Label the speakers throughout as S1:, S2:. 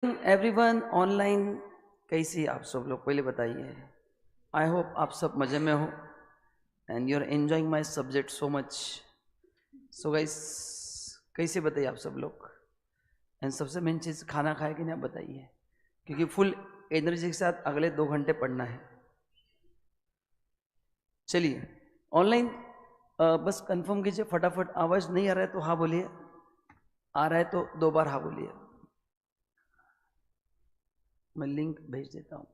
S1: Everyone online कैसी आप सब लोग पहले बताइए। आई होप आप सब मज़े में हो and you are enjoying my subject so much. So guys कैसे बताइए आप सब लोग। एंड सबसे मेन चीज़ खाना खाए कि नहीं आप बताइए, क्योंकि फुल एनर्जी के साथ अगले 2 घंटे पढ़ना है। चलिए ऑनलाइन बस कंफर्म कीजिए फटाफट। आवाज़ नहीं आ रहा है तो हाँ बोलिए, आ रहा है तो 2 बार हाँ बोलिए। मैं लिंक भेज देता हूँ।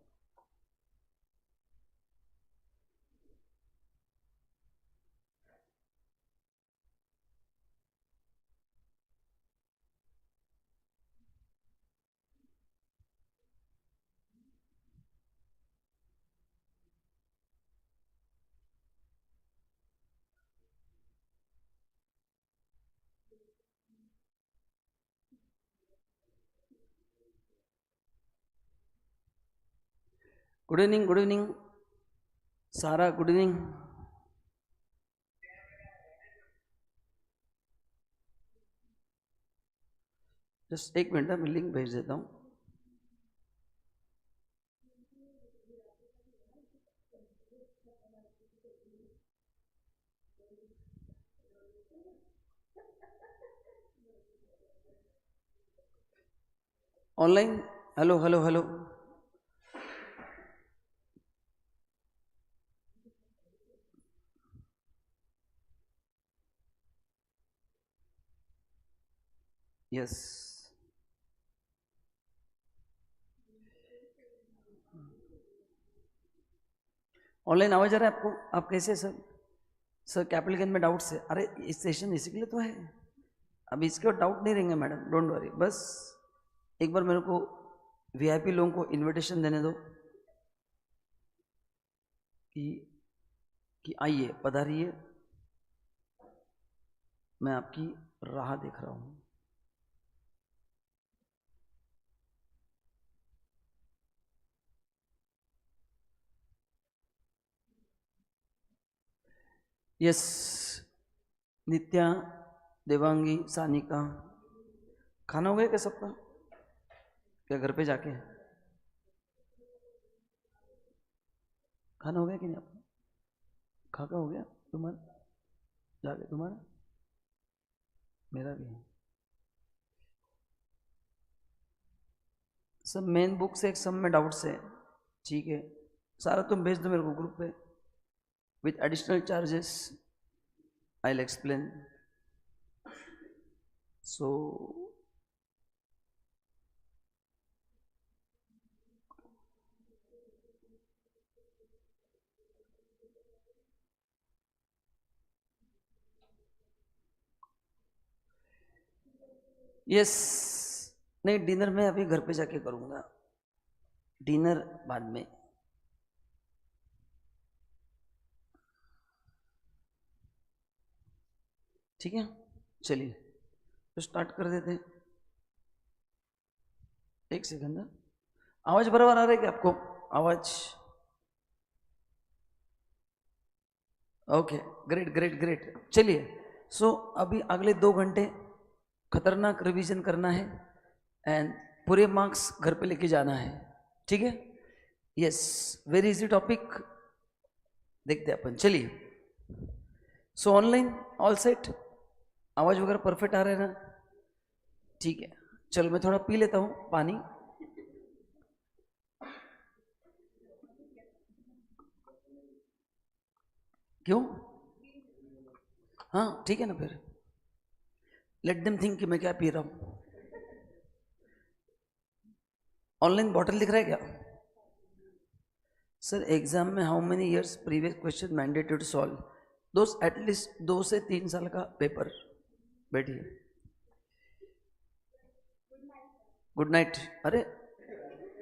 S1: गुड इवनिंग, गुड इवनिंग सारा, गुड इवनिंग। जस्ट 1 मिनट मैं लिंक भेज देता हूँ। Online hello hello hello. Yes online आवाज आ रहा है आपको? आप कैसे हैं सर? सर कैपिटल में डाउट्स है? अरे इस सेशन इसी के लिए तो है, अभी इसके और डाउट नहीं रहेंगे मैडम, डोंट वरी। बस एक बार मेरे को वीआईपी लोगों को इनविटेशन देने दो कि आइए पधारिए, मैं आपकी राह देख रहा हूँ। यस नित्या, देवांगी, सानिका, खाना हो गया क्या सबका? क्या घर पे जाके खाना हो गया कि नहीं आपका? खा का हो गया तुम्हारा? जाके तुम्हारा? मेरा भी है। सब मेन बुक से एक सब में डाउट्स है, ठीक है? सारा तुम भेज दो मेरे को ग्रुप पे with additional charges, I will explain. So yes, नहीं डिनर मैं अभी घर पे जाके करूँगा, डिनर बाद में। ठीक है चलिए तो स्टार्ट कर देते हैं। एक सेकंड, आवाज बराबर आ रहा है क्या आपको? आवाज ओके, ग्रेट ग्रेट ग्रेट। चलिए सो अभी अगले 2 घंटे खतरनाक रिवीजन करना है एंड पूरे मार्क्स घर पे लेके जाना है, ठीक है? यस वेरी इजी टॉपिक, देखते हैं अपन। चलिए सो ऑनलाइन ऑल सेट, आवाज वगैरह परफेक्ट आ रहा है ना? ठीक है चलो मैं थोड़ा पी लेता हूँ पानी। क्यों? हाँ ठीक है ना, फिर लेट देम थिंक कि मैं क्या पी रहा हूँ। ऑनलाइन बॉटल दिख रहा है क्या? सर एग्जाम में how many years previous question mandatory to solve? दोस्त एटलीस्ट 2 से 3 साल का पेपर। बैठिए, गुड नाइट। अरे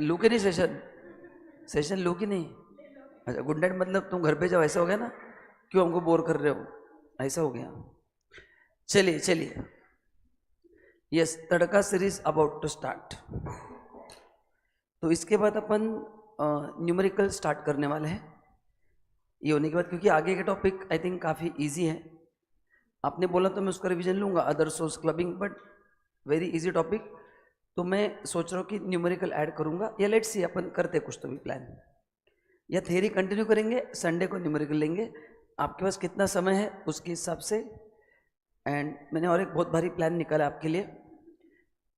S1: लू के नहीं सेशन, सेशन लू की नहीं? अच्छा गुड नाइट मतलब तुम घर पे जाओ ऐसा हो गया ना? क्यों हमको बोर कर रहे हो, ऐसा हो गया? चलिए चलिए, yes Tadka series about to start. तो इसके बाद अपन न्यूमेरिकल स्टार्ट करने वाले हैं ये होने के बाद, क्योंकि आगे के टॉपिक आई थिंक काफ़ी इजी है। आपने बोला तो मैं उसका रिवीजन लूंगा, other source clubbing, but very easy topic. तो मैं सोच रहा हूँ कि न्यूमेरिकल ऐड करूँगा, या लेट्स सी अपन करते कुछ तो भी प्लान, या थ्योरी कंटिन्यू करेंगे, संडे को न्यूमेरिकल लेंगे, आपके पास कितना समय है उसके हिसाब से। एंड मैंने और एक बहुत भारी प्लान निकाला आपके लिए,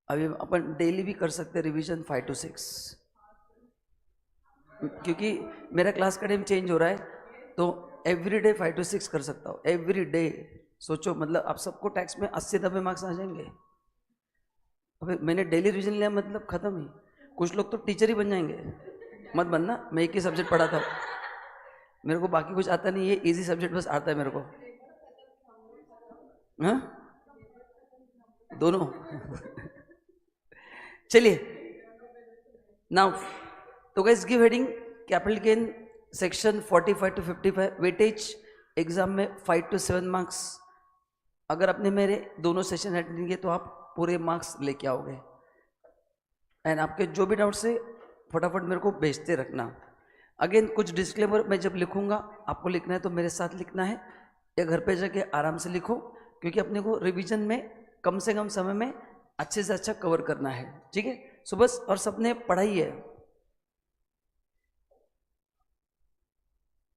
S1: अभी अपन डेली भी कर सकते हैं रिवीजन 5 to 6, क्योंकि मेरा क्लास का टाइम चेंज हो रहा है, तो एवरी डे 5 to 6 कर सकता हूँ, एवरी डे। सोचो मतलब आप सबको टैक्स में 80-90 मार्क्स आ जाएंगे। अबे मैंने डेली रिवीजन लिया मतलब खत्म ही। कुछ लोग तो टीचर ही बन जाएंगे, मत बनना, मैं एक ही सब्जेक्ट पढ़ा था, मेरे को बाकी कुछ आता नहीं है, इजी सब्जेक्ट बस आता है मेरे को। हाँ दोनों चलिए नाउ, तो guys give heading capital gain section 45 to 55, weightage exam में 5 to 7 मार्क्स। अगर आपने मेरे दोनों सेशन अटेंड किए तो आप पूरे मार्क्स लेके आओगे। एंड आपके जो भी डाउट्स है फटाफट मेरे को भेजते रखना। अगेन कुछ डिस्क्लेमर मैं जब लिखूंगा, आपको लिखना है तो मेरे साथ लिखना है, या घर पे जाके आराम से लिखो, क्योंकि अपने को रिवीजन में कम से कम समय में अच्छे से अच्छा कवर करना है, ठीक है। सो बस, और सबने पढ़ाई है,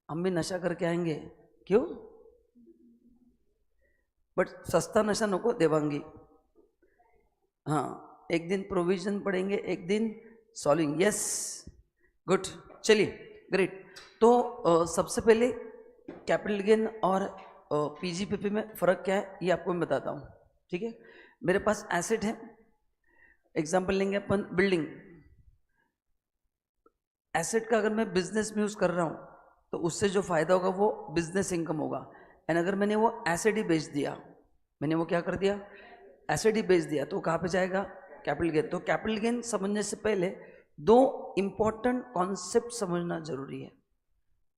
S1: हम भी नशा करके आएंगे, क्यों? बट सस्ता नशा नको देवांगी। हाँ, एक दिन प्रोविजन पढ़ेंगे, एक दिन सॉल्विंग। यस, गुड, चलिए ग्रेट। तो सबसे पहले कैपिटल गेन और पीजीपीपी में फ़र्क क्या है ये आपको मैं बताता हूँ, ठीक है। मेरे पास एसेट है, एग्जांपल लेंगे अपन बिल्डिंग। एसेट का अगर मैं बिजनेस में यूज़ कर रहा हूँ तो उससे जो फ़ायदा होगा वो बिजनेस इनकम होगा। एंड अगर मैंने वो एसेट ही बेच दिया, मैंने वो क्या कर दिया, एसेट ही बेच दिया, तो कहाँ पे जाएगा, कैपिटल गेन। तो कैपिटल गेन समझने से पहले दो इंपॉर्टेंट कॉन्सेप्ट समझना जरूरी है।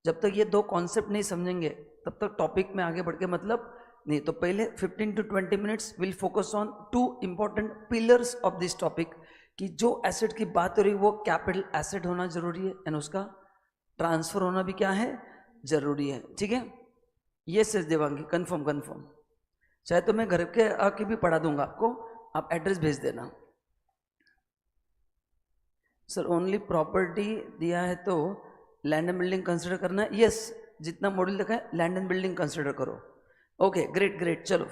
S1: जब तक ये दो कॉन्सेप्ट नहीं समझेंगे तब तक टॉपिक में आगे बढ़ के मतलब नहीं। तो पहले 15 to 20 minutes will focus on 2 important pillars of this topic, कि जो एसेट की बात हो रही है वो कैपिटल एसेट होना जरूरी है, एंड उसका ट्रांसफर होना भी क्या है, जरूरी है, ठीक है। ये सच देवांगी, कंफर्म कंफर्म। चाहे तो मैं घर के आके भी पढ़ा दूंगा आपको, आप एड्रेस भेज देना। सर ओनली प्रॉपर्टी दिया है तो लैंड एंड बिल्डिंग कंसिडर करना है। यस, जितना मॉड्यूल लिखा है लैंड एंड बिल्डिंग कंसिडर करो। ओके ग्रेट ग्रेट, चलो।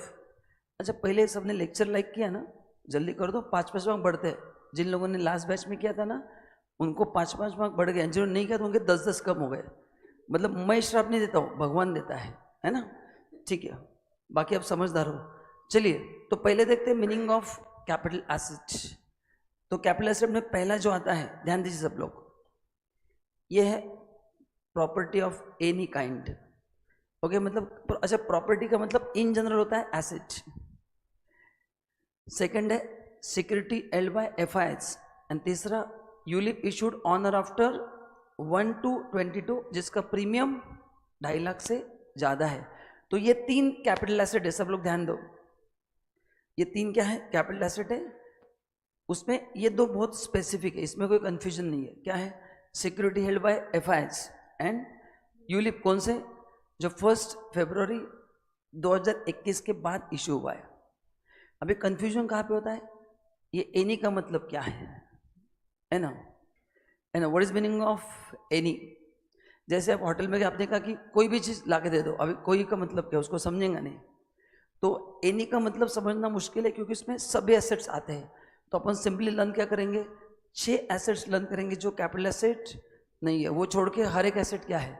S1: अच्छा पहले सबने लेक्चर लाइक किया ना, जल्दी कर दो, 5-5 मार्क बढ़ते हैं। जिन लोगों ने लास्ट बैच में किया था ना उनको 5-5 मार्क बढ़ गए, जिन्होंने नहीं किया तो उनके 10-10 कम हो गए। मतलब मैं श्राप नहीं देता हूँ, भगवान देता है ना, ठीक है। बाकी आप समझदार हो। चलिए तो पहले देखते हैं मीनिंग ऑफ कैपिटल एसेट। तो कैपिटल एसेट में पहला जो आता है, ध्यान दीजिए सब लोग, ये है property of any kind. Okay, मतलब अच्छा प्रॉपर्टी का मतलब इन जनरल होता है एसेट। सेकंड है security held by FIS, and तीसरा यूलिप इशूड ऑन और आफ्टर 1 to 22 जिसका प्रीमियम 2.5 लाख से ज़्यादा है। तो ये 3 कैपिटल एसेट है, सब लोग ध्यान दो। ये 3 क्या है, कैपिटल एसेट है। उसमें ये 2 बहुत स्पेसिफिक है, इसमें कोई कंफ्यूजन नहीं है। क्या है, security held by FIS and ULIP, कौन से, जो 1 फरवरी 2021 के बाद इशू हुआ है। अभी कंफ्यूजन कहाँ पे होता है, ये एनी का मतलब क्या है ना, what is meaning of any. जैसे आप होटल में आपने कहा कि कोई भी चीज़ ला के दे दो, अभी कोई का मतलब क्या, उसको समझेंगे नहीं। तो एनी का मतलब समझना मुश्किल है क्योंकि इसमें सभी एसेट्स आते हैं। तो अपन सिंपली लर्न क्या करेंगे, 6 एसेट्स लर्न करेंगे जो कैपिटल एसेट नहीं है, वो छोड़ के हर एक एसेट क्या है,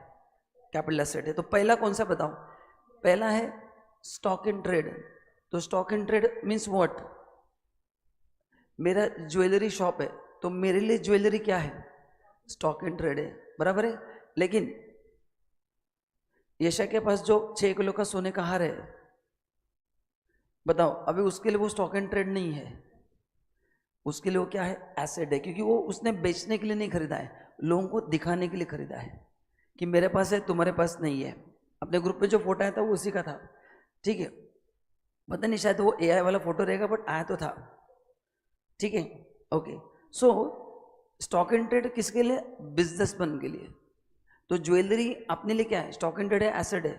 S1: कैपिटल एसेट है। तो पहला कौन सा बताओ, पहला है स्टॉक इन ट्रेड। तो stock in trade means what, मेरा ज्वेलरी शॉप है तो मेरे लिए ज्वेलरी क्या है, स्टॉक इन ट्रेड है, बराबर है। लेकिन यशा के पास जो 6 किलो का सोने का हार है, बताओ अभी उसके लिए वो स्टॉक इन ट्रेड नहीं है, उसके लिए वो क्या है, एसेट है, क्योंकि वो उसने बेचने के लिए नहीं खरीदा है, लोगों को दिखाने के लिए खरीदा है कि मेरे पास है तुम्हारे पास नहीं है। अपने ग्रुप पे जो फोटो आया था वो उसी का था, ठीक है। पता नहीं शायद वो एआई वाला फोटो रहेगा बट आया तो था, ठीक है। Okay, so stock in trade किसके लिए, बिजनेसमैन के लिए। तो ज्वेलरी अपने लिए क्या है, स्टॉक इन ट्रेड है, एसेट है।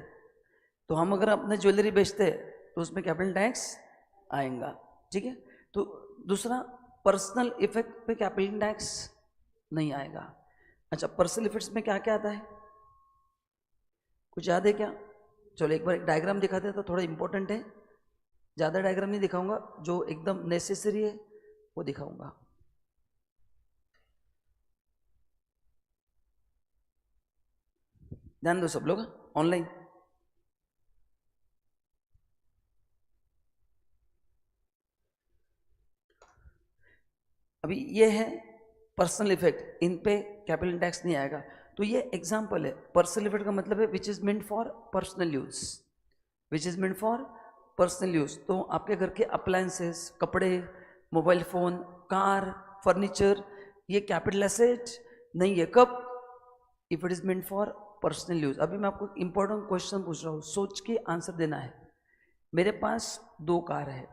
S1: तो हम अगर अपने ज्वेलरी बेचते हैं तो उसमें कैपिटल टैक्स आएगा, ठीक है। तो दूसरा पर्सनल इफेक्ट पे कैपिटल टैक्स नहीं आएगा। अच्छा, पर्सनल इफेक्ट्स में क्या क्या आता है, कुछ याद है क्या? चलो एक बार एक डायग्राम दिखाते हैं, तो थोड़ा इंपॉर्टेंट है, ज़्यादा डायग्राम नहीं दिखाऊंगा, जो एकदम नेसेसरी है वो दिखाऊंगा। ध्यान दो सब लोग ऑनलाइन। अभी ये है पर्सनल इफेक्ट, इन पे कैपिटल टैक्स नहीं आएगा। तो ये एग्जांपल है। पर्सनल इफेक्ट का मतलब है which is meant for personal use, which is meant for personal use. तो आपके घर के अप्लायंसेस, कपड़े, मोबाइल फोन, कार, फर्नीचर, ये कैपिटल एसेट नहीं है। कब? If it is meant for personal use. अभी मैं आपको इंपॉर्टेंट क्वेश्चन पूछ रहा हूँ, सोच के आंसर देना है। मेरे पास 2 कार है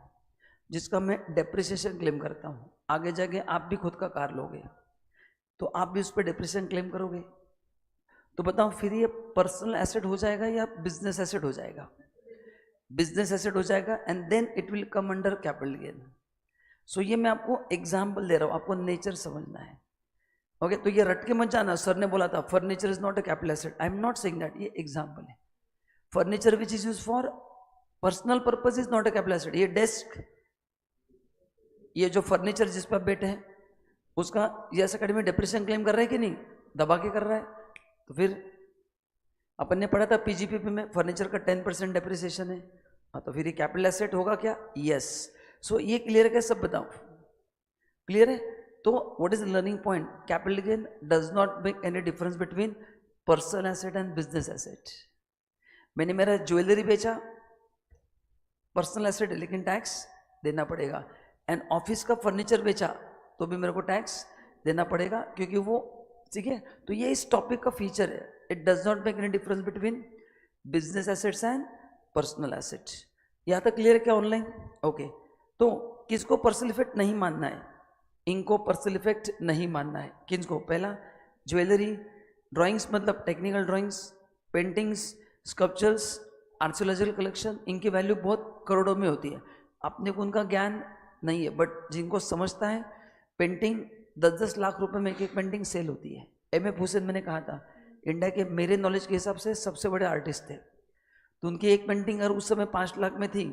S1: जिसका मैं डेप्रिसिएशन क्लेम करता हूँ, आगे जाके आप भी खुद का कार लोगे तो आप भी उस पर डेप्रिसिएशन क्लेम करोगे। तो बताओ फिर ये पर्सनल एसेट हो जाएगा या बिजनेस एसेट हो जाएगा? बिजनेस एसेट हो जाएगा, and then it will come under capital gain. So ये मैं आपको एग्जाम्पल दे रहा हूँ, आपको नेचर समझना है। ओके, तो ये रट के मत जाना, सर ने बोला था furniture is not a capital asset. I am not saying that, ये एग्जाम्पल है। Furniture which is use for personal purpose is not a capital asset. ये डेस्क, ये जो फर्नीचर जिस पर आप बैठे हैं, उसका ये एस अकेडमी डेप्रिसिएशन क्लेम कर रहा है कि नहीं? दबा के कर रहा है। तो फिर अपन ने पढ़ा था पीजीपीपी में, फर्नीचर का 10% डेप्रिसिएशन है। हाँ, तो फिर ये कैपिटल एसेट होगा क्या? यस। सो ये क्लियर है क्या? सब बताओ क्लियर है? तो what is learning point? Capital gain does not make any difference between personal asset and business asset. मैंने मेरा ज्वेलरी बेचा, पर्सनल एसेट है लेकिन टैक्स देना पड़ेगा। एंड ऑफिस का फर्नीचर बेचा तो भी मेरे को टैक्स देना पड़ेगा, क्योंकि वो, ठीक है। तो ये इस टॉपिक का फीचर है, it does not make any difference between business assets and personal assets. यहाँ तक क्लियर है क्या ऑनलाइन? ओके। तो किसको पर्सनल इफेक्ट नहीं मानना है? इनको पर्सनल इफेक्ट नहीं मानना है। किसको? पहला, ज्वेलरी, ड्राइंग्स मतलब technical drawings, paintings, sculptures, archaeological collection, इनकी वैल्यू बहुत करोड़ों में होती है। अपने को उनका ज्ञान नहीं है, बट जिनको समझता है, पेंटिंग 10-10 लाख रुपए में एक पेंटिंग सेल होती है। M.F. हुसैन मैंने कहा था इंडिया के, मेरे नॉलेज के हिसाब से सबसे बड़े आर्टिस्ट थे। तो उनकी एक पेंटिंग अगर उस समय 5 लाख में थी,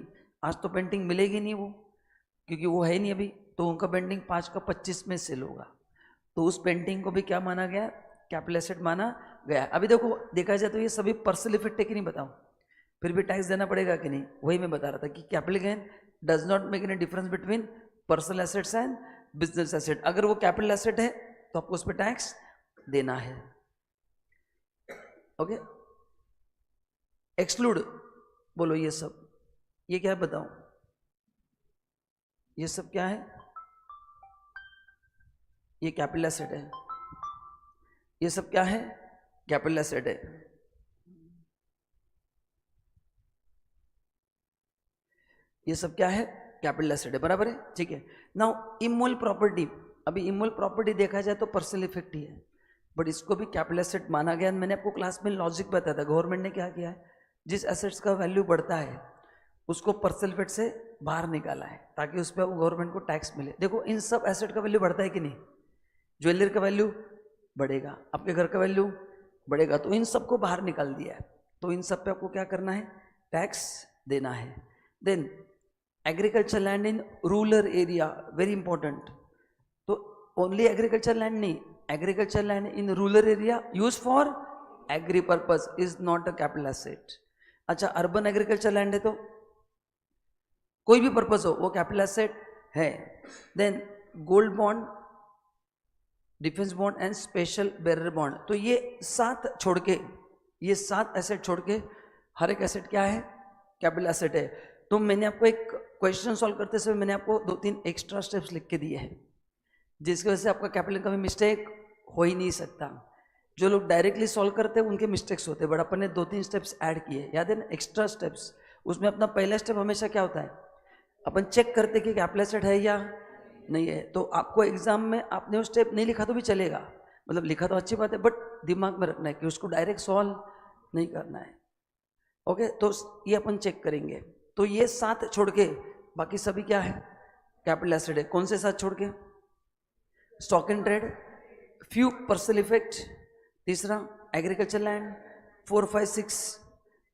S1: आज तो पेंटिंग मिलेगी नहीं वो, क्योंकि वो है नहीं अभी। तो उनका पेंटिंग 5 का 25 में सेल होगा। तो उस पेंटिंग को भी क्या माना गया? कैपिटल एसेट माना गया। अभी देखो, देखा जाए तो ये सभी पर्सनल इफेक्ट है कि नहीं बताओ? फिर भी टैक्स देना पड़ेगा कि नहीं? वही मैं बता रहा था कि capital gain does not make any difference between personal assets and business asset. अगर वो कैपिटल एसेट है तो आपको उस पर टैक्स देना है। ओके, एक्सक्लूड बोलो ये सब। ये क्या है बताओ? ये सब क्या है? ये कैपिटल एसेट है। ये सब क्या है? कैपिटल एसेट है। ये सब क्या है? कैपिटल एसेट है, बराबर है, ठीक है। नाउ इमूवेबल प्रॉपर्टी, अभी इमूवेबल प्रॉपर्टी देखा जाए तो पर्सनल इफेक्ट ही है, बट इसको भी कैपिटल एसेट माना गया। मैंने आपको क्लास में लॉजिक बताया था, गवर्नमेंट ने क्या किया है, जिस एसेट्स का वैल्यू बढ़ता है उसको पर्सनल इफेक्ट से बाहर निकाला है, ताकि उस पर गवर्नमेंट को टैक्स मिले। देखो, इन सब एसेट का वैल्यू बढ़ता है कि नहीं? ज्वेलरी का वैल्यू बढ़ेगा, आपके घर का वैल्यू बढ़ेगा, तो इन सबको बाहर निकाल दिया है। तो इन सब पे आपको क्या करना है? टैक्स देना है। Then agriculture land in rural area, very important. तो ओनली एग्रीकल्चर लैंड नहीं, agriculture land in rural area use for agri purpose is not a capital asset. अच्छा, अर्बन एग्रीकल्चर लैंड है तो कोई भी पर्पज हो वो कैपिटल एसेट है। Then gold bond, defence bond and special bearer bond, तो ये 7 छोड़ के, ये 7 एसेट छोड़ के हर एक एसेट क्या है? कैपिटल एसेट है। तो मैंने आपको एक क्वेश्चन सॉल्व करते समय मैंने आपको 2-3 एक्स्ट्रा स्टेप्स लिख के दिए हैं, जिसकी वजह से आपका कैपिटल का भी मिस्टेक हो ही नहीं सकता। जो लोग डायरेक्टली सॉल्व करते हैं उनके मिस्टेक्स होते हैं, बट अपन ने 2-3 स्टेप्स ऐड किए, याद है ना, एक्स्ट्रा स्टेप्स। उसमें अपना पहला स्टेप हमेशा क्या होता है? अपन चेक करते कि कैपिटल एसेट है या नहीं है। तो आपको एग्जाम में आपने वो स्टेप नहीं लिखा तो भी चलेगा, मतलब लिखा तो अच्छी बात है, बट दिमाग में रखना है कि उसको डायरेक्ट सॉल्व नहीं करना है। ओके, तो ये अपन चेक करेंगे। तो ये 7 छोड़ के बाकी सभी क्या है? कैपिटल एसेट है। कौन से 7 छोड़ के? Stock and trade, few personal effect, तीसरा agriculture land, 4, 5, 6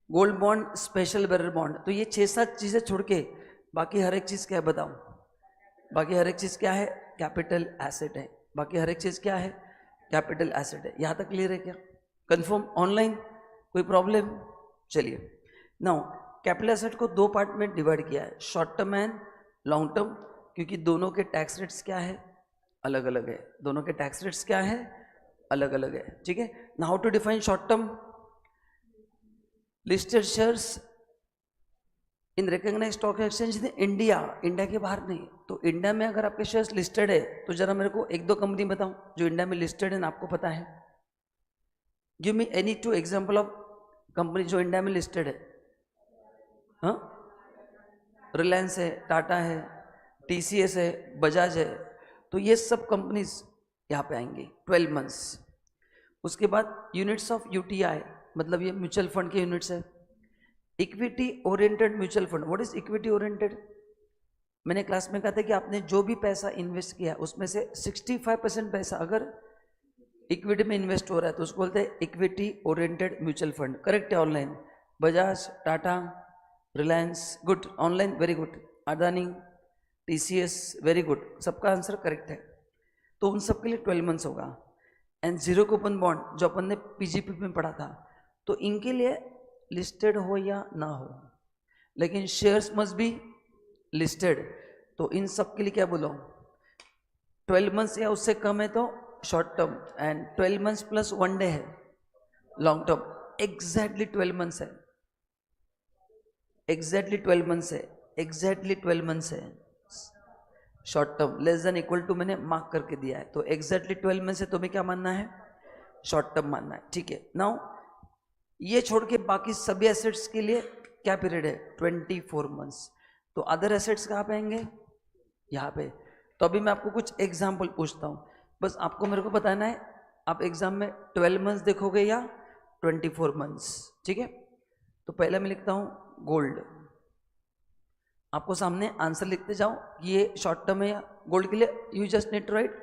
S1: gold bond, special bearer bond. तो ये 6-7 चीजें छोड़ के बाकी हर एक चीज क्या है बताओ? बाकी हर एक चीज क्या है? कैपिटल एसेट है। बाकी हर एक चीज क्या है? कैपिटल एसेट है। यहां तक क्लियर है क्या? कंफर्म? ऑनलाइन कोई प्रॉब्लम? चलिए नाउ कैपिटल एसेट को 2 पार्ट में डिवाइड किया है, short term and long term, क्योंकि दोनों के टैक्स रेट्स क्या है? अलग अलग है। दोनों के टैक्स रेट्स क्या है? अलग अलग है। ठीक है। Now how to define short term? Listed shares in recognised stock exchange in India, India के बाहर नहीं। तो इंडिया में अगर आपके शेयर्स लिस्टेड है तो जरा मेरे को 1-2 कंपनी बताओ जो इंडिया में लिस्टेड है ना, आपको पता है। Give me any 2 example of company जो इंडिया में लिस्टेड है। हाँ, रिलायंस है, टाटा है, TCS है, बजाज है। तो ये सब कंपनीज यहाँ पे आएंगी 12 मंथ्स। उसके बाद यूनिट्स ऑफ UTI, मतलब ये म्यूचुअल फंड के यूनिट्स है। Equity oriented mutual fund, what is equity oriented? मैंने क्लास में कहा था कि आपने जो भी पैसा इन्वेस्ट किया उसमें से 65% पैसा अगर इक्विटी में इन्वेस्ट हो रहा है तो उसको बोलते हैं equity oriented mutual fund. Correct है? Online Bajaj, Tata, Reliance, good. Online very good. Adani, TCS, very good. सबका आंसर करेक्ट है। तो उन सब के लिए 12 मंथ्स होगा। एंड जीरो कूपन बॉन्ड जो अपन ने PGP में पढ़ा था, तो इनके लिए लिस्टेड हो या ना हो, लेकिन शेयर्स मस्ट बी लिस्टेड। तो इन सब के लिए क्या बोलो? 12 मंथ्स या उससे कम है तो short term, and 12 months plus 1 day है लॉन्ग टर्म। एग्जैक्टली 12 मंथ्स है, एग्जैक्टली 12 मंथ्स है, एग्जैक्टली 12 मंथ्स है short term. Less than equal to मैंने मार्क करके दिया है। तो एग्जैक्टली 12 मंथ्स है, तुम्हें क्या मानना है? शॉर्ट टर्म मानना है। ठीक है। नाउ ये छोड़ के बाकी सभी एसेट्स के लिए क्या पीरियड है? 24 मंथ्स। तो अदर एसेट्स कहाँ पे आएंगे? यहाँ पे। तो अभी मैं आपको कुछ एग्जाम्पल पूछता हूँ, बस आपको मेरे को बताना है आप एग्जाम में 12 मंथ्स देखोगे या 24 मंथ्स। ठीक है। तो पहले मैं लिखता हूँ गोल्ड। आपको सामने आंसर लिखते जाओ, ये शॉर्ट टर्म है या गोल्ड के लिए you just need to write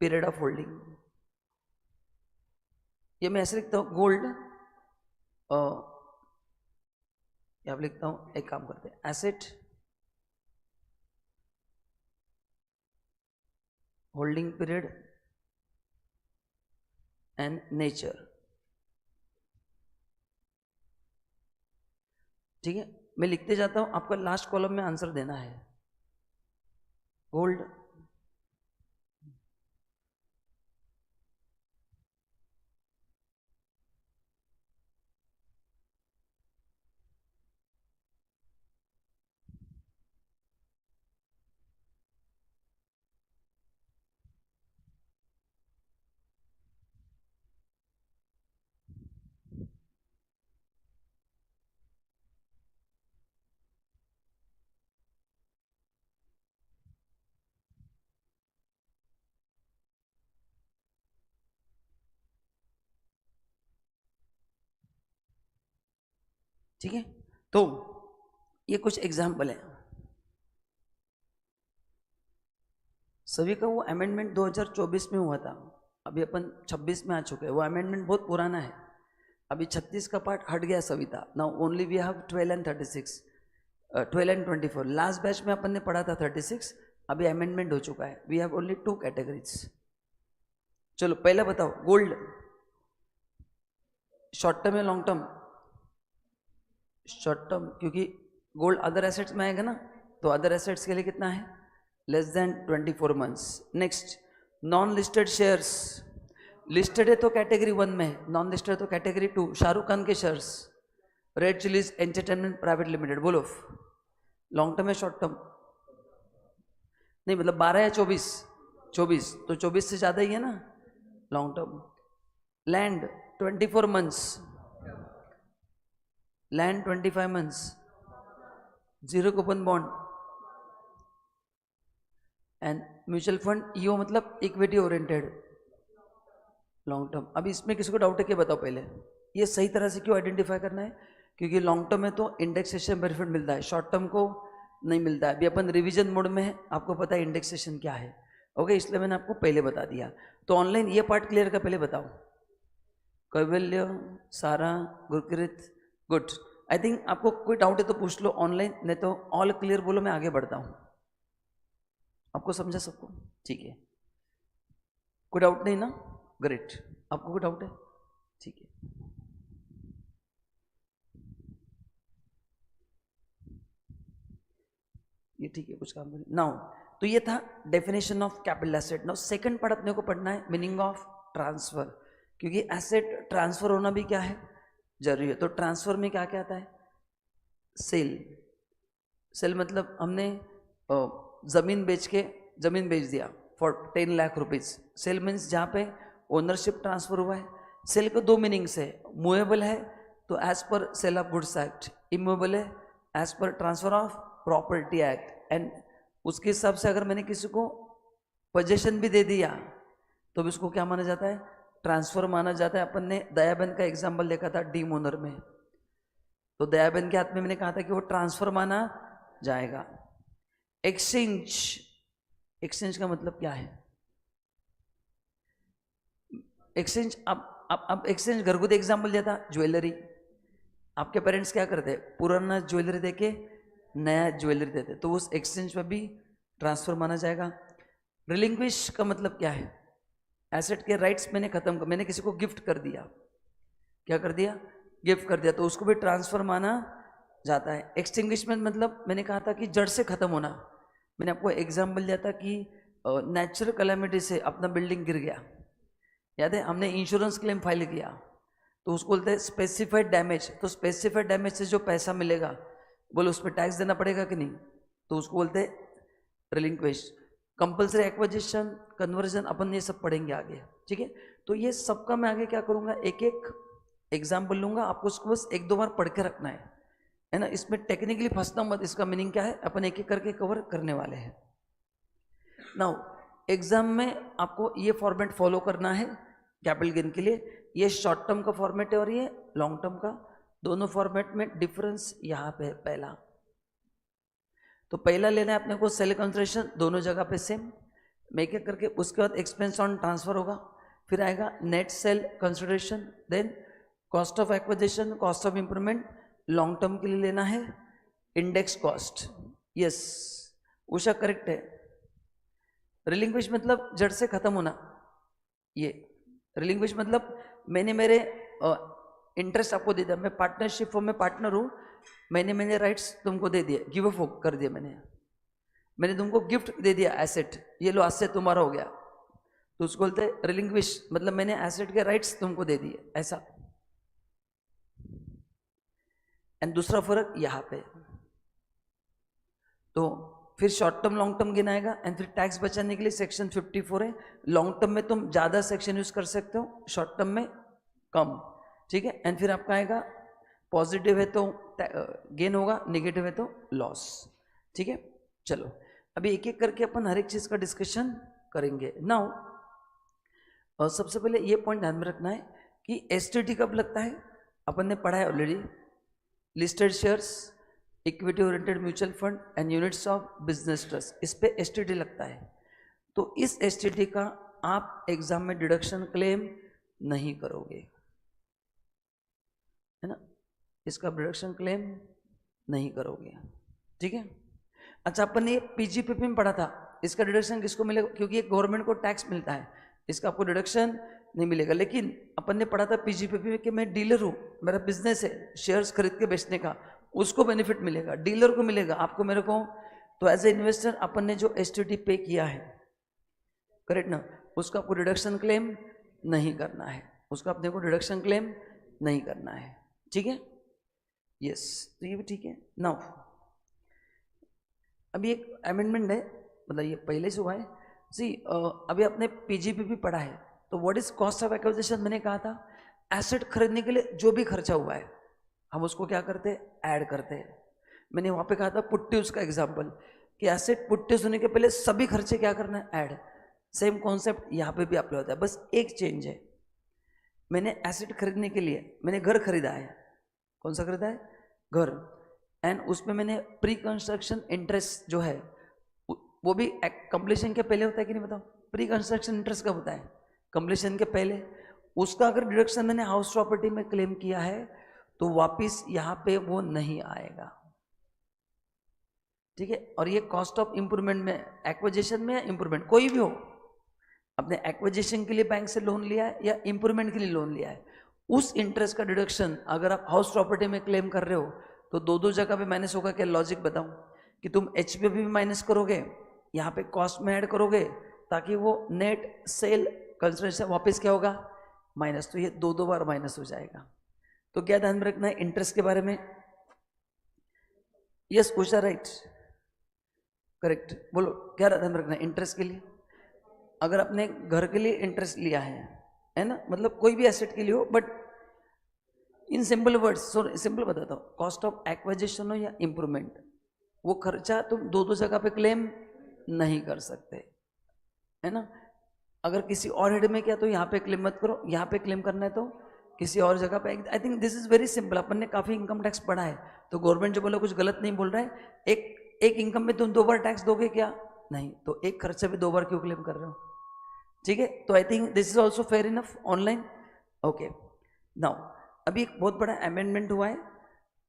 S1: period of holding. ये मैं ऐसे लिखता हूँ गोल्ड, यहाँ पे लिखता हूँ, एक काम करते हैं, asset holding period and nature. ठीक है। मैं लिखते जाता हूं, आपका लास्ट कॉलम में आंसर देना है। गोल्ड, ठीक है। तो ये कुछ एग्जाम्पल है। सभी का वो अमेंडमेंट 2024 में हुआ था, अभी अपन 26 में आ चुके हैं। वो अमेंडमेंट बहुत पुराना है। अभी 36 का पार्ट हट गया सभी था। Now only we have 12 and 36, 12 and 24। Last batch में अपन ने पढ़ा था 36, अभी अमेंडमेंट हो चुका है। We have only 2 categories. चलो पहले बताओ, गोल्ड शॉर्ट टर्म या लॉन्ग टर्म? शॉर्ट टर्म, क्योंकि गोल्ड अदर एसेट्स में आएगा ना, तो अदर एसेट्स के लिए कितना है? Less than 24 months. Next, non listed shares. Listed है तो कैटेगरी 1 में, नॉन लिस्टेड है तो कैटेगरी 2। शाहरुख खान के shares, red chillies entertainment private limited, बोलो लॉन्ग टर्म है शॉर्ट टर्म? नहीं, मतलब 12 या 24? 24, तो 24 से ज़्यादा ही है ना long term. Land 24 months, land 25 months, zero coupon bond and mutual fund EO, मतलब इक्विटी ओरिएंटेड लॉन्ग टर्म। अभी इसमें किसी को डाउट है क्या? बताओ पहले, ये सही तरह से क्यों आइडेंटिफाई करना है? क्योंकि लॉन्ग टर्म में तो इंडेक्सेशन बेनिफिट मिलता है, शॉर्ट टर्म को नहीं मिलता है। अभी अपन रिवीजन मोड में है, आपको पता है इंडेक्सेशन क्या है। ओके, इसलिए मैंने आपको पहले बता दिया। तो ऑनलाइन ये पार्ट क्लियर का पहले बताओ। कैवल्य, सारा, गुरकृत, गुड। आई थिंक आपको कोई डाउट है तो पूछ लो ऑनलाइन, नहीं तो ऑल क्लियर बोलो, मैं आगे बढ़ता हूँ। आपको समझा सबको? ठीक है, कोई डाउट नहीं ना? ग्रेट। आपको कोई डाउट है? ठीक है। ये ठीक है, कुछ काम नहीं नाउ। तो ये था definition of capital asset. Now second part अपने को पढ़ना है मीनिंग ऑफ ट्रांसफर, क्योंकि एसेट ट्रांसफर होना भी क्या है, जरूरी है। तो ट्रांसफर में क्या क्या आता है? सेल। सेल मतलब हमने जमीन बेच दिया for 10 lakh rupees. Sale means जहाँ पे ओनरशिप ट्रांसफर हुआ है। सेल के दो मीनिंग्स है, मूवेबल है तो as per sale of goods act, immovable है as per transfer of property act. And उसके हिसाब से अगर मैंने किसी को पोजेशन भी दे दिया तो भी उसको क्या माना जाता है? ट्रांसफर माना जाता है। अपन ने दयाबेन का एग्जाम्पल देखा था डीम ओनर में, तो दयाबेन के हाथ में मैंने कहा था कि वो ट्रांसफर माना जाएगा। एक्सचेंज, एक्सचेंज का मतलब क्या है? एक्सचेंज, अब एक्सचेंज घरगुती एग्जाम्पल दिया था, ज्वेलरी। आपके पेरेंट्स क्या करते हैं? पुराना ज्वेलरी देके नया ज्वेलरी देते, तो उस एक्सचेंज में भी ट्रांसफर माना जाएगा। रिलिंक्विश का मतलब क्या है? एसेट के राइट्स मैंने खत्म कर, मैंने किसी को गिफ्ट कर दिया, क्या कर दिया? गिफ्ट कर दिया, तो उसको भी ट्रांसफर माना जाता है। एक्सटिंग्विशमेंट मतलब मैंने कहा था कि जड़ से खत्म होना। मैंने आपको एग्जाम्पल दिया था कि नेचुरल कैलामिटी से अपना बिल्डिंग गिर गया, याद है? हमने इंश्योरेंस क्लेम फाइल किया, तो उसको बोलते हैं स्पेसिफाइड डैमेज। तो स्पेसिफाइड डैमेज से जो पैसा मिलेगा, बोलो उस पर टैक्स देना पड़ेगा कि नहीं? तो उसको बोलते हैं रिलिंक्विश। कंपल्सरी एक्विजिशन, कन्वर्जन, अपन ये सब पढ़ेंगे आगे, ठीक है? तो ये सबका मैं आगे क्या करूँगा, एक एक एग्जाम्पल लूंगा, आपको उसको बस एक दो बार पढ़ के रखना है ना? इसमें टेक्निकली फंसना मत, इसका मीनिंग क्या है अपन एक एक करके कवर करने वाले हैं। नाउ एग्जाम में आपको ये फॉर्मेट फॉलो करना है कैपिटल गेन के लिए। ये शॉर्ट टर्म का फॉर्मेट है और ये लॉन्ग टर्म का। दोनों फॉर्मेट में डिफरेंस यहाँ पे है। पहला तो पहला लेना है अपने को सेल कंसिडरेशन, दोनों जगह पे सेम। मैं एक एक करके, उसके बाद एक्सपेंस ऑन ट्रांसफर होगा, फिर आएगा net sale consideration, then cost of acquisition, cost of improvement. Long term के लिए लेना है index cost. Yes Usha, correct है। रिलिंक्विश मतलब जड़ से खत्म होना। ये रिलिंक्विश मतलब मैंने मेरे इंटरेस्ट आपको दे दिया, मैं पार्टनरशिप फॉर्म में पार्टनर हूँ, मैंने राइट्स तुमको दे दिए, गिव अप कर दिया, मैंने तुमको गिफ्ट दे दिया एसेट, ये लो आज से तुम्हारा हो गया, तो उसको बोलते हैं रिलिंक्विश, मतलब मैंने एसेट के राइट्स तुमको दे दिए, ऐसा। एंड दूसरा फर्क यहाँ पे, तो फिर शॉर्ट टर्म लॉन्ग टर्म गिनाएगा। एंड फिर टैक्स बचाने के लिए सेक्शन 54 है। लॉन्ग टर्म में तुम ज़्यादा सेक्शन यूज कर सकते हो, शॉर्ट टर्म में कम, ठीक है? एंड फिर आपका आएगा पॉजिटिव है तो गेन होगा, नेगेटिव है तो लॉस, ठीक है? चलो अभी एक एक करके अपन हर एक चीज़ का डिस्कशन करेंगे। नाउ सबसे पहले ये पॉइंट ध्यान में रखना है कि एसटीटी कब लगता है, अपन ने पढ़ा है already. Listed shares, equity oriented mutual fund and units of business trust, इस पे एसटीटी लगता है। तो इस एसटीटी का आप एग्जाम में डिडक्शन क्लेम नहीं करोगे, है ना? इसका डिडक्शन क्लेम नहीं करोगे, ठीक है? अच्छा, अपन ने पीजीपीपी में पढ़ा था, इसका डिडक्शन किसको मिलेगा? क्योंकि ये गवर्नमेंट को टैक्स मिलता है, इसका आपको डिडक्शन नहीं मिलेगा। लेकिन अपन ने पढ़ा था पीजीपीपी में कि मैं डीलर हूँ, मेरा बिजनेस है शेयर्स खरीद के बेचने का, उसको बेनिफिट मिलेगा, डीलर को मिलेगा, आपको मेरे को। तो एज ए इन्वेस्टर अपन ने जो एसटीटी पे किया है, करेक्ट ना, उसका आपको डिडक्शन क्लेम नहीं करना है, उसका अपने को डिडक्शन क्लेम नहीं करना है, ठीक है? यस, तो ये भी ठीक है। नाउ अभी एक अमेंडमेंट है, मतलब ये पहले से हुआ है। सी अभी आपने पीजीपीपी पढ़ा है, तो what is cost of acquisition? मैंने कहा था एसेट खरीदने के लिए जो भी खर्चा हुआ है हम उसको क्या करते हैं, ऐड करते हैं। मैंने वहाँ पे कहा था पुट्टीज का एग्जाम्पल, कि एसेट पुट्टीज होने के पहले सभी खर्चे क्या करना है, ऐड। सेम कॉन्सेप्ट यहाँ पे भी अप्लाई होता है, बस एक चेंज है। मैंने एसेट खरीदने के लिए मैंने घर खरीदा है, कौन सा खरीदा है, घर। एंड उसमें मैंने प्री कंस्ट्रक्शन इंटरेस्ट जो है वो भी कंप्लीशन के पहले होता है कि नहीं बताओ? प्री कंस्ट्रक्शन इंटरेस्ट कब होता है? कंप्लीशन के पहले। उसका अगर डिडक्शन मैंने हाउस प्रॉपर्टी में क्लेम किया है तो वापिस यहाँ पे वो नहीं आएगा, ठीक है। और ये कॉस्ट ऑफ इंप्रूवमेंट में, एक्विजिशन में या इंप्रूवमेंट, कोई भी हो, अपने एक्विजिशन के लिए बैंक से लोन लिया है या इंप्रूवमेंट के लिए लोन लिया है, उस इंटरेस्ट का डिडक्शन अगर आप हाउस प्रॉपर्टी में क्लेम कर रहे हो तो दो दो जगह पे माइनस होगा। क्या लॉजिक बताऊं? कि तुम एचपीएफ भी माइनस करोगे, यहाँ पे कॉस्ट में ऐड करोगे, ताकि वो नेट सेल कंसिडरेशन वापस क्या होगा? माइनस। तो ये दो दो बार माइनस हो जाएगा। तो क्या ध्यान में रखना है इंटरेस्ट के बारे में? Yes Usha, right, correct. बोलो क्या ध्यान में रखना है इंटरेस्ट के लिए? अगर अपने घर के लिए इंटरेस्ट लिया है ना, मतलब कोई भी एसेट के लिए हो, but in simple words, simple बताता हूँ, कॉस्ट ऑफ एक्विजिशन हो या इंप्रूवमेंट, वो खर्चा तुम दो दो जगह पे क्लेम नहीं कर सकते, है ना। अगर किसी और हेड में किया तो यहाँ पे क्लेम मत करो, यहाँ पे क्लेम करना है तो किसी और जगह पे। I think this is very simple. अपन ने काफी इनकम टैक्स पढ़ा है, तो गवर्नमेंट जो बोला कुछ गलत नहीं बोल रहा है। एक इनकम में तुम दो बार टैक्स दोगे क्या? नहीं। तो एक खर्चा भी दो बार क्यों क्लेम कर रहे हो? ठीक है। तो आई think this is also fair enough online. Okay, now अभी एक बहुत बड़ा अमेंडमेंट हुआ है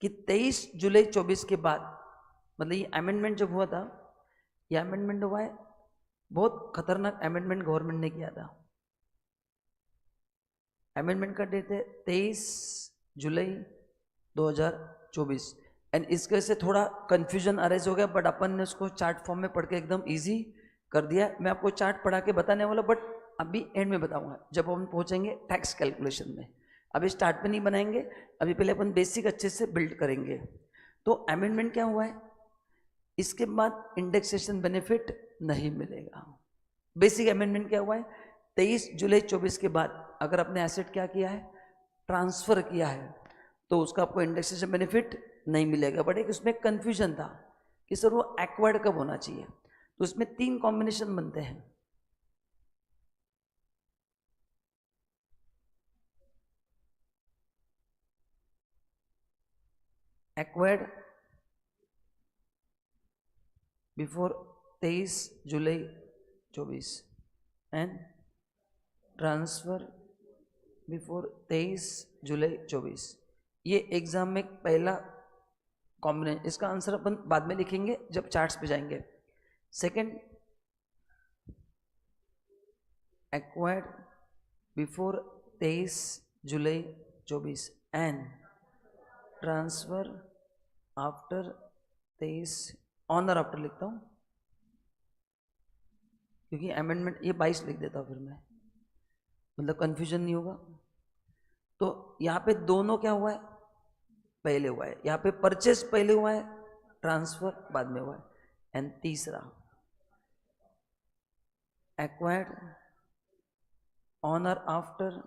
S1: कि 23 जुलाई 24 के बाद, मतलब ये अमेंडमेंट जब हुआ था, ये अमेंडमेंट हुआ है, बहुत खतरनाक अमेंडमेंट गवर्नमेंट ने किया था। अमेंडमेंट का डेट है 23 जुलाई 2024 एंड इसके वजह से थोड़ा कंफ्यूजन अरेज हो गया, बट अपन ने उसको चार्ट फॉर्म में पढ़ के एकदम इजी कर दिया। मैं आपको चार्ट पढ़ा के बताने वाला, बट अभी एंड में बताऊंगा जब हम पहुंचेंगे टैक्स कैलकुलेशन में। अभी स्टार्ट में नहीं बनाएंगे, अभी पहले अपन बेसिक अच्छे से बिल्ड करेंगे। तो अमेंडमेंट क्या हुआ है, इसके बाद इंडेक्सेशन बेनिफिट नहीं मिलेगा। बेसिक अमेंडमेंट क्या हुआ है, 23 जुलाई 24 के बाद अगर अपने एसेट क्या किया है, ट्रांसफर किया है, तो उसका आपको इंडेक्सेशन बेनिफिट नहीं मिलेगा। बट एक उसमें कंफ्यूजन था कि सर वो एक्वायर्ड कब होना चाहिए। तो उसमें 3 कॉम्बिनेशन बनते हैं। Acquired before 23 July 24 and transfer before 23 जुलाई 24। ये एग्जाम में पहला कॉम्बिनेशन। इसका आंसर अपन बाद में लिखेंगे जब चार्ट्स पे जाएंगे। Second, acquired before 23 July 24 and transfer after 23, on और आफ्टर लिखता हूँ क्योंकि अमेंडमेंट ये 22 लिख देता हूँ फिर मैं, मतलब कंफ्यूजन नहीं होगा। तो यहाँ पे दोनों क्या हुआ है, पहले हुआ है। यहाँ पे परचेस पहले हुआ है, ट्रांसफर बाद में हुआ है। एंड तीसरा, एक्वायर्ड ऑन और after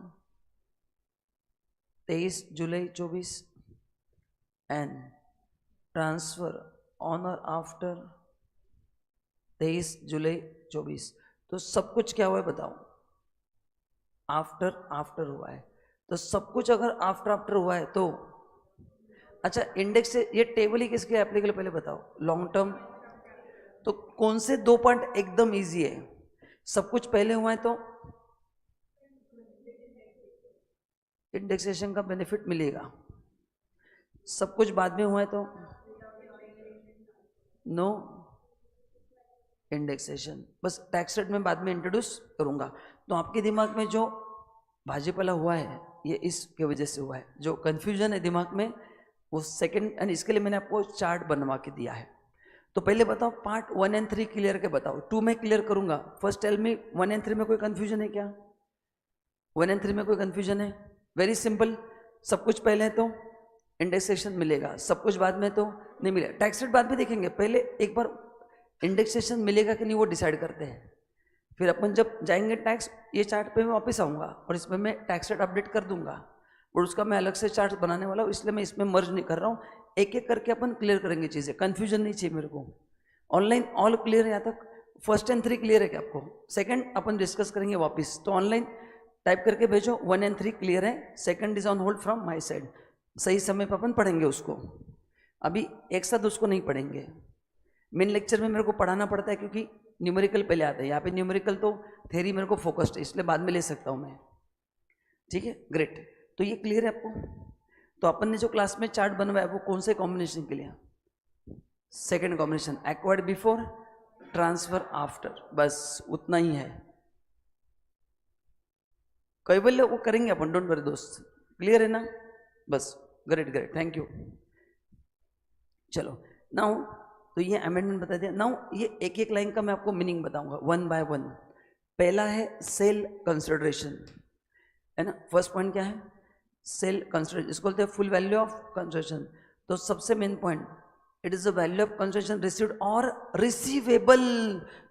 S1: 23 July 24 and transfer on और आफ्टर 23 जुलाई 24। तो सब कुछ क्या हुआ है बताओ, आफ्टर आफ्टर हुआ है। तो सब कुछ अगर आफ्टर आफ्टर हुआ है तो अच्छा, इंडेक्स से ये टेबल ही किसके एप्लीकेबल पहले बताओ, लॉन्ग टर्म। तो कौन से 2 पॉइंट एकदम इजी है, सब कुछ पहले हुआ है तो इंडेक्सेशन का बेनिफिट मिलेगा, सब कुछ बाद में हुआ है तो नो इंडेक्सेशन। बस टैक्स रेट में बाद में इंट्रोड्यूस करूंगा। तो आपके दिमाग में जो भाजीपाला हुआ है ये इसके वजह से हुआ है, जो कंफ्यूजन है दिमाग में वो सेकंड, एंड इसके लिए मैंने आपको चार्ट बनवा के दिया है। तो पहले बताओ पार्ट 1 एंड 3 क्लियर के बताओ, 2 में क्लियर करूंगा। फर्स्ट टेल मी 1 एंड 3 में कोई कंफ्यूजन है क्या? 1 एंड 3 में कोई कंफ्यूजन है? वेरी सिंपल, सब कुछ पहले है तो इंडेक्सेशन मिलेगा, सब कुछ बाद में तो नहीं मिलेगा। टैक्स रेट बाद में देखेंगे, पहले एक बार इंडेक्सेशन मिलेगा कि नहीं वो डिसाइड करते हैं, फिर अपन जब जाएंगे टैक्स, ये चार्ट पे मैं वापस आऊँगा और इसमें मैं टैक्स रेट अपडेट कर दूंगा और उसका मैं अलग से चार्ट बनाने वाला हूँ, इसलिए मैं इसमें मर्ज नहीं कर रहा हूँ। एक एक करके अपन क्लियर करेंगे चीज़ें, कंफ्यूजन नहीं चाहिए मेरे को। ऑनलाइन ऑल क्लियर है यहाँ तक? फर्स्ट एंड 3 क्लियर है क्या आपको? सेकंड अपन डिस्कस करेंगे वापस, तो ऑनलाइन टाइप करके भेजो 1 एंड 3 क्लियर है, second is on hold from my side. सही समय पर अपन पढ़ेंगे उसको, अभी एक साथ उसको नहीं पढ़ेंगे। मेन लेक्चर में मेरे को पढ़ाना पड़ता है क्योंकि न्यूमेरिकल पहले आता है, यहाँ पे न्यूमेरिकल तो थ्योरी मेरे को फोकस्ड है, इसलिए बाद में ले सकता हूँ मैं। ठीक है, ग्रेट। तो ये क्लियर है आपको? तो अपन ने जो क्लास में चार्ट बनवाया वो कौन से कॉम्बिनेशन के लिए? Second combination, acquired before, transfer after, बस उतना ही है। कैवल्य वो करेंगे अपन, डोंट वरी दोस्त, क्लियर है ना? बस ग्रेट ग्रेट, थैंक यू। चलो नाउ, तो ये अमेंडमेंट बता दिया। नाउ ये एक एक लाइन का मैं आपको मीनिंग बताऊंगा वन बाय वन। पहला है सेल कंसिडरेशन, है ना? फर्स्ट पॉइंट क्या है? सेल कंसिडरेशन, इसको बोलते हैं फुल वैल्यू ऑफ कंसिडरेशन। तो सबसे main point, it is the value of consideration received और receivable,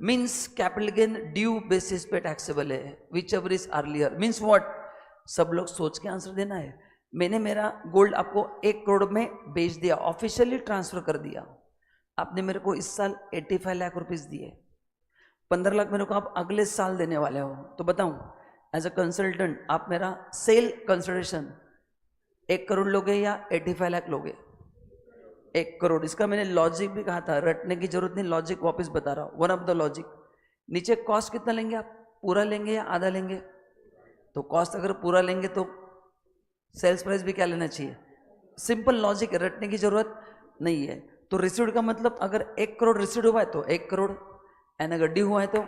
S1: means capital gain due basis पे टैक्सेबल है, which ever is earlier. Means what? सब लोग सोच के आंसर देना है। मैंने मेरा गोल्ड आपको 1 करोड़ में बेच दिया, ऑफिशियली ट्रांसफर कर दिया। आपने मेरे को इस साल 85 लाख रुपीस दिए, 15 लाख मेरे को आप अगले साल देने वाले हो। तो बताऊं, एज अ कंसल्टेंट आप मेरा सेल कंसिडरेशन 1 करोड़ लोगे या 85 लाख लोगे? 1 करोड़। इसका मैंने लॉजिक भी कहा था, रटने की जरूरत नहीं, लॉजिक वापस बता रहा हूँ, वन ऑफ द लॉजिक। नीचे कॉस्ट कितना लेंगे आप? पूरा लेंगे या आधा लेंगे? तो कॉस्ट अगर पूरा लेंगे तो सेल्स प्राइस भी क्या लेना चाहिए? सिंपल लॉजिक है, रटने की जरूरत नहीं है। तो रिसीव्ड का मतलब अगर 1 करोड़ रिसीव्ड हुआ है तो 1 करोड़, एंड अगर ड्यू हुआ है तो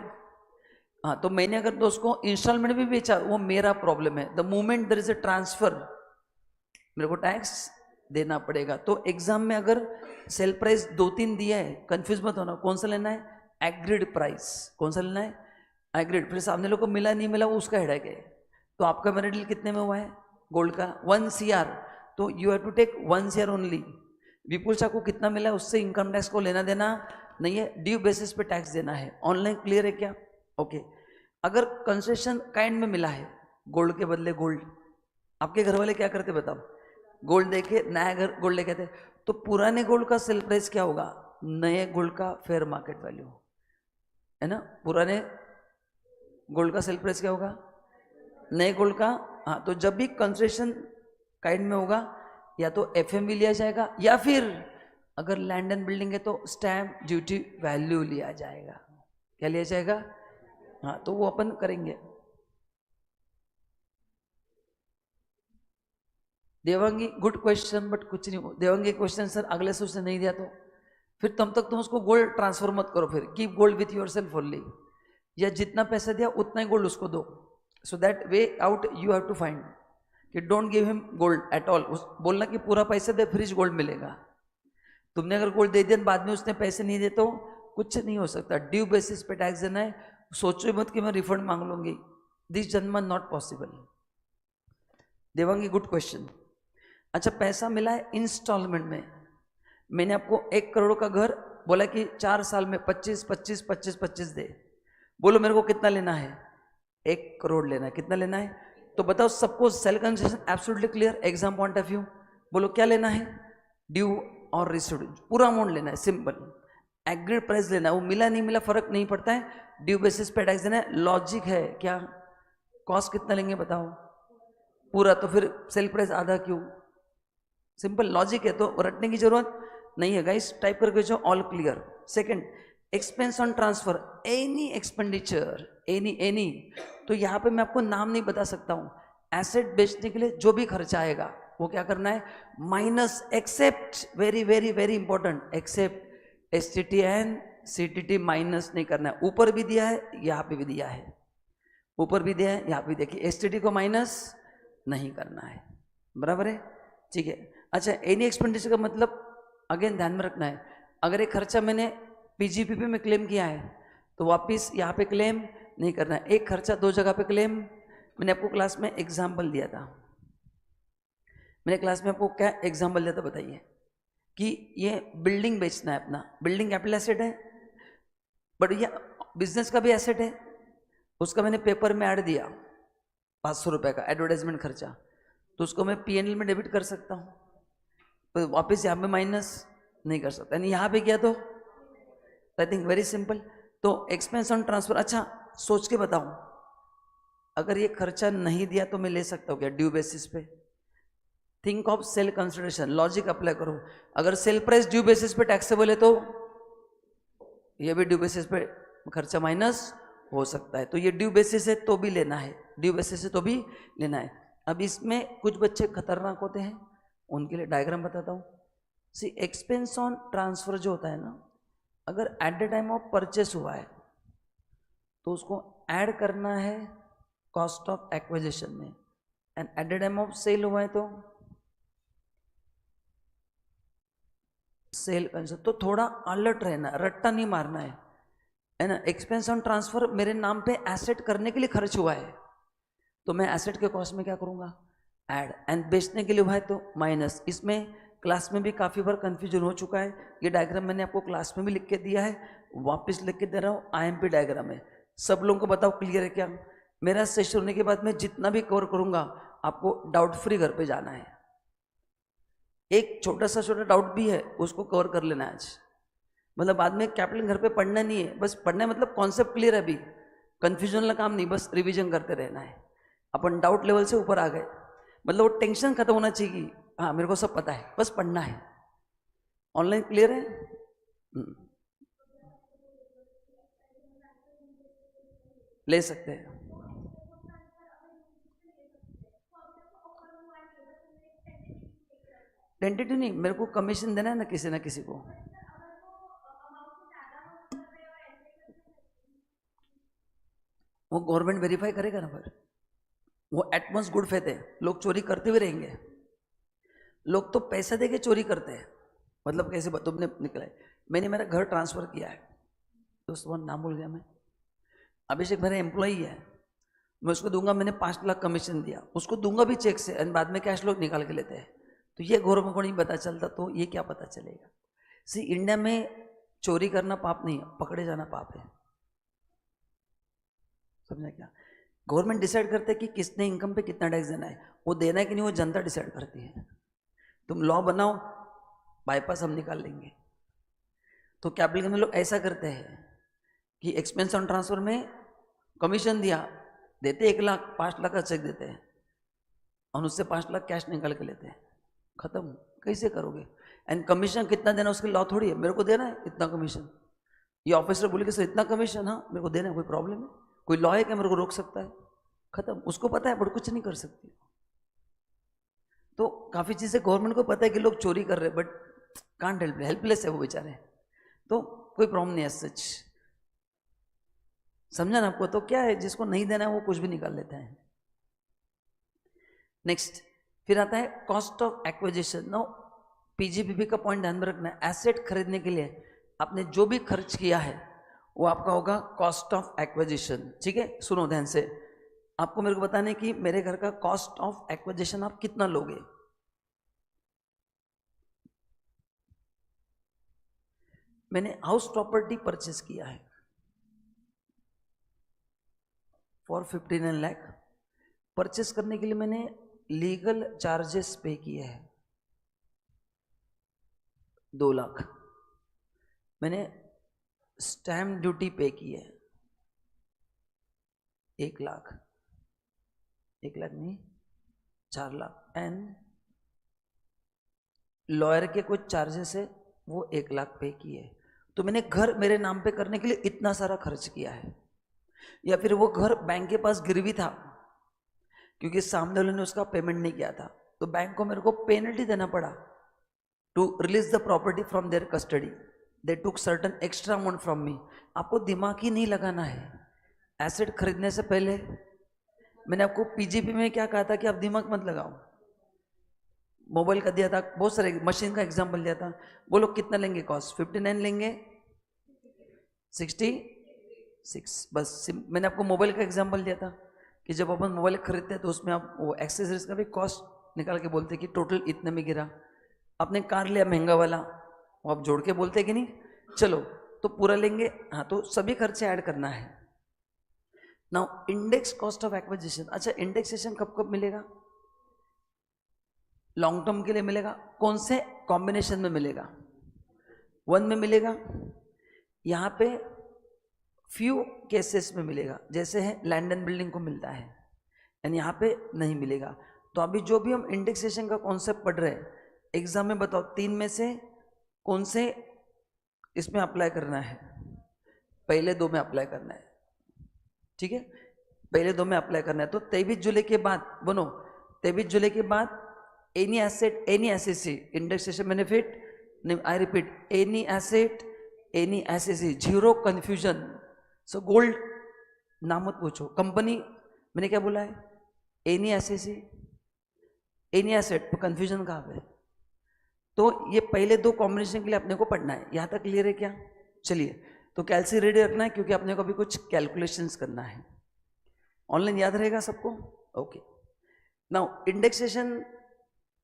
S1: हाँ, तो मैंने अगर तो उसको इंस्टॉलमेंट भी बेचा, वो मेरा प्रॉब्लम है। The moment there is a transfer, मेरे को टैक्स देना पड़ेगा। तो एग्जाम में अगर सेल प्राइस 2-3 दिया है, कंफ्यूज मत होना, कौन सा लेना है? Agreed price. कौन सा लेना है? एग्रीड। फिर सामने लोग को मिला नहीं मिला वो उसका हेडेक है। तो आपका मेरा डील कितने में हुआ है गोल्ड का? 1 CR, तो you have to take 1 CR only. Vipul Shah को कितना मिला है उससे इनकम टैक्स को लेना देना नहीं है, ड्यू बेसिस पे टैक्स देना है। ऑनलाइन क्लियर है क्या? ओके। अगर कंसेशन काइंड में मिला है, गोल्ड के बदले गोल्ड, आपके घर वाले क्या करते बताओ? गोल्ड देके नया घर गोल्ड लेके आते, तो पुराने गोल्ड का सेल प्राइस क्या होगा? नए गोल्ड का फेयर मार्केट वैल्यू, है ना? पुराने गोल्ड का सेल प्राइस क्या होगा? नए गोल्ड का। हाँ, तो जब भी कंसेशन काइंड में होगा या तो FMV लिया जाएगा, या फिर अगर लैंड एंड बिल्डिंग है तो स्टैम्प ड्यूटी वैल्यू लिया जाएगा। क्या लिया जाएगा? हाँ, तो वो अपन करेंगे। देवांगी गुड क्वेश्चन, बट कुछ नहीं। देवांगी क्वेश्चन सर अगले से उसने नहीं दिया तो फिर तब तक तुम उसको गोल्ड ट्रांसफर मत करो, फिर keep gold with yourself only, या जितना पैसा दिया उतना ही गोल्ड उसको दो। So that way out you have to find कि don't give him gold at all. बोलना कि पूरा पैसा दे फ्रिज गोल्ड मिलेगा। तुमने अगर गोल्ड दे दिया बाद में उसने पैसे नहीं दे तो कुछ नहीं हो सकता। ड्यू बेसिस पे टैक्स देना है। सोचो मत कि मैं रिफंड मांग लूंगी, दिस जन्म not possible. Devangi good question. अच्छा, पैसा मिला है इंस्टॉलमेंट में। मैंने आपको 1 करोड़ का घर बोला कि 4 साल में 25 दे। बोलो मेरे को कितना लेना है? 1 करोड़ लेना है। कितना लेना है? तो बताओ सबको sale concession absolutely clear? Exam point of view बोलो क्या लेना है? ड्यू और रिसीव्ड, पूरा अमाउंट लेना है, सिंपल। एग्रीड प्राइस लेना है, वो मिला नहीं मिला फर्क नहीं पड़ता है, ड्यू बेसिस पे टैक्स देना है। लॉजिक है क्या? कॉस्ट कितना लेंगे बताओ? पूरा, तो फिर सेल प्राइस आधा क्यों? सिंपल लॉजिक है, तो रटने की जरूरत नहीं है गाइस। टाइप करके जो all clear. Second, expense on transfer, any expenditure, any. तो यहाँ पे मैं आपको नाम नहीं बता सकता हूँ। एसेट बेचने के लिए जो भी खर्चा आएगा वो क्या करना है? Minus, except, very very very important, except STT and CTT minus नहीं करना है। ऊपर भी दिया है, यहाँ पे भी दिया है, ऊपर भी दिया है, यहाँ पे देखिए STT को माइनस नहीं करना है, बराबर है? ठीक है। अच्छा, एनी एक्सपेंडिचर का मतलब अगेन ध्यान में रखना है, अगर एक खर्चा मैंने PGPP में क्लेम किया है तो वापिस यहाँ पे क्लेम नहीं करना है। एक खर्चा 2 जगह पे क्लेम। मैंने आपको क्लास में एग्जाम्पल दिया था, मैंने क्लास में आपको क्या एग्जाम्पल दिया था बताइए? कि ये बिल्डिंग बेचना है अपना, बिल्डिंग कैपिटल एसेट है, बट ये बिजनेस का भी एसेट है। उसका मैंने पेपर में ऐड दिया 500 रुपये का एडवर्टाइजमेंट खर्चा, तो उसको मैं PNL में डेबिट कर सकता हूँ, तो वापस यहाँ पे माइनस नहीं कर सकता। यानी यहाँ पे किया तो आई थिंक वेरी सिंपल। तो एक्सपेंस ऑन ट्रांसफर, अच्छा सोच के बताऊँ, अगर ये खर्चा नहीं दिया तो मैं ले सकता हूँ क्या ड्यू बेसिस पे? Think of sale consideration, logic apply करो। अगर सेल प्राइस ड्यू बेसिस पे टैक्सेबल है तो ये भी ड्यू बेसिस पे खर्चा माइनस हो सकता है, तो ये ड्यू बेसिस है तो भी लेना है, ड्यू बेसिस है तो भी लेना है। अब इसमें कुछ बच्चे खतरनाक होते हैं, उनके लिए डायग्राम बताता हूँ। सी एक्सपेंस ऑन ट्रांसफर जो होता है ना, अगर at the time of purchase हुआ है तो उसको ऐड करना है कॉस्ट ऑफ एक्विजिशन में, and at the time of sale हुआ है तो सेल कंसेप्ट। तो थोड़ा अलर्ट रहना, रट्टा नहीं मारना है ना। एक्सपेंस ऑन ट्रांसफर मेरे नाम पे एसेट करने के लिए खर्च हुआ है, तो मैं एसेट के कॉस्ट में क्या करूंगा, ऐड, एंड बेचने के लिए हुआ है तो माइनस। इसमें क्लास में भी काफ़ी बार कंफ्यूजन हो चुका है, ये डायग्राम मैंने आपको क्लास में भी लिख के दिया है, वापस लिख के दे रहा हूँ, IMP डायग्राम है। सब लोगों को बताओ क्लियर है क्या? मेरा सेशन होने के बाद मैं जितना भी कवर करूंगा आपको डाउट फ्री घर पे जाना है। एक छोटा डाउट भी है उसको कवर कर लेना आज, मतलब बाद में कैपिटल घर पे पढ़ना नहीं है, बस पढ़ना है, मतलब कॉन्सेप्ट क्लियर है, अभी कंफ्यूजन वाला काम नहीं, बस रिवीजन करते रहना है। अपन डाउट लेवल से ऊपर आ गए, मतलब वो टेंशन खत्म होना चाहिए कि हाँ मेरे को सब पता है, बस पढ़ना है। ऑनलाइन क्लियर है? ले सकते हैं। टेंटेटिव नहीं, मेरे को कमीशन देना है ना किसी को। वो गवर्नमेंट वेरीफाई करेगा ना, फिर वो एटमोस्ट गुड फेथ है, लोग चोरी करते हुए रहेंगे। लोग तो पैसा देके चोरी करते हैं, मतलब कैसे तुमने निकला है। मैंने मेरा घर ट्रांसफर किया है, दोस्तों नाम भूल गया मैं, अभिषेक मेरा एम्प्लॉई है, मैं उसको दूंगा, मैंने 5 लाख कमीशन दिया, उसको दूंगा भी चेक से, एंड बाद में कैश लोग निकाल के लेते हैं। तो ये गवर्नमेंट को नहीं पता चलता, तो ये क्या पता चलेगा? सी इंडिया में चोरी करना पाप नहीं है, पकड़े जाना पाप है, समझा क्या? गवर्नमेंट डिसाइड करते है कि किसने इनकम पे कितना टैक्स देना है, वो देना है कि नहीं वो जनता डिसाइड करती है। तुम लॉ बनाओ, बाईपास हम निकाल लेंगे। तो कैपिटल में लोग ऐसा करते हैं कि एक्सपेंस ऑन ट्रांसफर में कमीशन दिया, देते 1 लाख, 5 लाख का चेक देते हैं और उससे 5 लाख कैश निकाल के लेते हैं, खत्म। कैसे करोगे? एंड कमीशन कितना देना उसके लॉ थोड़ी है, मेरे को देना है इतना कमीशन। ये ऑफिसर बोले कि सर इतना कमीशन, हाँ मेरे को देना है, कोई प्रॉब्लम है? कोई लॉ है क्या मेरे को रोक सकता है? खत्म, उसको पता है बट कुछ नहीं कर सकती। तो काफ़ी चीज़ें गवर्नमेंट को पता है कि लोग चोरी कर रहे हैं, बट कांट हेल्प, हेल्पलेस है वो बेचारे, तो कोई प्रॉब्लम नहीं है सच। समझा ना आपको? तो क्या है, जिसको नहीं देना है वो कुछ भी निकाल लेता है। नेक्स्ट फिर आता है cost of acquisition. No, PGPP का पॉइंट ध्यान में रखना है, एसेट खरीदने के लिए आपने जो भी खर्च किया है वो आपका होगा कॉस्ट ऑफ एक्विजिशन। ठीक है, सुनो ध्यान से, आपको मेरे को बताने कि मेरे घर का कॉस्ट ऑफ एक्विजिशन आप कितना लोगे। मैंने हाउस प्रॉपर्टी परचेस किया है फॉर 59 लाख। परचेस करने के लिए मैंने लीगल चार्जेस पे किए हैं 2 लाख। मैंने स्टैम्प ड्यूटी पे की है 1 लाख, 1 लाख नहीं 4 लाख, एंड लॉयर के कुछ चार्जेस है वो 1 लाख पे किए। तो मैंने घर मेरे नाम पे करने के लिए इतना सारा खर्च किया है। या फिर वो घर बैंक के पास गिरवी था क्योंकि सामने वाले ने उसका पेमेंट नहीं किया था, तो बैंक को मेरे को पेनल्टी देना पड़ा to release the property from their custody. They took certain extra amount from me. आपको दिमाग ही नहीं लगाना है। एसेट खरीदने से पहले मैंने आपको पीजीपी में क्या कहा था कि आप दिमाग मत लगाओ। मोबाइल का दिया था, बहुत सारे मशीन का एग्जांपल दिया था, बोलो कितना लेंगे कॉस्ट, 59 लेंगे, 66, बस मैंने आपको मोबाइल का एग्जांपल दिया था कि जब अपन मोबाइल खरीदते हैं तो उसमें आप वो एक्सेसरीज का भी कॉस्ट निकाल के बोलते हैं कि टोटल इतने में गिरा। आपने कार लिया महंगा वाला, वो आप जोड़ के बोलते हैं कि नहीं, चलो तो पूरा लेंगे, हाँ तो सभी खर्चे ऐड करना है। Now index cost of acquisition. अच्छा, इंडेक्सेशन कब कब मिलेगा? लॉन्ग टर्म के लिए मिलेगा। कौन से कॉम्बिनेशन में मिलेगा? 1 में मिलेगा, यहाँ पे फ्यू केसेस में मिलेगा, जैसे है लैंड एंड बिल्डिंग को मिलता है, यानी यहाँ पे नहीं मिलेगा। तो अभी जो भी हम इंडेक्सेशन का कॉन्सेप्ट पढ़ रहे हैं, एग्जाम में बताओ 3 में से कौन से इसमें अप्लाई करना है? पहले 2 में अप्लाई करना है, ठीक है, पहले 2 में अप्लाई करना है। तो 23 जुलाई के बाद बनो, 23 जुलाई के बाद any asset any SSC indexation benefit, I repeat, any asset any SSC, zero confusion. So gold नाम मत पूछो, कंपनी मैंने क्या बोला है, एनी एसएससी एनी एसेट, तो कंफ्यूजन कहाँ पे। तो ये पहले 2 कॉम्बिनेशन के लिए अपने को पढ़ना है। यहाँ तक क्लियर है क्या? चलिए, तो कैलसी रेडी रखना है क्योंकि अपने को अभी कुछ कैलकुलेशंस करना है। ऑनलाइन याद रहेगा सबको? Okay. Now indexation,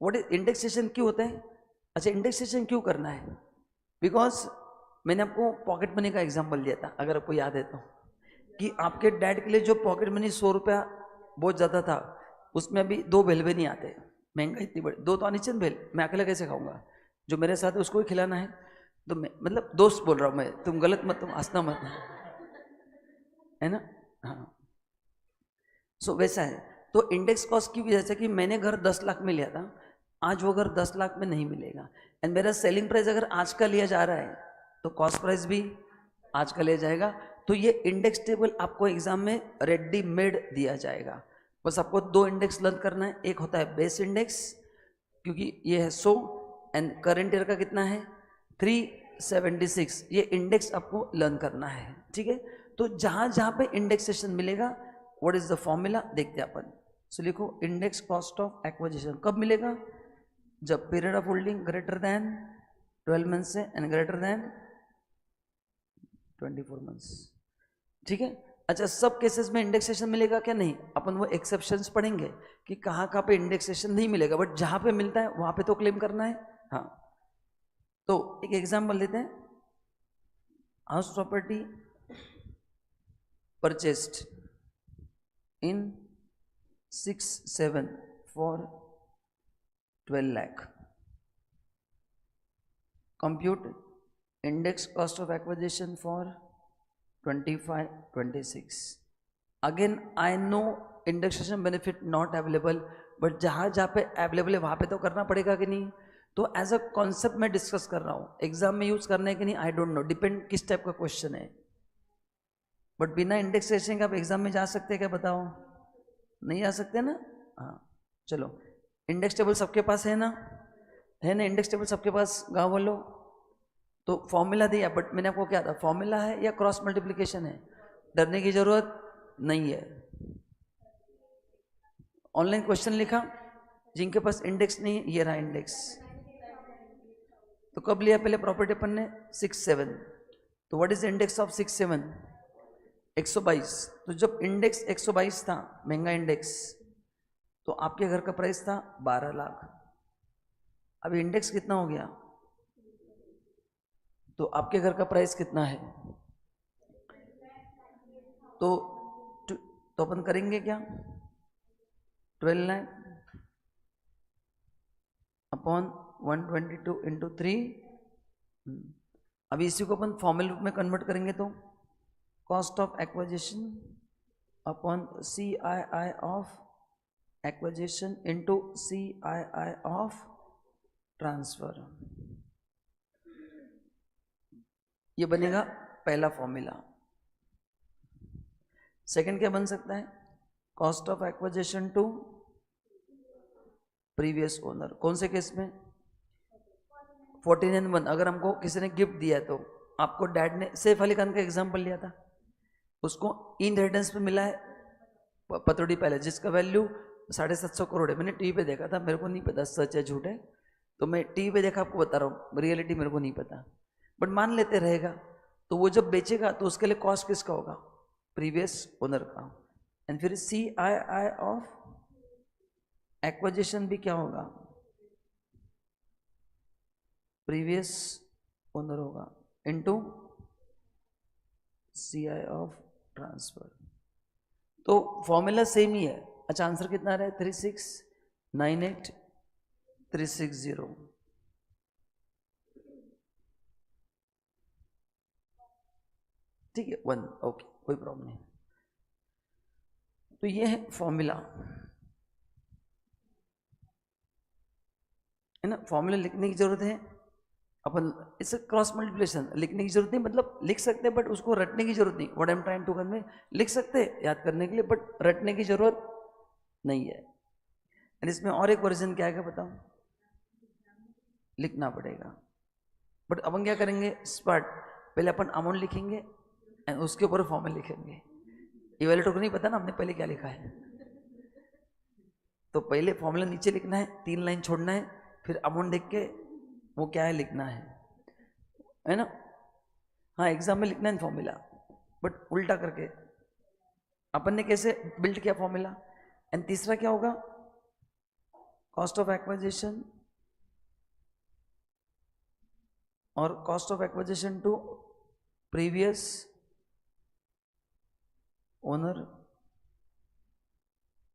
S1: what is indexation, क्यों होता है? अच्छा, इंडेक्सेशन क्यों करना है? बिकॉज मैंने आपको पॉकेट मनी का एग्जाम्पल दिया था, अगर आपको याद है तो, कि आपके डैड के लिए जो पॉकेट मनी 100 रुपया बहुत ज़्यादा था, उसमें अभी 2 भेल भी नहीं आते, महंगाई इतनी बड़ी, 2 तो आनी चाहिए भेल, मैं अकेला कैसे खाऊंगा? जो मेरे साथ है उसको ही खिलाना है। तो मैं मतलब दोस्त बोल रहा हूँ मैं, तुम गलत मत, तुम हंसना मत, है ना? हाँ, सो वैसा है। तो इंडेक्स कॉस्ट की वजह से कि मैंने घर 10 लाख में लिया था, आज वो घर 10 लाख में नहीं मिलेगा, एंड मेरा सेलिंग प्राइस अगर आज का लिया जा रहा है तो कॉस्ट प्राइस भी आज का लिया जाएगा। तो ये इंडेक्स टेबल आपको एग्जाम में रेडीमेड दिया जाएगा, बस आपको 2 इंडेक्स लर्न करना है। एक होता है बेस इंडेक्स, क्योंकि ये है 100, एंड करेंट ईयर का कितना है 376, ये इंडेक्स आपको लर्न करना है, ठीक है। तो जहां जहां पे इंडेक्सेशन मिलेगा, व्हाट इज द फॉर्मूला देखते हैं अपन। सो लिखो इंडेक्स कॉस्ट ऑफ एक्विजिशन कब मिलेगा? जब period of holding greater than 12 months है एंड ग्रेटर देन 24 मंथ्स, ठीक है। अच्छा, सब केसेस में इंडेक्सेशन मिलेगा क्या? नहीं, अपन वो एक्सेप्शंस पढ़ेंगे कि कहाँ कहाँ पे इंडेक्सेशन नहीं मिलेगा, बट जहां पे मिलता है वहां पे तो क्लेम करना है। हाँ, तो एक एग्जांपल लेते हैं, house property purchased in 6-7 for 12 lakh. Compute index cost of acquisition for 25-26. Again, I know indexation benefit not available, but जहाँ जहाँ पे अवेलेबल है वहाँ पे तो करना पड़ेगा कि नहीं? तो एज अ कॉन्सेप्ट मैं डिस्कस कर रहा हूँ, एग्जाम में यूज करना है कि नहीं आई डोंट नो, डिपेंड किस टाइप का क्वेश्चन है। बट बिना इंडेक्सेशन के आप एग्जाम में जा सकते हैं क्या? बताओ, नहीं आ सकते ना? हाँ, चलो, इंडेक्स टेबल सबके पास है ना? है ना इंडेक्स टेबल सबके पास गाँव वालों? तो फॉर्मूला दिया, बट मैंने आपको क्या था, फॉर्मूला है या क्रॉस मल्टीप्लिकेशन है? डरने की जरूरत नहीं है। ऑनलाइन क्वेश्चन लिखा, जिनके पास इंडेक्स नहीं है, ये रहा इंडेक्स। तो कब लिया पहले प्रॉपर्टी अपन ने? 6-7। तो व्हाट इज इंडेक्स ऑफ 6-7? 122। तो जब इंडेक्स 122 था, महंगा इंडेक्स, तो आपके घर का प्राइस था 12 लाख। अभी इंडेक्स कितना हो गया? तो आपके घर का प्राइस कितना है? तो अपन करेंगे क्या? 12 लाख अपॉन 122 इंटू 3। अभी इसी को अपन फॉर्मल रूप में कन्वर्ट करेंगे तो cost of acquisition upon CII of acquisition into CII of transfer, ये बनेगा पहला फॉर्मूला। सेकंड क्या बन सकता है? Cost of acquisition to previous owner. कौन से केस में? 14N1। अगर हमको किसी ने गिफ्ट दिया है, तो आपको डैड ने, सैफ अली खान का एग्जांपल लिया था, उसको इनहेरिटेंस में मिला है पतौड़ी पैलेस, जिसका वैल्यू 750 करोड़ है। मैंने टीवी पे देखा था, मेरे को नहीं पता सच है झूठ है, तो मैं टीवी पे देखा, आपको बता रहा हूँ, रियलिटी मेरे को नहीं पता, बट मान लेते रहेगा। तो वो जब बेचेगा तो उसके लिए कॉस्ट किसका होगा? प्रीवियस ओनर का। एंड फिर CII ऑफ एक्विजिशन भी क्या होगा? प्रीवियस ओनर होगा इनटू CI ऑफ ट्रांसफर। तो फॉर्मूला सेम ही है। अच्छा, आंसर कितना आ रहा है? 3698,360। ठीक है, 1, ओके, कोई प्रॉब्लम नहीं। तो ये है फॉर्मूला, है ना? फॉर्मूला लिखने की जरूरत है अपन इट्स क्रॉस मल्टीप्लिकेशन, लिखने की जरूरत नहीं, मतलब लिख सकते हैं बट उसको रटने की जरूरत नहीं। What I am trying to convey, लिख सकते हैं याद करने के लिए बट रटने की जरूरत नहीं है। एंड इसमें और एक वर्जन क्या है बताओ, लिखना पड़ेगा। बट अपन क्या करेंगे स्पार्ट, पहले अपन अमाउंट लिखेंगे एंड उसके ऊपर फॉर्मूला लिखेंगे। इवेल्यूएटर को नहीं पता ना हमने पहले क्या लिखा है, तो पहले फॉर्मूला नीचे लिखना है, 3 लाइन छोड़ना है, फिर अमाउंट देख के वो क्या है लिखना है ना। हाँ एग्जाम में लिखना है फॉर्मूला, बट उल्टा करके। अपन ने कैसे बिल्ड किया फॉर्मूला। एंड तीसरा क्या होगा, कॉस्ट ऑफ एक्विजिशन और cost of acquisition to previous owner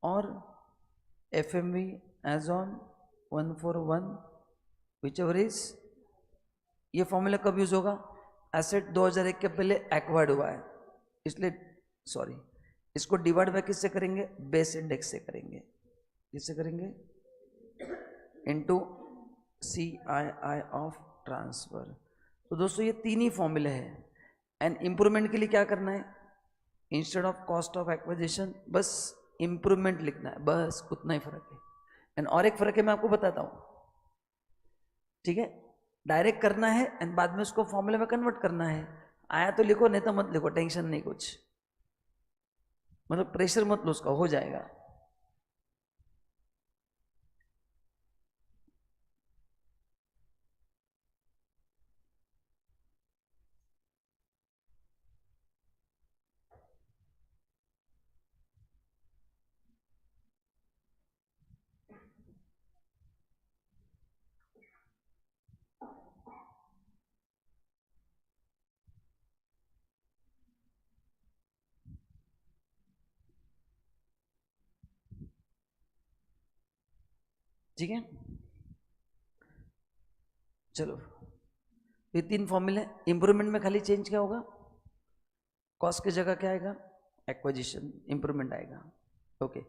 S1: और FMV as on 141 whichever is. ये फॉर्मूला कब यूज होगा, एसेट 2001 के पहले एक्वायर्ड हुआ है इसलिए, सॉरी इसको डिवाइड बाय किससे करेंगे, बेस इंडेक्स से करेंगे। किससे करेंगे, इनटू CII ऑफ ट्रांसफर। तो दोस्तों ये 3 ही फॉर्मूले हैं। एंड इंप्रूवमेंट के लिए क्या करना है, instead of cost of acquisition बस इंप्रूवमेंट लिखना है, बस उतना ही फर्क है। एंड और एक फर्क है मैं आपको बताता हूं, ठीक है। डायरेक्ट करना है एंड बाद में उसको फॉर्मूले में कन्वर्ट करना है। आया तो लिखो, नहीं तो मत लिखो, टेंशन नहीं कुछ, मतलब प्रेशर मत लो उसका, हो जाएगा। ठीक है चलो, ये 3 फॉर्मूले। इंप्रूवमेंट में खाली चेंज क्या होगा, कॉस्ट की जगह क्या आएगा, एक्विजिशन, इंप्रूवमेंट आएगा। ओके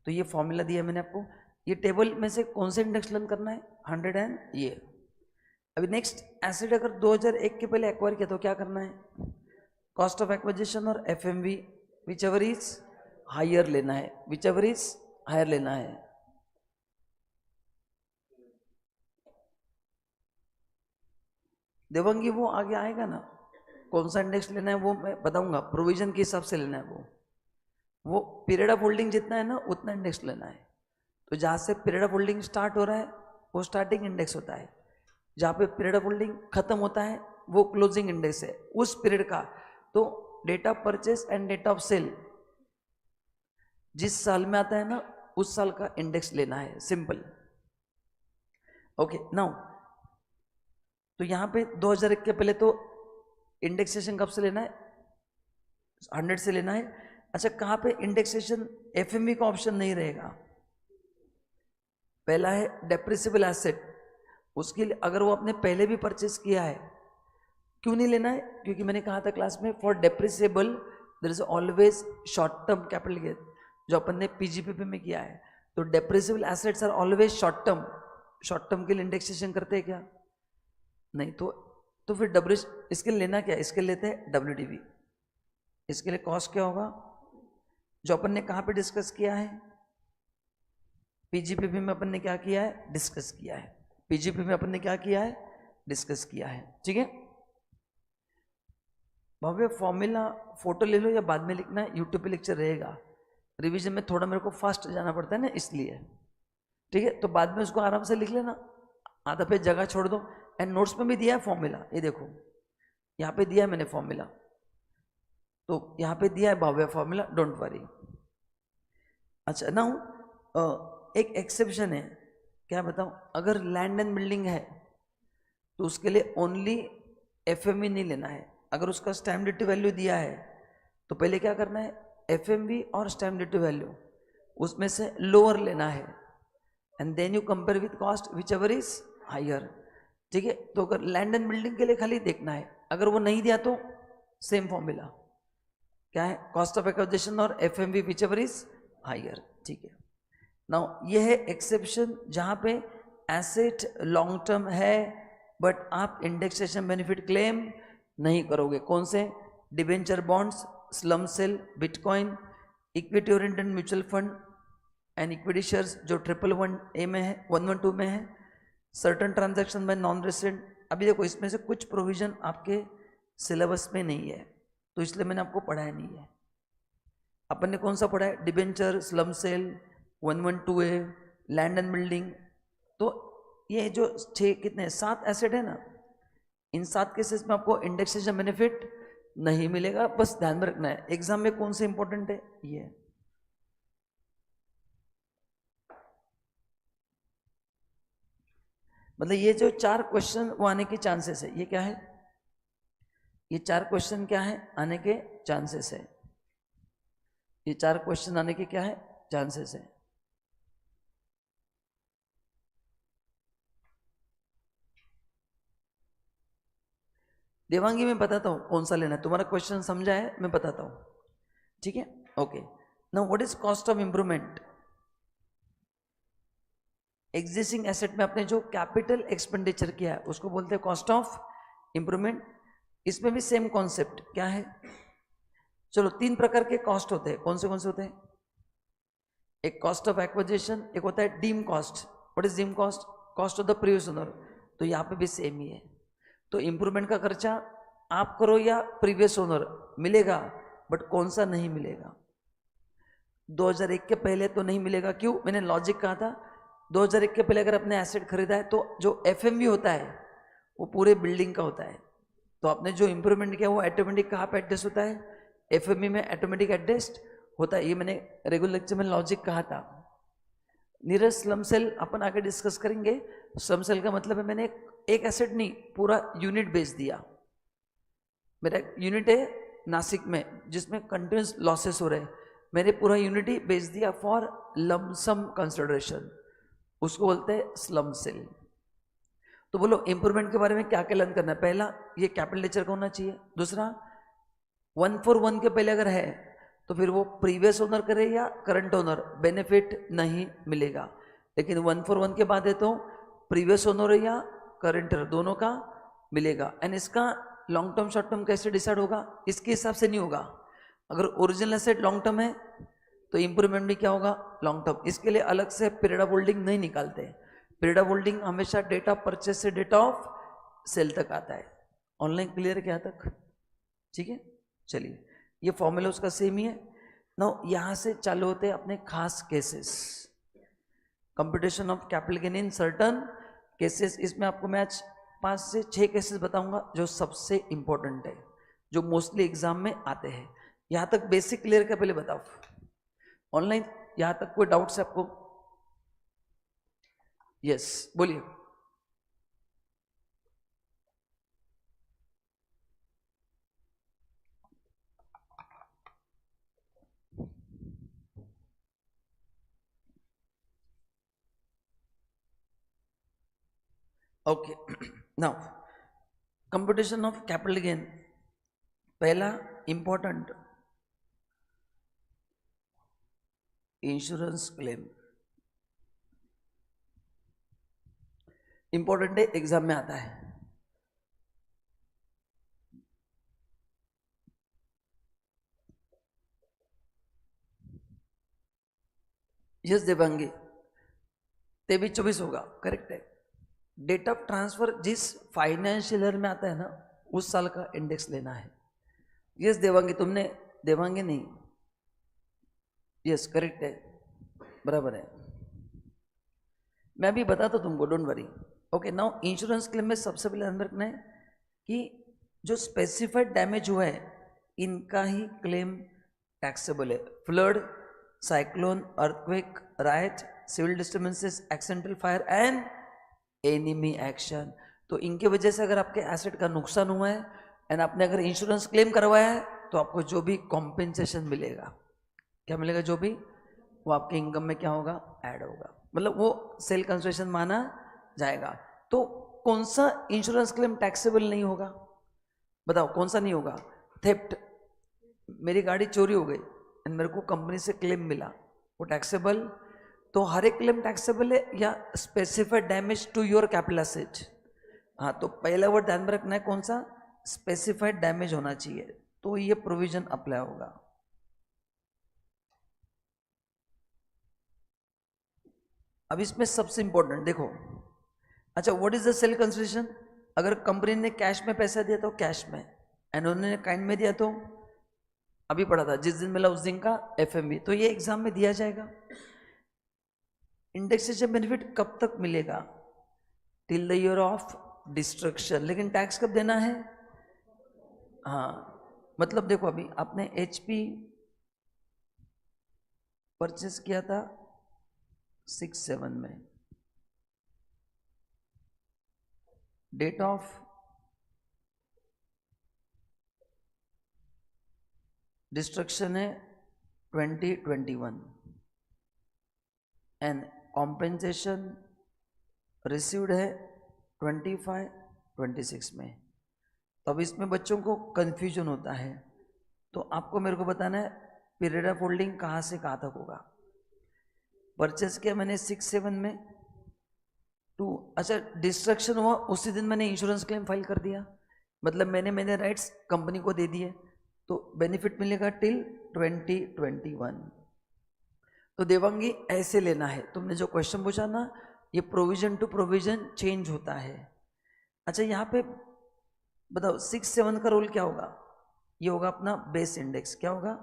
S1: तो ये फॉर्मूला दिया मैंने आपको। ये टेबल में से कौन से इंडेक्स लर्न करना है, 100 एंड ये। अभी नेक्स्ट एसिड अगर 2001 के पहले एक्वायर किया तो क्या करना है, कॉस्ट ऑफ एक्विजिशन और FMV विचएवर इज हायर लेना है, विचएवर इज हायर लेना है। देवंगी वो आगे आएगा ना, कौन सा इंडेक्स लेना है वो मैं बताऊंगा, प्रोविजन के हिसाब से लेना है वो पीरियड ऑफ होल्डिंग जितना है ना उतना इंडेक्स लेना है। तो जहाँ से पीरियड ऑफ होल्डिंग स्टार्ट हो रहा है वो स्टार्टिंग इंडेक्स होता है, जहाँ पे पीरियड ऑफ होल्डिंग खत्म होता है वो क्लोजिंग इंडेक्स है उस पीरियड का। तो date of purchase and date of sale जिस साल में आता है ना उस साल का इंडेक्स लेना है, सिंपल। ओके नाउ तो यहाँ पे 2001 के पहले तो इंडेक्सेशन कब से लेना है, 100 से लेना है। अच्छा कहाँ पे इंडेक्सेशन FMV का ऑप्शन नहीं रहेगा, पहला है डेप्रिसिबल एसेट, उसके लिए अगर वो आपने पहले भी परचेस किया है, क्यों नहीं लेना है, क्योंकि मैंने कहा था क्लास में for depreciable there is always short term capital gain, जो अपन ने PGPP में किया है। तो depreciable assets are always short term के लिए इंडेक्सेशन करते हैं क्या, नहीं। तो फिर डब्ल्यू इसके लिए लेना क्या, इसके लिए लेते हैं WDV। इसके लिए कॉस्ट क्या होगा, जो अपन ने कहाँ पे डिस्कस किया है, PGPP में अपन ने क्या किया है, डिस्कस किया है। PGPP में अपन ने क्या किया है, डिस्कस किया है, ठीक है। भव्य फॉर्मूला फोटो ले लो या बाद में लिखना है, यूट्यूब पे लेक्चर रहेगा। रिवीजन में थोड़ा मेरे को फास्ट जाना पड़ता है ना इसलिए, ठीक है। तो बाद में उसको आराम से लिख लेना, आधा पे जगह छोड़ दो। एंड नोट्स में भी दिया है फॉर्मूला, ये देखो यहाँ पे दिया है मैंने फॉर्मूला, तो यहाँ पे दिया है भव्य फॉर्मूला, डोंट वरी। अच्छा नाउ एक एक्सेप्शन है, क्या बताऊं, अगर लैंड एंड बिल्डिंग है तो उसके लिए ओनली FMV नहीं लेना है। अगर उसका स्टैम्प ड्यूटी वैल्यू दिया है तो पहले क्या करना है, FMV और स्टैम्प ड्यूटी वैल्यू उसमें से लोअर लेना है and then you compare with cost which ever is higher, ठीक है। तो अगर लैंड एंड बिल्डिंग के लिए खाली देखना है, अगर वो नहीं दिया तो सेम फॉर्मूला क्या है, कॉस्ट ऑफ एक्विजिशन और FMV which ever is higher, ठीक है। नाउ ये है एक्सेप्शन जहां पे एसेट लॉन्ग टर्म है बट आप इंडेक्सेशन बेनिफिट क्लेम नहीं करोगे। कौन से? Debenture bonds, slump sale, bitcoin, equity oriented mutual fund and equity shares जो 111A में है, 112 में है, certain transaction by non resident. अभी देखो इसमें से कुछ प्रोविजन आपके सिलेबस में नहीं है, तो इसलिए मैंने आपको पढ़ाया नहीं है। अपन ने कौन सा पढ़ा है? Debenture, slump sale, 112A, land and building. तो ये जो 6 कितने 7 एसेट है ना, इन 7 केसेस में आपको इंडेक्सेशन बेनिफिट नहीं मिलेगा, बस ध्यान में रखना है। एग्जाम में कौन से इंपॉर्टेंट है ये, मतलब ये जो 4 क्वेश्चन वो आने के चांसेस है। ये क्या है? ये 4 क्वेश्चन क्या है? आने के चांसेस है। ये 4 क्वेश्चन आने के क्या है? चांसेस है। देवांगी मैं बताता हूं कौन सा लेना है, तुम्हारा क्वेश्चन समझा है, मैं बताता हूं, ठीक है? Okay, now what is cost of improvement? Existing asset में आपने जो कैपिटल एक्सपेंडिचर किया है उसको बोलते हैं कॉस्ट ऑफ इंप्रूवमेंट। इसमें भी सेम कॉन्सेप्ट क्या है? चलो 3 प्रकार के कॉस्ट होते हैं। कौन से होते हैं? एक कॉस्ट ऑफ एक्विजिशन, एक होता है deem cost. What is deem cost? Cost of the previous owner. तो यहाँ पे भी सेम ही है। तो इंप्रूवमेंट का खर्चा आप करो या प्रीवियस ओनर, मिलेगा, बट कौन सा नहीं मिलेगा? 2001 के पहले तो नहीं मिलेगा। क्यों? मैंने लॉजिक कहा था, 2001 के पहले अगर अपने एसेट खरीदा है तो जो एफएमवी होता है वो पूरे बिल्डिंग का होता है। तो आपने जो इंप्रूवमेंट किया वो ऑटोमेटिक कहाँ पे एडजस्ट होता है? एफएमवी में ऑटोमेटिक एडजस्ट होता है। ये मैंने रेगुलर लेक्चर में लॉजिक कहा था। नीरज स्लम सेल अपन आगे डिस्कस करेंगे। स्लम सेल का मतलब है मैंने एक एसेट नहीं, पूरा यूनिट बेच दिया। मेरा यूनिट है नासिक में जिसमें कंटिन्यूस लॉसेस हो रहे हैं, मैंने पूरा यूनिट ही बेच दिया फॉर लमसम कंसिडरेशन, उसको बोलते हैं स्लम सेल। तो बोलो इंप्रूवमेंट के बारे में क्या क्या लर्न करना है? पहला, ये कैपिटल नेचर का होना चाहिए। दूसरा, 141 के पहले अगर है तो फिर वो प्रीवियस ओनर करे या करंट ओनर, बेनिफिट नहीं मिलेगा। लेकिन 141 के बाद है तो प्रीवियस ओनर या करंट दोनों का मिलेगा। एंड इसका लॉन्ग टर्म शॉर्ट टर्म कैसे डिसाइड होगा? इसके हिसाब से नहीं होगा। अगर ओरिजिनल एसेट लॉन्ग टर्म है तो इंप्रूवमेंट भी क्या होगा? Long term. इसके लिए अलग से पीरियड ऑफ होल्डिंग नहीं निकालते। पीरियड ऑफ होल्डिंग हमेशा डेट ऑफ परचेस से डेट ऑफ सेल तक आता है। ऑनलाइन क्लियर है क्या तक? ठीक है, चलिए ये फॉर्मूला उसका सेम ही है। नाउ यहां से चालू होते हैं अपने खास cases. Computation of capital gain in certain cases. इसमें आपको मैं आज 5 से 6 केसेस बताऊंगा जो सबसे इंपॉर्टेंट है, जो मोस्टली एग्जाम में आते हैं। यहां तक बेसिक क्लियर का पहले बताओ। ऑनलाइन यहां तक कोई डाउट्स है आपको? यस, बोलिए। Okay, now computation of capital gain. पहला इंपॉर्टेंट, इंश्योरेंस क्लेम। इंपॉर्टेंट है, एग्जाम में आता है। यस देवांगी, 23-24 होगा, करेक्ट है। डेट ऑफ ट्रांसफर जिस फाइनेंशियल ईयर में आता है ना, उस साल का इंडेक्स लेना है। यस देवांगी, तुमने, देवांगी नहीं, यस करेक्ट है, बराबर है। मैं भी बताता तुमको, don't worry. Okay, now insurance claim में सबसे पहले ध्यान रखना है कि जो स्पेसिफाइड डैमेज हुआ है इनका ही क्लेम टैक्सेबल है। Flood, cyclone, earthquake, riot, civil disturbances, accidental fire and enemy action. तो इनके वजह से अगर आपके एसेट का नुकसान हुआ है एंड आपने अगर इंश्योरेंस क्लेम करवाया है तो आपको जो भी कॉम्पेंसेशन मिलेगा, क्या मिलेगा? जो भी, वो आपके इनकम में क्या होगा? ऐड होगा, मतलब वो सेल कंसिडरेशन माना जाएगा। तो कौन सा इंश्योरेंस क्लेम टैक्सेबल नहीं होगा? बताओ कौन सा नहीं होगा? थेफ्ट, मेरी गाड़ी चोरी हो गई एंड मेरे को कंपनी से क्लेम मिला, वो टैक्सेबल? तो हर एक क्लेम टैक्सेबल है या specified damage to your capital asset? हाँ, तो पहला वर्ड ध्यान में रखना है कौन सा, स्पेसिफाइड डैमेज होना चाहिए, तो ये प्रोविजन अप्लाई होगा। अब इसमें सबसे इंपॉर्टेंट देखो, अच्छा what is the sale consideration, अगर कंपनी ने कैश में पैसा दिया तो कैश में, एंड उन्होंने काइंड में दिया तो अभी पढ़ा था जिस दिन मिला उस दिन का एफएमवी, तो ये एग्जाम में दिया जाएगा। इंडेक्सेशन बेनिफिट कब तक मिलेगा, till the year of destruction, लेकिन टैक्स कब देना है। हाँ मतलब देखो अभी आपने एचपी परचेस किया था 6/7 में, डेट ऑफ डिस्ट्रक्शन है 2021 एंड कॉम्पेंसेशन रिसीव्ड है 25-26 में। तो अब इसमें बच्चों को कंफ्यूजन होता है, तो आपको मेरे को बताना है पीरियड ऑफ होल्डिंग कहाँ से कहाँ तक होगा। परचेस किया मैंने 6/7 में 2, अच्छा डिस्ट्रक्शन हुआ उसी दिन मैंने इंश्योरेंस क्लेम फाइल कर दिया, मतलब मैंने राइट्स कंपनी को दे दिए, तो बेनिफिट मिलेगा टिल 2021। तो देवांगी ऐसे लेना है, तुमने जो क्वेश्चन पूछा ना, ये प्रोविजन टू प्रोविजन चेंज होता है। अच्छा यहाँ पे बताओ 6/7 का रोल क्या होगा, ये होगा अपना बेस इंडेक्स, क्या होगा,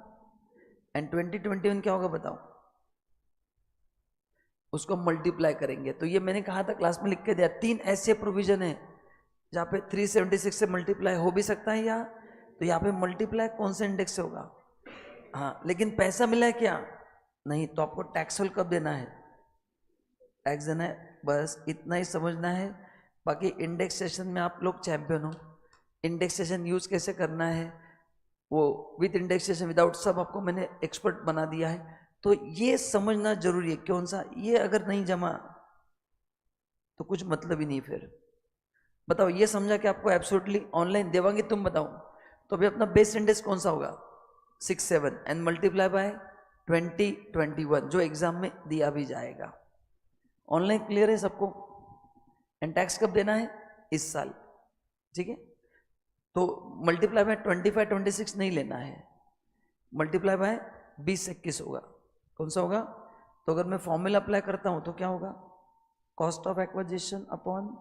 S1: एंड 2021 क्या होगा बताओ, उसको मल्टीप्लाई करेंगे। तो ये मैंने कहा था क्लास में लिख के दिया, 3 ऐसे प्रोविजन है जहाँ पे 376 से मल्टीप्लाई हो भी सकता है, या तो यहाँ पे मल्टीप्लाई कौन से इंडेक्स से होगा, हाँ लेकिन पैसा मिला है क्या, नहीं, तो आपको टैक्स कब देना है, टैक्स देना है, बस इतना ही समझना है। बाकी इंडेक्सेशन में आप लोग चैंपियन हो, इंडेक्सेशन यूज कैसे करना है, वो विद इंडेक्सेशन विदाउट सब आपको मैंने एक्सपर्ट बना दिया है, तो ये समझना जरूरी है। कौन सा, ये अगर नहीं जमा तो कुछ मतलब ही नहीं फिर। बताओ ये समझा कि आपको एब्सोल्युटली ऑनलाइन देवांगे, तुम बताओ, तो अभी अपना बेस इंडेक्स कौन सा होगा 6/7 एंड मल्टीप्लाई बाय 2021 जो एग्जाम में दिया भी जाएगा। ऑनलाइन क्लियर है सबको, एंड टैक्स कब देना है, इस साल, ठीक है। तो मल्टीप्लाई बाय 25-26 नहीं लेना है, मल्टीप्लाई बाय 20-21 होगा, कौन सा होगा, तो अगर मैं फॉर्मूला अप्लाई करता हूं तो क्या होगा, cost of acquisition upon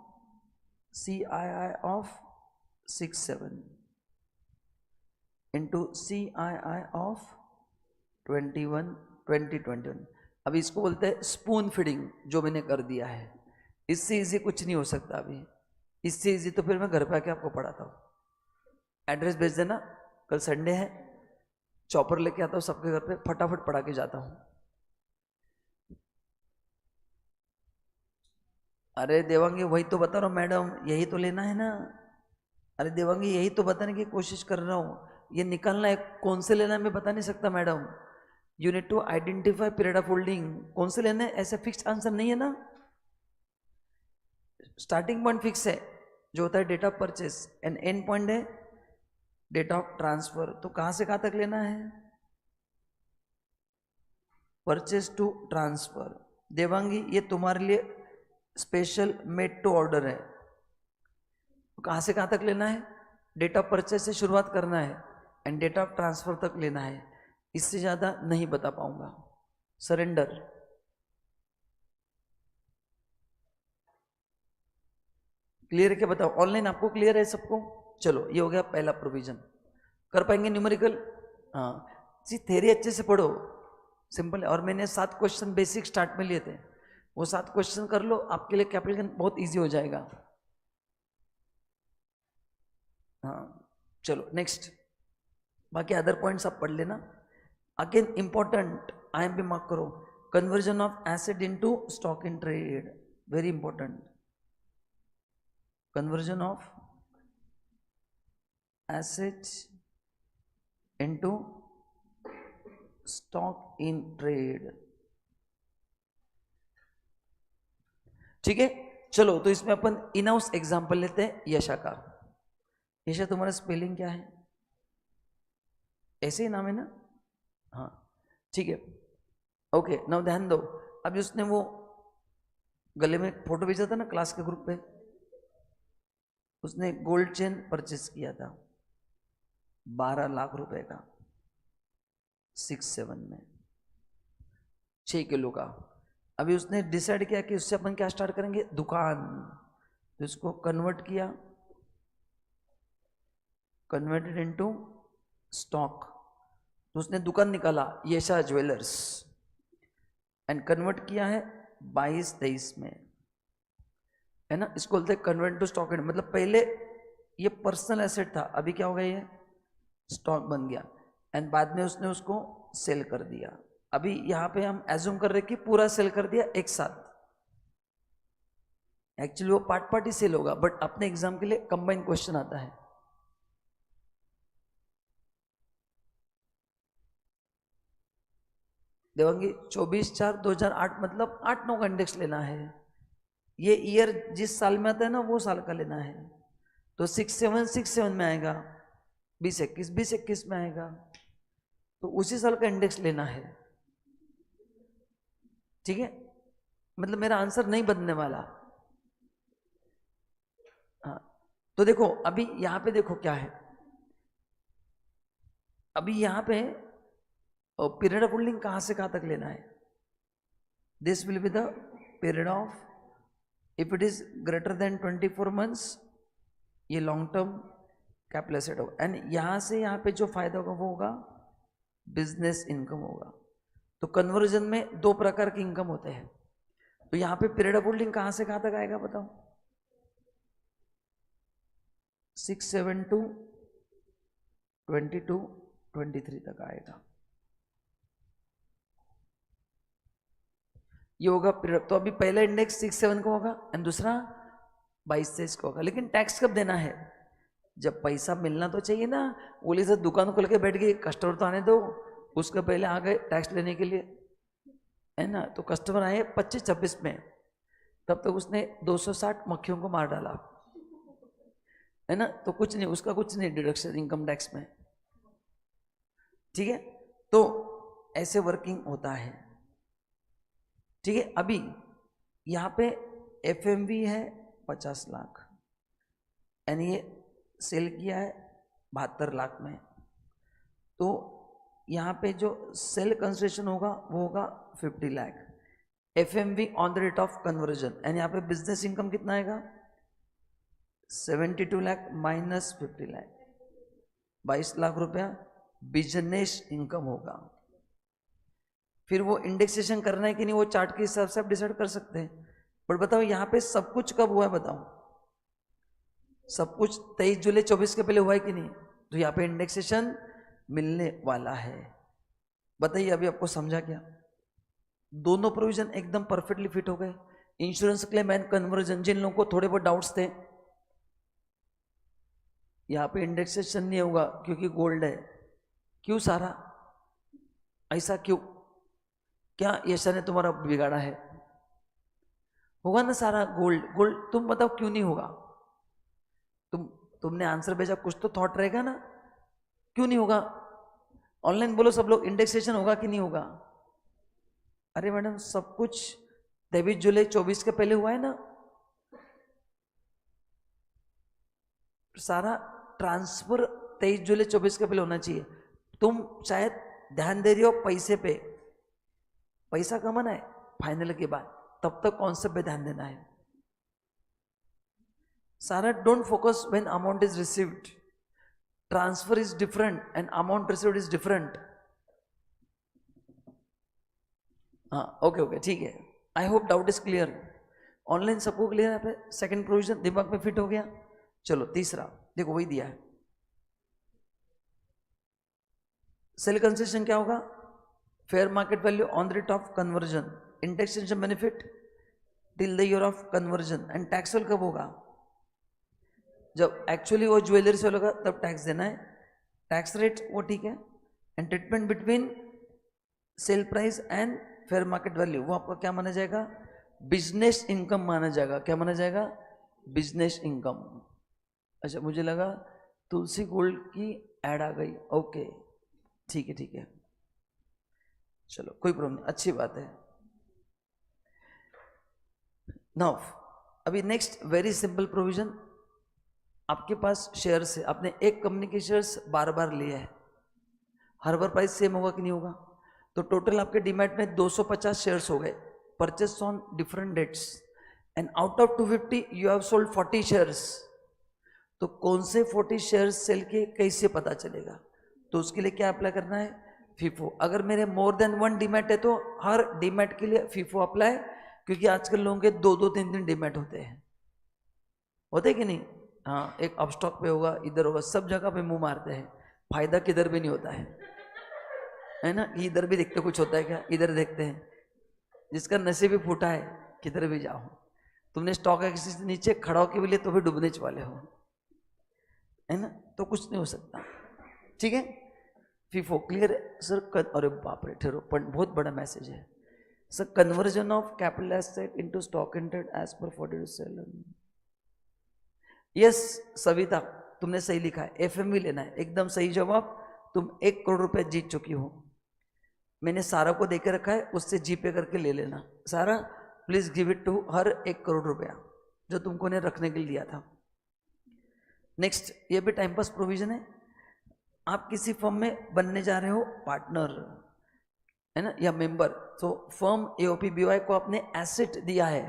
S1: CII of 6/7 into CII of 2021। अभी इसको बोलते हैं स्पून फीडिंग, जो मैंने कर दिया है, इससे इजी कुछ नहीं हो सकता अभी, इससे इजी तो फिर मैं घर पे आके आपको पढ़ाता हूँ। एड्रेस भेज देना, कल संडे है, चॉपर लेके आता हूँ सबके घर पे, फटाफट पढ़ा के जाता हूँ। अरे देवांगी वही तो बता रहा हूँ मैडम, यही तो लेना है ना, अरे देवांगी यही तो बताने की कोशिश कर रहा हूँ, ये निकालना है कौन से लेना है मैं बता नहीं सकता madam, you need to identify period of holding, कौन से लेना है, ऐसा फिक्स आंसर नहीं है ना। स्टार्टिंग पॉइंट फिक्स है जो होता है date of purchase, and end point है डेट ऑफ ट्रांसफर, तो कहां से कहां तक लेना है, परचेस टू ट्रांसफर। देवांगी ये तुम्हारे लिए स्पेशल मेड टू ऑर्डर है, तो कहां से कहां तक लेना है, डेट ऑफ परचेस से शुरुआत करना है एंड डेट ऑफ ट्रांसफर तक लेना है, इससे ज्यादा नहीं बता पाऊंगा। सरेंडर, क्लियर है क्या बताओ, ऑनलाइन आपको क्लियर है सबको, चलो ये हो गया पहला प्रोविजन, कर पाएंगे न्यूमेरिकल, हाँ जी, थ्योरी अच्छे से पढ़ो, सिंपल है, और मैंने 7 क्वेश्चन बेसिक स्टार्ट में लिए थे, वो 7 क्वेश्चन कर लो, आपके लिए कैपिटल बहुत इजी हो जाएगा। हाँ चलो नेक्स्ट, बाकी अदर पॉइंट्स आप पढ़ लेना। अगेन इंपॉर्टेंट, IMP मार्क करो, conversion of asset into stock in trade, very important, conversion of assets into stock in trade, ठीक है। चलो तो इसमें अपन इन हाउस एग्जाम्पल लेते हैं यशा का। यशा तुम्हारा स्पेलिंग क्या है, ऐसे ही नाम है ना, हाँ ठीक है, ओके नाउ ध्यान दो। अभी उसने वो गले में फोटो भेजा था ना क्लास के ग्रुप पे, उसने गोल्ड चेन परचेस किया था 12 लाख रुपए का 6-7 में, 6 किलो का। अभी उसने डिसाइड किया कि उससे अपन क्या स्टार्ट करेंगे, दुकान। तो इसको कन्वर्ट किया, कन्वर्टेड इनटू स्टॉक। तो उसने दुकान निकाला यशा ज्वेलर्स एंड कन्वर्ट किया है 22-23 में, है ना। इसको बोलते हैं कन्वर्ट टू स्टॉक। मतलब पहले ये पर्सनल एसेट था, अभी क्या हो गया, ये स्टॉक बन गया एंड बाद में उसने उसको सेल कर दिया। अभी यहां पे हम एज्यूम कर रहे कि पूरा सेल कर दिया एक साथ, एक्चुअली वो पार्ट पार्ट ही सेल होगा, बट अपने एग्जाम के लिए कंबाइंड क्वेश्चन आता है। देवांगी 24/4/2008 मतलब 8-9 का इंडेक्स लेना है। ये ईयर जिस साल में आता है ना वो साल का लेना है। तो 6-7 में आएगा, 20-21 में आएगा, तो उसी साल का इंडेक्स लेना है, ठीक है। मतलब मेरा आंसर नहीं बदलने वाला। हाँ, तो देखो अभी यहां पे देखो क्या है, अभी यहां पे पीरियड ऑफ होल्डिंग कहां से कहां तक लेना है। This will be the period of, if it is greater than 24 months, ये लॉन्ग टर्म कैपिटल एसेट होगा। एंड यहां से यहां पे जो फायदा होगा वो होगा बिजनेस इनकम होगा। तो कन्वर्जन में 2 प्रकार के इनकम होते हैं। तो यहां पे पीरियड ऑफ होल्डिंग कहां से कहां तक आएगा बताओ, 6-7 to 22-23 तक आएगा, ये होगा पीरियड। तो अभी पहला इंडेक्स 6-7 का होगा एंड दूसरा 22-23 का होगा। लेकिन टैक्स कब देना है, जब पैसा मिलना तो चाहिए ना। बोले सर दुकान खोल के बैठ गए, कस्टमर तो आने दो, उसके पहले आ गए टैक्स लेने के लिए, है ना। तो कस्टमर आए 25-26 में, तब तक उसने 260 मक्खियों को मार डाला, है ना। तो कुछ नहीं, उसका कुछ नहीं डिडक्शन इनकम टैक्स में, ठीक है। तो ऐसे वर्किंग होता है, ठीक है। अभी यहां पे एफएमवी है 50 लाख एंड ये सेल किया है 72 लाख में। तो यहां पे जो सेल कंसिडरेशन होगा वो होगा 50 lakh, FMV on the rate of conversion. And यहाँ पे बिजनेस इनकम कितना आएगा, 72 लाख माइनस 50 लाख, 22 लाख रुपया बिजनेस इनकम होगा। फिर वो इंडेक्सेशन करना है कि नहीं वो चार्ट के हिसाब से आप डिसाइड कर सकते हैं। बट बताओ यहाँ पे सब कुछ कब हुआ है, बताओ सब कुछ 23 जुलाई 24 के पहले हुआ है कि नहीं। तो यहाँ पे इंडेक्सेशन मिलने वाला है। बताइए अभी आपको समझा क्या, दोनों प्रोविजन एकदम परफेक्टली फिट हो गए। इंश्योरेंस क्लेम एंड कन्वर्जन, जिन लोगों को थोड़े बहुत डाउट्स थे, यहाँ पे इंडेक्सेशन नहीं होगा क्योंकि गोल्ड है। क्यों सारा, ऐसा क्यों, क्या यशा ने तुम्हारा बिगाड़ा है, होगा ना सारा गोल्ड गोल्ड। तुम बताओ क्यों नहीं होगा, तुमने आंसर भेजा, कुछ तो थॉट रहेगा ना, क्यों नहीं होगा। ऑनलाइन बोलो सब लोग, इंडेक्सेशन होगा कि नहीं होगा। अरे मैडम सब कुछ 23 जुलाई 24 के पहले हुआ है ना, सारा ट्रांसफर 23 जुलाई 24 के पहले होना चाहिए। तुम शायद ध्यान दे रही हो पैसे पे, पैसा कमाना है फाइनल के बाद, तब तक कॉन्सेप्ट पे ध्यान देना है सारा। Don't focus when amount is received, transfer is different and amount received is different. हाँ ओके ओके ठीक है, I hope doubt is clear. Online सबको क्लियर है, सेकंड प्रोविजन दिमाग में फिट हो गया। चलो तीसरा देखो, वही दिया है। सेल कंसेशन क्या होगा, fair market value on the rate of conversion, indexation benefit till the year of conversion. And taxable कब होगा, जब एक्चुअली वो ज्वेलरी से होगा तब टैक्स देना है। टैक्स रेट वो ठीक है, and treatment between sale price and fair market value वो आपका क्या माना जाएगा, बिजनेस इनकम माना जाएगा। क्या माना जाएगा, बिजनेस इनकम। अच्छा मुझे लगा तुलसी गोल्ड की ऐड आ गई, ओके ठीक है ठीक है, चलो कोई प्रॉब्लम नहीं, अच्छी बात है। नाउ अभी नेक्स्ट वेरी सिंपल प्रोविजन, आपके पास शेयर्स है, आपने एक कंपनी के शेयर्स बार बार लिए हैं, हर बार प्राइस सेम होगा कि नहीं होगा? तो टोटल आपके डीमैट में 250 शेयर्स हो गए, purchase on different dates, and out of 250 you have sold 40 shares. तो कौन से 40 शेयर्स सेल के कैसे पता चलेगा? तो उसके लिए क्या अप्लाई करना है? फीफो। अगर मेरे मोर देन 1 डीमैट है तो हर डीमैट के लिए फीफो अप्लाई, क्योंकि आजकल लोगों के 2-2, 3-3 डीमैट होते कि नहीं? हाँ, एक अपस्टॉक पे होगा, इधर होगा, सब जगह पे मुंह मारते हैं, फायदा किधर भी नहीं होता है ना? इधर भी देखते कुछ होता है क्या? इधर देखते हैं, जिसका नसीब ही फूटा है किधर भी जाओ, तुमने स्टॉक एक्सचेंज से नीचे खड़ा होके भी लिए तो भी डूबने वाले हो, है ना? तो कुछ नहीं हो सकता, ठीक है? फीफो क्लियर है सर? अरे बाप रे, ठहरो, बहुत बड़ा मैसेज है sir. Conversion of capital asset into stock in trade as per 47। Yes Savita, तुमने सही लिखा है, एफएमवी लेना है, एकदम सही जवाब। तुम 1 करोड़ रुपए जीत चुकी हो। मैंने सारा को देके रखा है, उससे जीपे करके ले लेना। सारा please give it to her 1 crore रुपया जो तुमको ने रखने के लिए दिया था। नेक्स्ट, ये भी टाइम पास प्रोविजन है। आप किसी फर्म में बनने जा रहे हो पार्टनर, है ना, या मेंबर, तो फर्म एओपीबीवाई को आपने एसेट दिया है।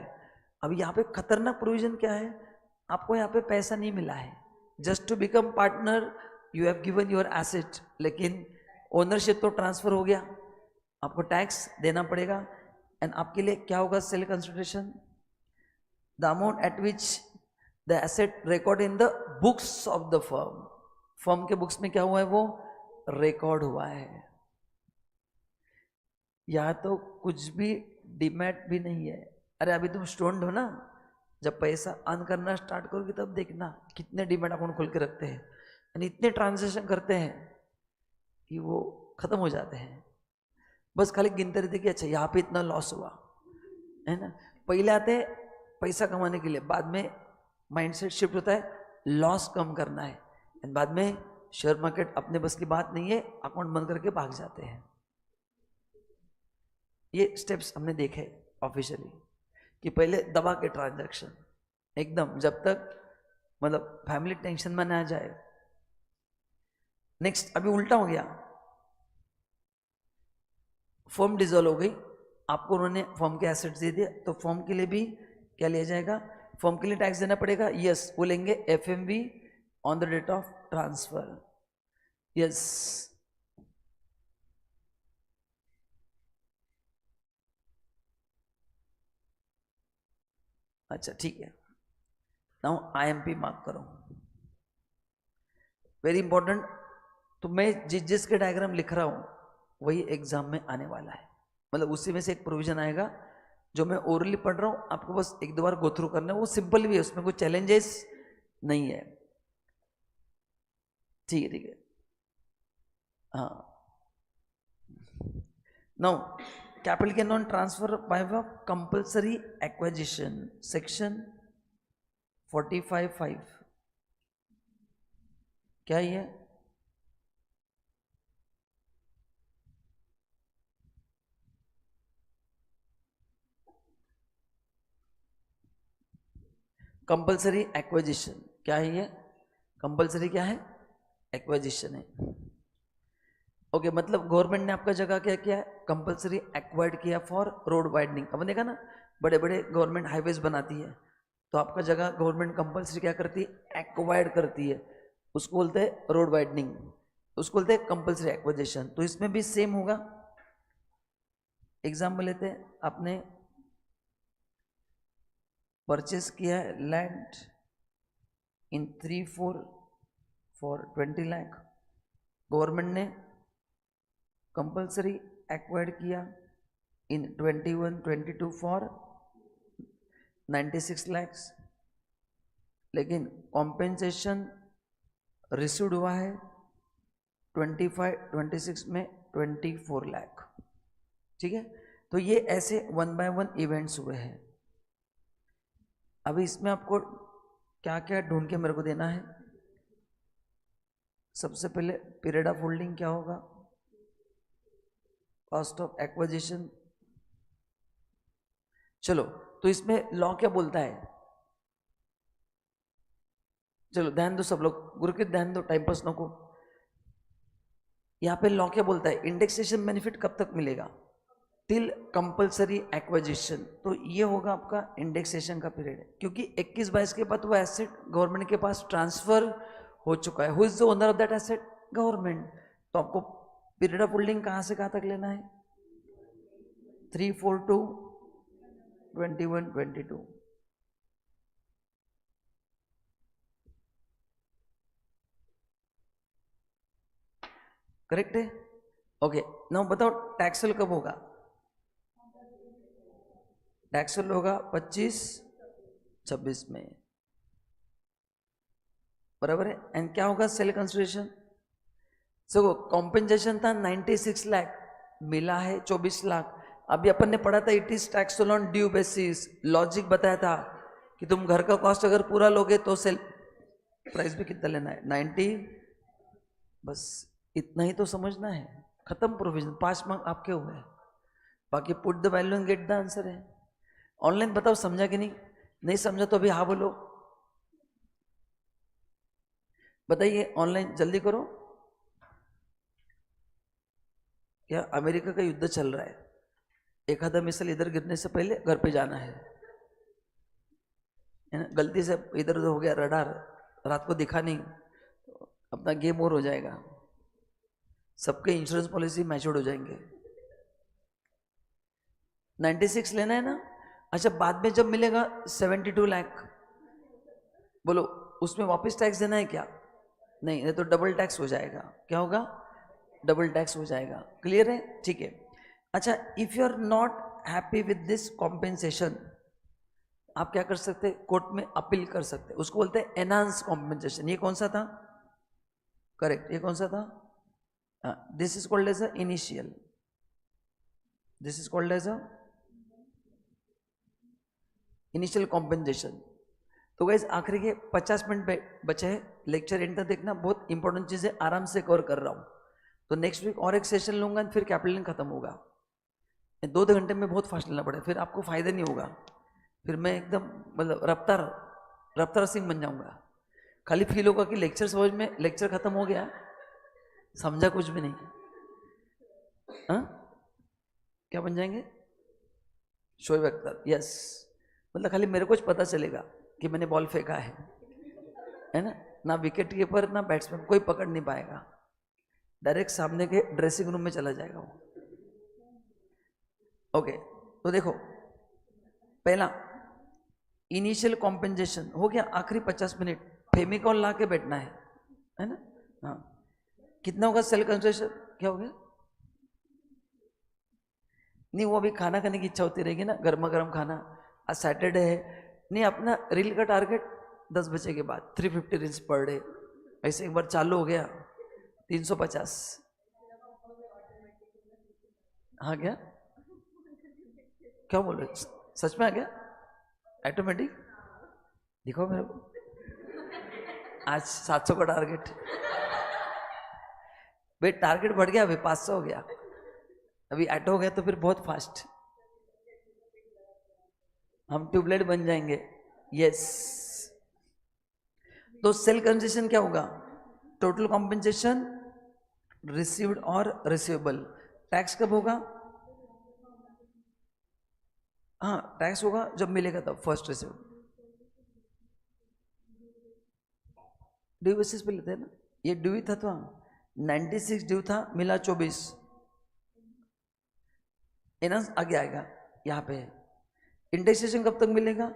S1: अब यहाँ पे खतरनाक प्रोविजन क्या है? आपको यहाँ पे पैसा नहीं मिला है, just to become partner you have given your asset, लेकिन ओनरशिप तो ट्रांसफर हो गया, आपको टैक्स देना पड़ेगा। एंड आपके लिए क्या होगा? Sale consideration, the amount at which the asset record in the books of the firm. Firm के बुक्स में क्या हुआ है? वो रिकॉर्ड हुआ है। या तो कुछ भी डीमैट भी नहीं है। अरे अभी तुम स्टूडेंट हो ना, जब पैसा अर्न करना स्टार्ट करोगे तब देखना कितने डीमैट अकाउंट खोल के रखते हैं, यानी इतने ट्रांजेक्शन करते हैं कि वो खत्म हो जाते हैं। बस खाली गिनते रहते कि अच्छा यहाँ पे इतना लॉस हुआ, है ना? पहले आते हैं पैसा कमाने के लिए, बाद में माइंडसेट शिफ्ट होता है लॉस कम करना है, एंड बाद में शेयर मार्केट अपने बस की बात नहीं है, अकाउंट बंद करके भाग जाते हैं। ये स्टेप्स हमने देखे ऑफिशियली कि पहले दबा के ट्रांजैक्शन एकदम, जब तक मतलब फैमिली टेंशन में ना आ जाए। नेक्स्ट, अभी उल्टा हो गया, फर्म डिसॉल्व हो गई, आपको उन्होंने फर्म के एसेट्स दे दिए, तो फर्म के लिए भी क्या लिया जाएगा? फर्म के लिए टैक्स देना पड़ेगा। यस, वो लेंगे FMV on the date of transfer. Yes, अच्छा ठीक है। नाउ आईएमपी मार्क करो, वेरी इंपॉर्टेंट। तो मैं जिसके डायग्राम लिख रहा हूं वही एग्जाम में आने वाला है, मतलब उसी में से एक प्रोविजन आएगा जो मैं ओरली पढ़ रहा हूं, आपको बस 1-2 बार गो थ्रू करना है। वो सिंपल भी है, उसमें कोई चैलेंजेस नहीं है, ठीक है? ठीक है, हाँ। Now capital can not transfer by way of compulsory acquisition, section 45(5). क्या ये? कंपल्सरी एक्विजिशन क्या है? ये कंपल्सरी क्या है? एक्विजिशन है। ओके, मतलब गवर्नमेंट ने आपका जगह क्या किया है? कंपल्सरी एक्वायर्ड किया फॉर रोड वाइडनिंग। अब देखा ना, बड़े बड़े गवर्नमेंट हाईवेज बनाती है, तो आपका जगह गवर्नमेंट कंपल्सरी क्या करती है? एक्वायर्ड करती है, उसको बोलते हैं रोड वाइडनिंग, उसको बोलते हैं कंपल्सरी एक्विजिशन। तो इसमें भी सेम होगा। एग्जाम्पल लेते हैं, आपने परचेस किया है land in 3-4 for 20 lakh, government ने कंपल्सरी एक्वायर्ड किया इन 21-22 फॉर 96 lakhs, लेकिन कॉम्पेंसेशन रिसीव्ड हुआ है 25-26 में 24 लाख, ठीक है? तो ये ऐसे 1 by 1 इवेंट्स हुए हैं। अभी इसमें आपको क्या क्या ढूंढ के मेरे को देना है? सबसे पहले पीरियड ऑफ होल्डिंग क्या होगा? Cost of acquisition. चलो, तो इसमें लॉ क्या बोलता है? चलो ध्यान दो सब लोग, गुरुकित ध्यान दो, टाइम पास नको। यहाँ पे लॉ क्या बोलता है, इंडेक्सेशन बेनिफिट कब तक मिलेगा, टिल कंपलसरी एक्विजिशन। तो ये होगा आपका इंडेक्सेशन का पीरियड, क्योंकि 21-22 के बाद वो एसेट गवर्नमेंट के पास ट्रांसफर हो चुका है। Who is the owner of that asset, government. तो आपको पीरियड ऑफ होल्डिंग कहाँ से कहाँ तक लेना है, 3, 4 to 21, 22। करेक्ट है। ओके, नाउ बताओ टैक्सल कब होगा, टैक्सल होगा 25-26 में, बराबर है। एंड क्या होगा सेल कंसिडरेशन, सो कॉम्पेंसेशन था 96 लाख, मिला है 24 लाख। अभी अपन ने पढ़ा था it is taxed on due basis, logic बताया था कि तुम घर का कॉस्ट अगर पूरा लोगे तो सेल प्राइस भी कितना लेना है, 90। बस इतना ही तो समझना है, खत्म प्रोविजन, 5 मार्क आपके हुए हैं। बाकी put the value and get the answer है। ऑनलाइन बताओ समझा कि नहीं, नहीं समझा तो अभी हाँ बोलो, बताइए ऑनलाइन जल्दी करो। क्या अमेरिका का युद्ध चल रहा है, एक आधा मिसाइल इधर गिरने से पहले घर पे जाना है ना, गलती से इधर उधर हो गया रडार, रात को दिखा नहीं, अपना गेम ओवर हो जाएगा, सबके इंश्योरेंस पॉलिसी मैच्योर्ड हो जाएंगे। 96 लेना है ना, अच्छा बाद में जब मिलेगा 72 लाख, बोलो उसमें वापस टैक्स देना है क्या, नहीं तो डबल टैक्स हो जाएगा। क्या होगा, डबल टैक्स हो जाएगा। क्लियर है, ठीक है। अच्छा, if you are not happy with this compensation, आप क्या कर सकते हैं, कोर्ट में अपील कर सकते हैं, उसको बोलते हैं एनहांस कॉम्पेंसेशन। ये कौन सा था, करेक्ट, ये कौन सा था, this is called as a initial, this is called as a initial compensation. तो गाइस आखिरी के 50 मिनट बचे हैं, लेक्चर एंड तक देखना, बहुत इंपॉर्टेंट चीजें आराम से कवर कर रहा हूँ। तो नेक्स्ट वीक और एक सेशन लूंगा, फिर कैपिटल खत्म होगा। 2-2 घंटे में बहुत फास्ट लेना पड़ेगा, फिर आपको फायदा नहीं होगा, फिर मैं एकदम मतलब रफ्तार सिंह बन जाऊंगा। खाली फील होगा कि लेक्चर समझ में, लेक्चर खत्म हो गया, समझा कुछ भी नहीं। हाँ, क्या बन जाएंगे, शोएब अख्तर, यस। मतलब खाली मेरे को पता चलेगा कि मैंने बॉल फेंका है ना विकेट कीपर ना बैट्समैन कोई पकड़ नहीं पाएगा, डायरेक्ट सामने के ड्रेसिंग रूम में चला जाएगा वो। ओके, तो देखो पहला इनिशियल कॉम्पेंसेशन हो गया, आखिरी 50 मिनट फेमिकॉल ला के बैठना है ना। हाँ, कितना होगा सेल कंसिडरेशन, क्या हो गया, नहीं वो अभी खाना खाने की इच्छा होती रहेगी ना, गर्मा गर्म खाना, आज सैटरडे है। नहीं, अपना रील का टारगेट 10 बजे के बाद 350 रील्स पर डे, ऐसे एक बार चालू हो गया 350। हाँ क्या, क्या बोल रहे, सच में आ गया ऑटोमेटिक, दिखाओ मेरे को। आज 700 का टारगेट, भाई टारगेट बढ़ गया, अभी 500 हो गया, अभी 8 हो गया, तो फिर बहुत फास्ट हम ट्यूबलाइट बन जाएंगे। यस, तो सेल कंसेशन क्या होगा, टोटल कॉम्पेंसेशन रिसीव्ड और रिसीवेबल। टैक्स कब होगा, हाँ टैक्स होगा जब मिलेगा तब, फर्स्ट रिसीव, ड्यू बेसिस पे लेते हैं ना, ये ड्यू ही था तो 96 ड्यू था, मिला 24, एनहांस आगे आएगा यहाँ पे। इंडेक्सेशन कब तक मिलेगा,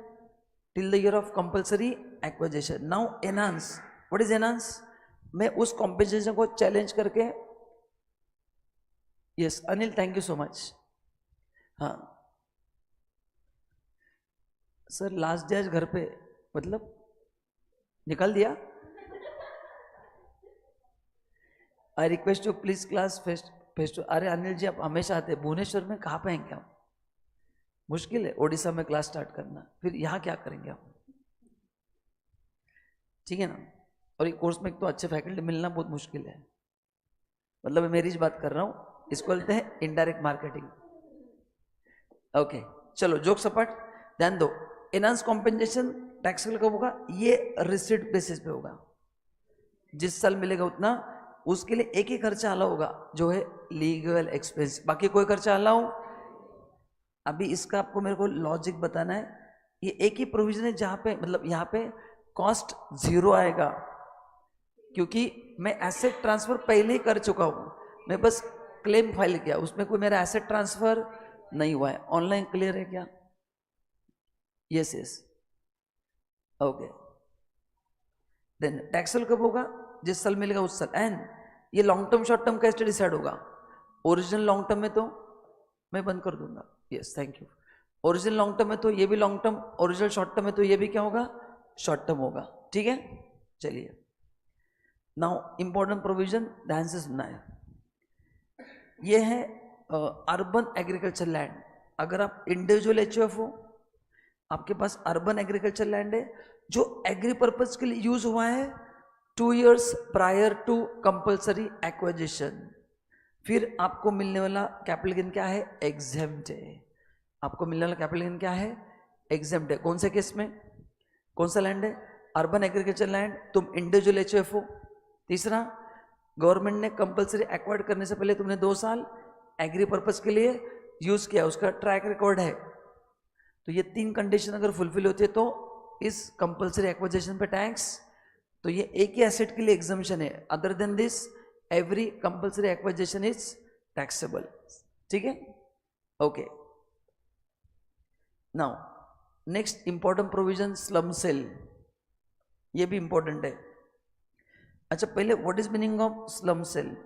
S1: till the year of compulsory acquisition. Now enhance, what is enhance, मैं उस कॉम्पेंसेशन को चैलेंज करके, yes Anil thank you so much. हाँ सर, लास्ट डे आज घर पे, मतलब निकाल दिया। I request you please class fest. अरे अनिल जी आप हमेशा आते, भुवनेश्वर में कहाँ पाएंगे हम, मुश्किल है ओडिशा में क्लास स्टार्ट करना, फिर यहाँ क्या करेंगे हम, ठीक है ना। और ये कोर्स में एक तो अच्छे फैकल्टी मिलना बहुत मुश्किल है, मतलब मेरी ही बात कर रहा हूँ, इसको बोलते हैं इनडायरेक्ट मार्केटिंग। ओके चलो जोक सपाट, ध्यान दो। एनहांस कॉम्पेंसेशन टैक्सेबल कब होगा? ये रिसीट बेसिस पे होगा, जिस साल मिलेगा उतना, उसके लिए एक ही खर्चा आला होगा जो है लीगल एक्सपेंस, बाकी कोई खर्चा आला हो। अभी इसका आपको मेरे को लॉजिक बताना है। ये एक ही प्रोविजन है जहां पे मतलब यहाँ पे कॉस्ट जीरो आएगा, क्योंकि मैं एसेट ट्रांसफर पहले ही कर चुका हूं, मैं बस क्लेम फाइल किया, उसमें कोई मेरा एसेट ट्रांसफर नहीं हुआ है। ऑनलाइन क्लियर है क्या? Yes yes, okay. Then taxable कब होगा? जिस साल मिलेगा उस साल। एंड ये लॉन्ग टर्म शॉर्ट टर्म कैसे डिसाइड होगा? ओरिजिनल लॉन्ग टर्म में तो मैं बंद कर दूंगा, yes thank you. Original long term में तो ये भी long term, original short term में तो ये भी क्या होगा? शॉर्ट टर्म होगा, ठीक है। चलिए नाउ इंपॉर्टेंट प्रोविजन ध्यान से सुनना है। ये है अर्बन एग्रीकल्चर लैंड। अगर आप इंडिविजुअल एचयूएफ हो, आपके पास अर्बन एग्रीकल्चर लैंड है जो एग्री पर्पज के लिए यूज हुआ है 2 years prior to compulsory acquisition, फिर आपको मिलने वाला कैपिटल गेन क्या है? एग्जेम्प्ट है। आपको मिलने वाला कैपिटल गेन क्या है? एग्जेम्प्ट है। कौन से केस में? कौन सा लैंड है? अर्बन एग्रीकल्चर लैंड, तुम इंडिविजुअल एचयूएफ हो। तीसरा, गवर्नमेंट ने कंपल्सरी एक्वायर्ड करने से पहले तुमने 2 साल एग्री पर्पज के लिए यूज किया, उसका ट्रैक रिकॉर्ड है। तो ये 3 कंडीशन अगर फुलफिल होती है तो इस कंपल्सरी एक्विजिशन पे टैक्स, तो ये एक ही एसेट के लिए एग्जम्पशन है। Other than this every compulsory acquisition is taxable, ठीक है, okay. Now next important provision slump sale, ये भी इंपॉर्टेंट है। अच्छा पहले what is meaning of slump sale?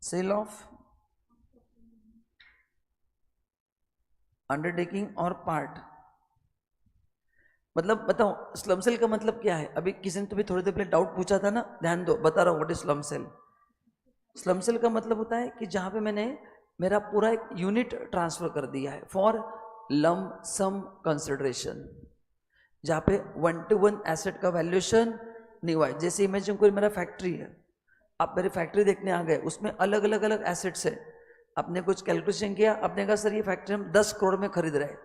S1: Sale of undertaking और पार्ट, मतलब बताओ स्लम सेल का मतलब क्या है? अभी किसी ने तुम्हें थोड़ी देर पहले डाउट पूछा था ना, ध्यान दो, बता रहा हूं what is slump sale. Slump sale का मतलब होता है कि जहां पे मैंने मेरा पूरा एक यूनिट ट्रांसफर कर दिया है फॉर लम सम कंसिडरेशन, जहां पे 1 to 1 एसेट का वैल्यूएशन नहीं हुआ है। जैसे इमेजिन कोई मेरा फैक्ट्री है, आप मेरी फैक्ट्री देखने आ गए, उसमें अलग अलग अलग एसेट्स है, आपने कुछ कैलकुलेशन किया, आपने कहा सर ये फैक्ट्री हम 10 करोड़ में खरीद रहे हैं।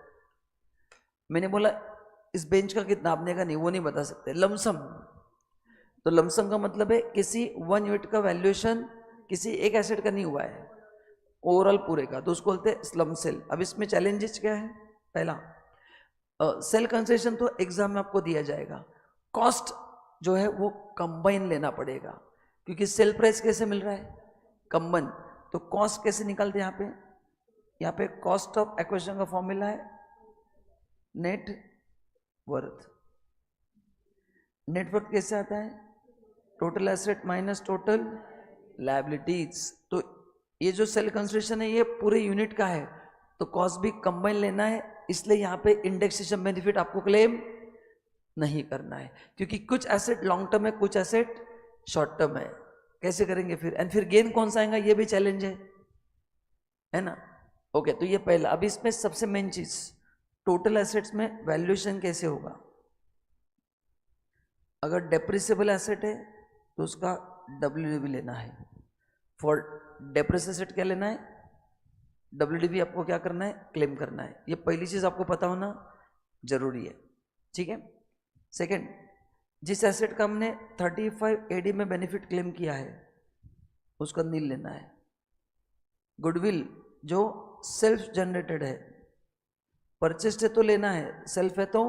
S1: मैंने बोला इस बेंच का कितना? आपने कहा नहीं वो नहीं बता सकते, लमसम। तो लमसम का मतलब है किसी 1 यूनिट का वैल्यूएशन किसी एक एसेट का नहीं हुआ है, ओवरऑल पूरे का, तो उसको बोलते हैं स्लम सेल। अब इसमें चैलेंजेस क्या है? पहला, सेल कंसेशन तो एग्जाम में आपको दिया जाएगा, कॉस्ट जो है वो कंबाइन लेना पड़ेगा, क्योंकि सेल प्राइस कैसे मिल रहा है? कंबाइन। तो कॉस्ट कैसे निकालते हैं? यहाँ पे कॉस्ट ऑफ एक्विजिशन का फॉर्मूला है नेट वर्थ। नेट वर्थ कैसे आता है? Total asset minus total liabilities. तो ये जो सेल कंसिडरेशन है ये पूरे यूनिट का है, तो कॉस्ट भी कंबाइन लेना है, इसलिए यहाँ पे इंडेक्सेशन बेनिफिट आपको क्लेम नहीं करना है, क्योंकि कुछ एसेट लॉन्ग टर्म है, कुछ एसेट शॉर्ट टर्म है। कैसे करेंगे फिर? एंड फिर गेन कौन सा आएगा? ये भी चैलेंज है ना? ओके, तो ये पहला। अभी इसमें सबसे मेन चीज, टोटल एसेट्स में वैल्यूएशन कैसे होगा? अगर डेप्रिसिएबल एसेट है तो उसका WDV लेना है। फॉर डेप्रिस एसेट क्या लेना है? WDV आपको क्या करना है? क्लेम करना है। ये पहली चीज आपको पता होना जरूरी है, ठीक है। सेकंड, जिस एसेट का हमने 35 AD में बेनिफिट क्लेम किया है उसका नील लेना है। गुडविल जो सेल्फ जनरेटेड है, परचेस्ड है तो लेना है, सेल्फ है तो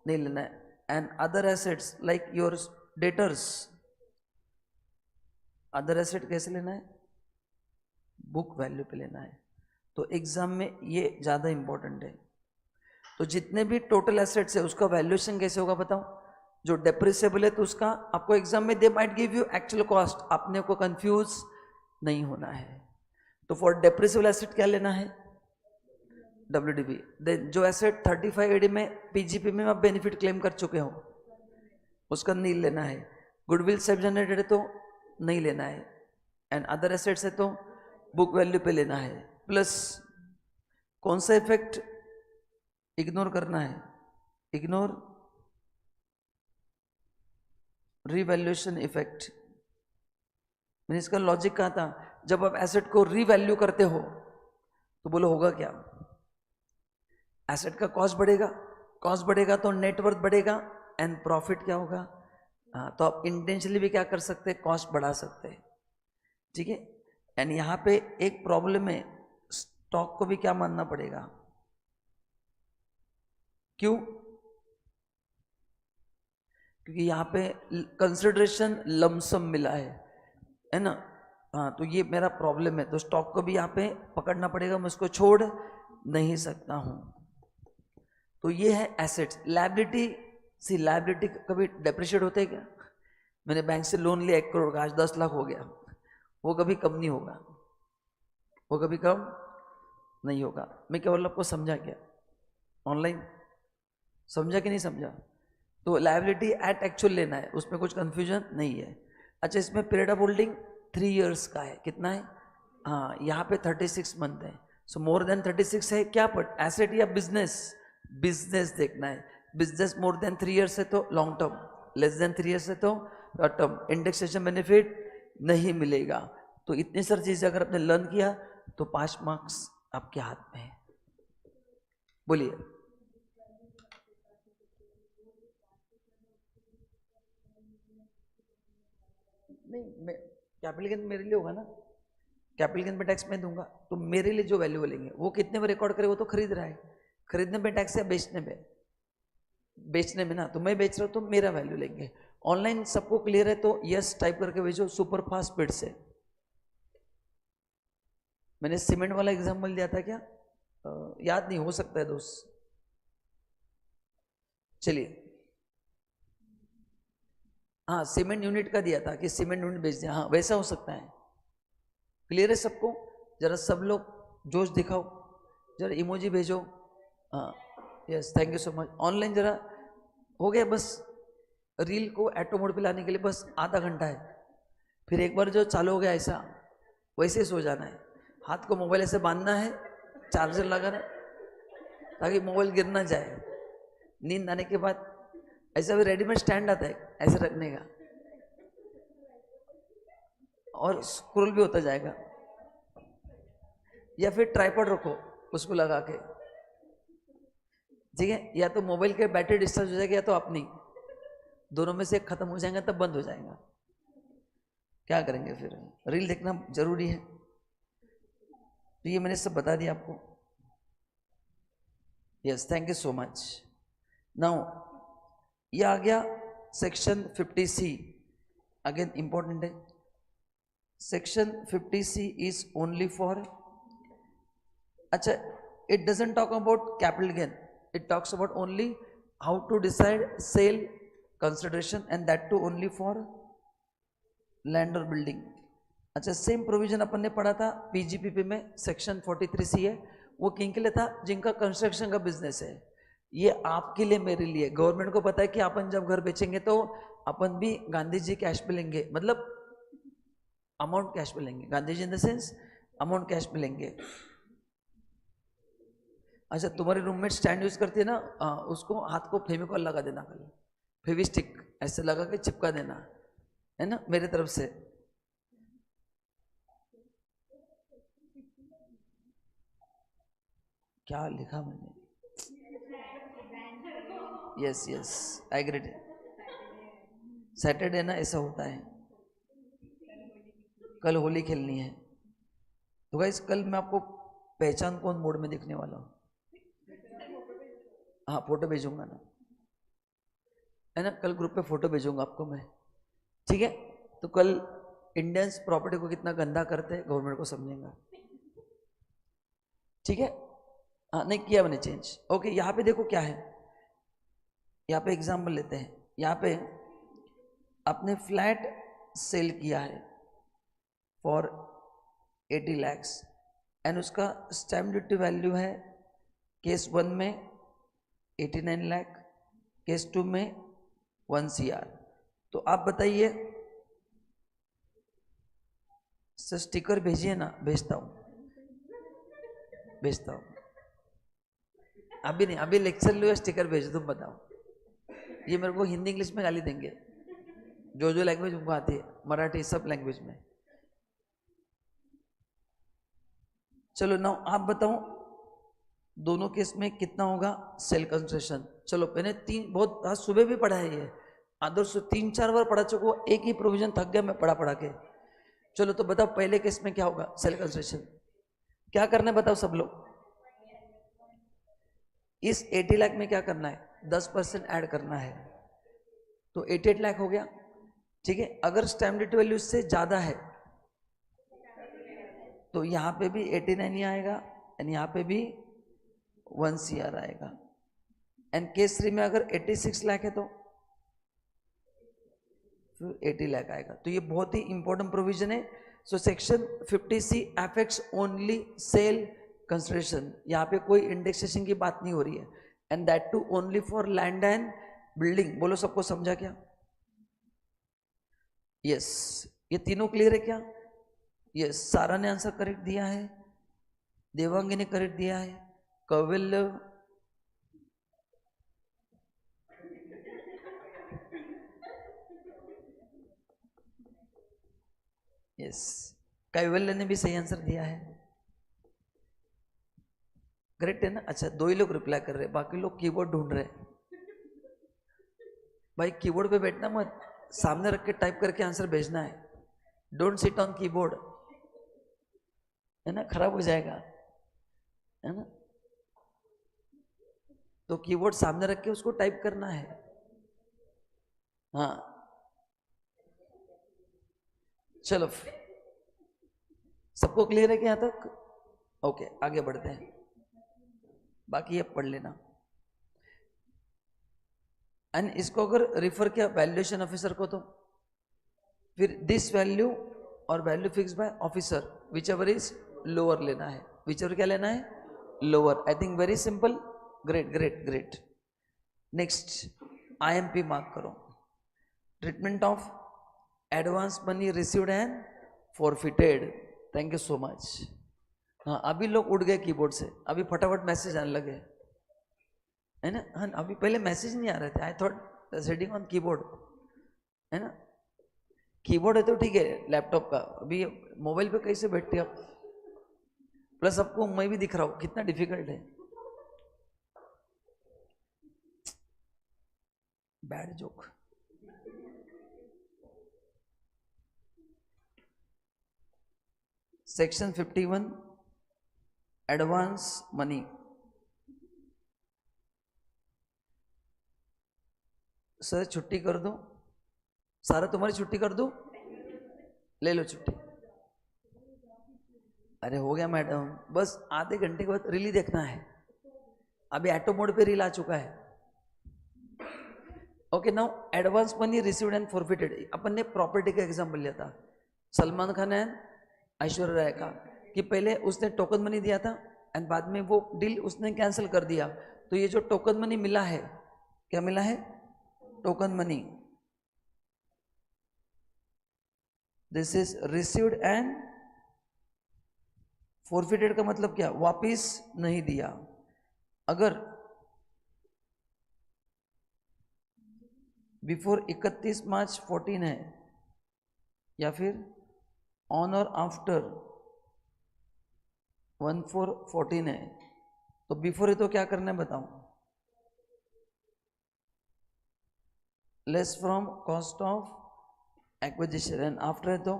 S1: नहीं लेना है। And other assets like your debtors, other asset कैसे लेना है? बुक वैल्यू पे लेना है। तो एग्जाम में ये ज्यादा इंपॉर्टेंट है। तो जितने भी टोटल एसेट्स है उसका वैल्यूएशन कैसे होगा बताओ? जो डेप्रिसिएबल है तो उसका आपको एग्जाम में they might give you actual cost, आपने को कंफ्यूज नहीं होना है। तो फॉर डेप्रिसिएबल एसेट क्या लेना है? WDV। देन जो एसेट 35 AD में PGP में आप बेनिफिट क्लेम कर चुके हो उसका नील लेना है। गुडविल सेल्फ जनरेटेड है तो नहीं लेना है, एंड अदर एसेट्स है तो बुक वैल्यू पे लेना है। प्लस कौन सा इफेक्ट इग्नोर करना है? Ignore revaluation effect. मैंने इसका लॉजिक कहा था, जब आप एसेट को रीवैल्यू करते हो तो बोलो होगा क्या? एसेट का कॉस्ट बढ़ेगा तो नेटवर्थ बढ़ेगा एंड प्रॉफिट क्या होगा? हाँ, तो आप इंटेंशनली भी क्या कर सकते हैं? कॉस्ट बढ़ा सकते हैं, ठीक है। एंड यहाँ पे एक प्रॉब्लम है, स्टॉक को भी क्या मानना पड़ेगा? क्यों? क्योंकि यहाँ पे कंसिडरेशन लमसम मिला है ना। हाँ, तो ये मेरा प्रॉब्लम है, तो स्टॉक को भी यहाँ पे पकड़ना पड़ेगा, मैं उसको छोड़ नहीं सकता हूँ। तो ये है एसेट्स। लायबिलिटी, सी लायबिलिटी कभी डेप्रिशिएट होते हैं क्या? मैंने बैंक से लोन लिया 1 करोड़ का, आज 10 लाख हो गया, वो कभी कम नहीं होगा, वो कभी कम नहीं होगा। मैं केवल आपको समझा क्या ऑनलाइन, समझा कि नहीं समझा? तो लायबिलिटी एट एक्चुअल लेना है, उसमें कुछ कंफ्यूजन नहीं है। अच्छा, इसमें पीरियड ऑफ होल्डिंग 3 इयर्स का है, कितना है? हाँ, यहाँ पे 36 मंथ है, सो मोर देन 36 है क्या? बट एसेट या बिजनेस? बिजनेस देखना है। बिजनेस मोर देन 3 इयर्स है तो long term, less then 3 years है तो शॉर्ट टर्म। इंडेक्सेशन बेनिफिट नहीं मिलेगा। तो इतनी सारी चीजें अगर आपने लर्न किया तो 5 मार्क्स आपके हाथ में है। बोलिए। नहीं, मैं कैपिटल गेन मेरे लिए होगा ना, कैपिटल गेन पे टैक्स मैं दूंगा, तो मेरे लिए जो वैल्यू लेंगे वो कितने में रिकॉर्ड करे? वो तो खरीद रहा है, खरीदने में टैक्स या बेचने में? बेचने में ना, तो मैं बेच रहा हूँ तो मेरा वैल्यू लेंगे। ऑनलाइन सबको क्लियर है तो यस टाइप करके भेजो सुपर फास्ट स्पीड से। मैंने सीमेंट वाला एग्जाम्पल दिया था क्या? याद नहीं, हो सकता है दोस्त। चलिए, हाँ सीमेंट यूनिट का दिया था कि सीमेंट यूनिट बेच दिया, हाँ वैसा हो सकता है। क्लियर है सबको? जरा सब लोग जोश दिखाओ, जरा इमोजी भेजो। हाँ, yes, thank you so much. Online जरा हो गया, बस रील को ऑटो मोड पे लाने के लिए बस आधा घंटा है, फिर एक बार जो चालू हो गया ऐसा वैसे ही सो जाना है। हाथ को मोबाइल ऐसे बांधना है, चार्जर लगाना है ताकि मोबाइल गिर ना जाए। नींद आने के बाद ऐसा भी रेडीमेड स्टैंड आता है ऐसे रखने का, और स्क्रॉल भी होता जाएगा। या फिर ट्राइपॉड रखो उसको लगा के, ठीक है। या तो मोबाइल के बैटरी डिस्चार्ज हो जाएगा या तो अपनी, दोनों में से एक खत्म हो जाएगा तब बंद हो जाएगा। क्या करेंगे फिर? रील देखना जरूरी है। तो ये मैंने सब बता दिया आपको। Yes, thank you so much. Now ये आ गया सेक्शन 50C, अगेन इंपॉर्टेंट है। Section 50C is only for, अच्छा, it doesn't talk about capital gain, it talks about only how to decide sale consideration, and that too only for land or building। अच्छा, same provision अपन ने पढ़ा था PGPP में, section 43C है, वो किन के लिए था? जिनका कंस्ट्रक्शन का बिजनेस है। ये आपके लिए, मेरे लिए। गवर्नमेंट को पता है कि अपन जब घर बेचेंगे तो अपन भी गांधी जी कैश पे लेंगे, मतलब अमाउंट कैश पे लेंगे, Gandhi ji in the sense amount cash पे लेंगे। अच्छा, तुम्हारी रूममेट स्टैंड यूज करती है ना, उसको हाथ को फेविकॉल लगा देना, कल फेविस्टिक ऐसे लगा के चिपका देना, है ना, मेरे तरफ से। क्या लिखा मैंने? Yes yes, I agree. Saturday ना ऐसा होता है, कल होली खेलनी है। तो गाइस कल मैं आपको पहचान कौन मोड में दिखने वाला हूँ। हाँ, फोटो भेजूंगा ना, है ना, कल ग्रुप पे फोटो भेजूंगा आपको मैं, ठीक है। तो कल इंडियंस प्रॉपर्टी को कितना गंदा करते हैं गवर्नमेंट को समझेंगे, ठीक है। हाँ, नहीं किया मैंने चेंज। ओके, यहाँ पे देखो क्या है, यहाँ पे एग्जाम्पल लेते हैं। यहाँ पे आपने फ्लैट सेल किया है फॉर 80 lakhs एंड उसका स्टैम्प ड्यूटी वैल्यू है केस 1 में 89 लाख, केस 2 में 1 CR। तो आप बताइए सर, स्टिकर भेजिए ना। भेजता हूँ, भेजता हूँ, अभी नहीं, अभी लेक्चर लो, स्टिकर भेजो, तुम बताओ। ये मेरे को हिंदी इंग्लिश में गाली देंगे, जो लैंग्वेज उनको आती है, मराठी सब लैंग्वेज में। चलो नाउ आप बताओ दोनों केस में कितना होगा सेल कंसंट्रेशन। चलो मैंने तीन बहुत आज सुबह भी पढ़ा है ये, आदर्श 3-4 बार पढ़ा चुका, एक ही प्रोविजन थक गया मैं पढ़ा पढ़ा के। चलो तो बताओ पहले केस में क्या होगा सेल कंसंट्रेशन, क्या करना है बताओ सब लोग। इस 80 लाख में क्या करना है 10% ऐड करना है, तो 88 लाख हो गया। ठीक है, अगर स्टैम्प ड्यूटी वैल्यू इससे ज्यादा है तो यहाँ पे भी 89 ही आएगा एंड यहाँ पे भी 1 CR आएगा। एंड केस 3 में अगर 86 लाख है तो फिर 80 लाख आएगा। तो ये बहुत ही इंपॉर्टेंट प्रोविजन है। So section 50C affects only sale consideration, यहाँ पे कोई इंडेक्सेशन की बात नहीं हो रही है, and that too only for land and building. बोलो सबको समझा क्या? यस ये तीनों क्लियर है क्या? यस सारा ने आंसर करेक्ट दिया है, देवांगी ने करेक्ट दिया है, कौविल्य यस कैवल्य ने भी सही आंसर दिया है, करेक्ट है ना। अच्छा 2 ही लोग रिप्लाई कर रहे हैं, बाकी लोग कीबोर्ड ढूंढ रहे हैं। भाई कीबोर्ड पे बैठना मत, सामने रख के टाइप करके आंसर भेजना है। डोंट सिट ऑन कीबोर्ड, है ना, खराब हो जाएगा, है ना। तो कीबोर्ड सामने रख के उसको टाइप करना है। हाँ चलो सबको क्लियर है कि यहां तक? ओके आगे बढ़ते हैं, बाकी ये पढ़ लेना। एंड इसको अगर रिफर किया वैल्यूएशन ऑफिसर को तो फिर दिस वैल्यू और value fix by officer which ever is lower लेना है, विच एवर क्या लेना है, lower. I think very simple, great great great. Next IMP mark करो, treatment of advance money received and forfeited. Thank you so much. हाँ अभी लोग उठ गए कीबोर्ड से, अभी फटाफट मैसेज आने लगे, है ना। हाँ अभी पहले मैसेज नहीं आ रहे थे, I thought setting on keyboard, है ना। कीबोर्ड है तो ठीक है लैपटॉप का, अभी मोबाइल पे कैसे बैठते आप, प्लस आपको मैं भी दिख रहा हूँ कितना डिफिकल्ट है। Bad joke. Section 51 advance money. Sir छुट्टी कर दो, सारा तुम्हारी छुट्टी कर दो, ले लो छुट्टी। अरे हो गया मैडम, बस आधे घंटे के बाद रील देखना है, अभी ऑटो मोड पे रील आ चुका है। Okay now advance money received and forfeited, अपन ने प्रॉपर्टी का एग्जांपल लिया था सलमान खान एंड ऐश्वर्या राय का, कि पहले उसने टोकन मनी दिया था एंड बाद में वो डील उसने कैंसिल कर दिया। तो ये जो टोकन मनी मिला है, क्या मिला है, token money, this is received and forfeited का मतलब क्या, वापिस नहीं दिया। अगर बिफोर 31 मार्च 14 है या फिर ऑन और आफ्टर 1/4/14 है, तो बिफोर है तो क्या करना है बताओ, less from cost of acquisition, and after है तो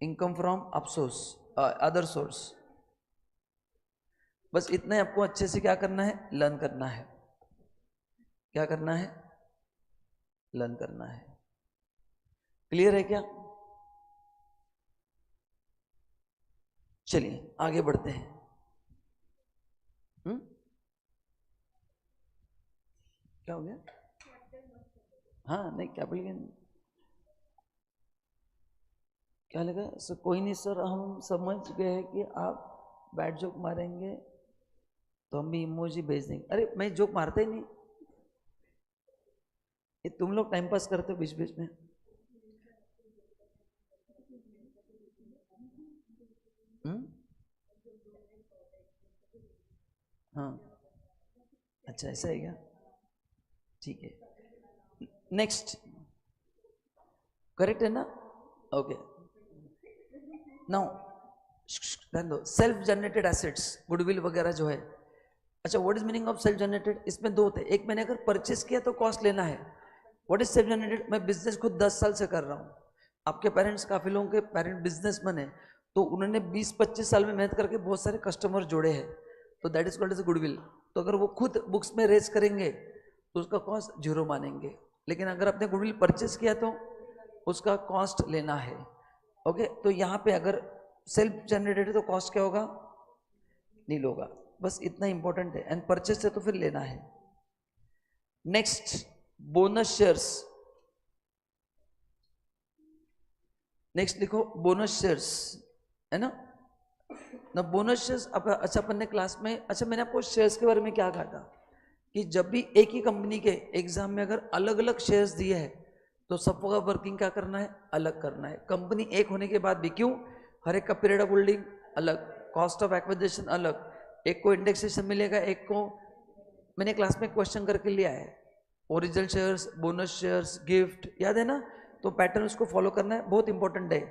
S1: इनकम फ्रॉम अपसोर्स अदर सोर्स। बस इतना ही आपको अच्छे से क्या करना है, लर्न करना है, क्या करना है, लर्न करना है। क्लियर है क्या? चलिए आगे बढ़ते हैं। क्या हो गया? हाँ नहीं कैपिटल गेन क्या लगा सर, कोई नहीं सर, हम समझ गए कि आप बैड जोक मारेंगे तो हम भी इमोजी भेज देंगे। अरे मैं जोक मारता ही नहीं, ये तुम लोग टाइम पास करते हो बीच बीच में। हाँ अच्छा ऐसा है क्या, ठीक है। नेक्स्ट करेक्ट है ना, ओके नाउ ध्यान दो, सेल्फ जनरेटेड एसेट्स, गुडविल वगैरह जो है। अच्छा, what is meaning of self generated? इसमें दो होते हैं, एक मैंने अगर परचेस किया तो कॉस्ट लेना है। What is self generated? मैं बिजनेस खुद 10 साल से कर रहा हूँ, आपके पेरेंट्स, काफी लोगों के पेरेंट बिजनेसमैन है, तो उन्होंने 20-25 साल में मेहनत करके बहुत सारे कस्टमर जोड़े हैं, तो that is called as goodwill. तो अगर वो खुद बुक्स में रेज करेंगे तो उसका कॉस्ट 0 मानेंगे, लेकिन अगर आपने गुडविल परचेस किया तो उसका कॉस्ट लेना है। ओके, तो यहाँ पे अगर सेल्फ जनरेटेड है तो कॉस्ट क्या होगा? नील होगा। बस इतना इंपॉर्टेंट है, एंड परचेस है तो फिर लेना है। Next, bonus shares. नेक्स्ट लिखो बोनस शेयर्स, है ना बोनस शेयर्स। अब अच्छा, अपन ने क्लास में, अच्छा मैंने आपको शेयर्स के बारे में क्या कहा था कि जब भी एक ही कंपनी के एग्जाम में अगर अलग अलग शेयर्स दिए हैं तो सबका वर्किंग क्या करना है? अलग करना है। कंपनी एक होने के बाद भी, क्यों? हर एक का पीरियड ऑफ होल्डिंग अलग, कॉस्ट ऑफ एक्विजिशन अलग, एक को इंडेक्सेशन मिलेगा, एक को, मैंने क्लास में क्वेश्चन करके लिया है, original shares, bonus shares, gift, याद है ना? तो पैटर्न उसको फॉलो करना है, बहुत इंपॉर्टेंट है।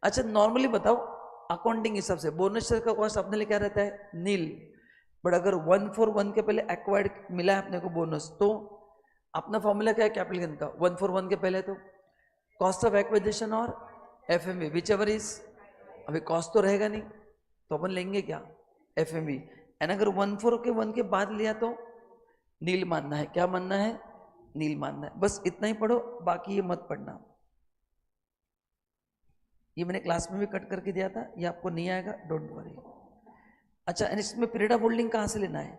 S1: अच्छा, नॉर्मली बताओ, अकाउंटिंग हिसाब से बोनस शेयर का कॉस्ट अपने लिए क्या रहता है? नील। बट अगर 1/4 के पहले एक्वायर्ड मिला है अपने को बोनस, तो अपना फॉर्मूला क्या है कैपिटल गेन का? 1/4 के पहले तो कॉस्ट ऑफ एक्विजिशन और एफएमवी, विच एवर इज, अभी कॉस्ट तो रहेगा नहीं तो अपन लेंगे क्या? एफएमवी। एंड अगर 1/4 के बाद लिया तो नील मानना है। क्या मानना है? नील मानना है। बस इतना ही पढ़ो, बाकी ये मत पढ़ना। ये मैंने क्लास में भी कट करके दिया था, ये आपको नहीं आएगा, डोंट वरी। अच्छा, एंड इसमें पीरियड ऑफ होल्डिंग कहाँ से लेना है?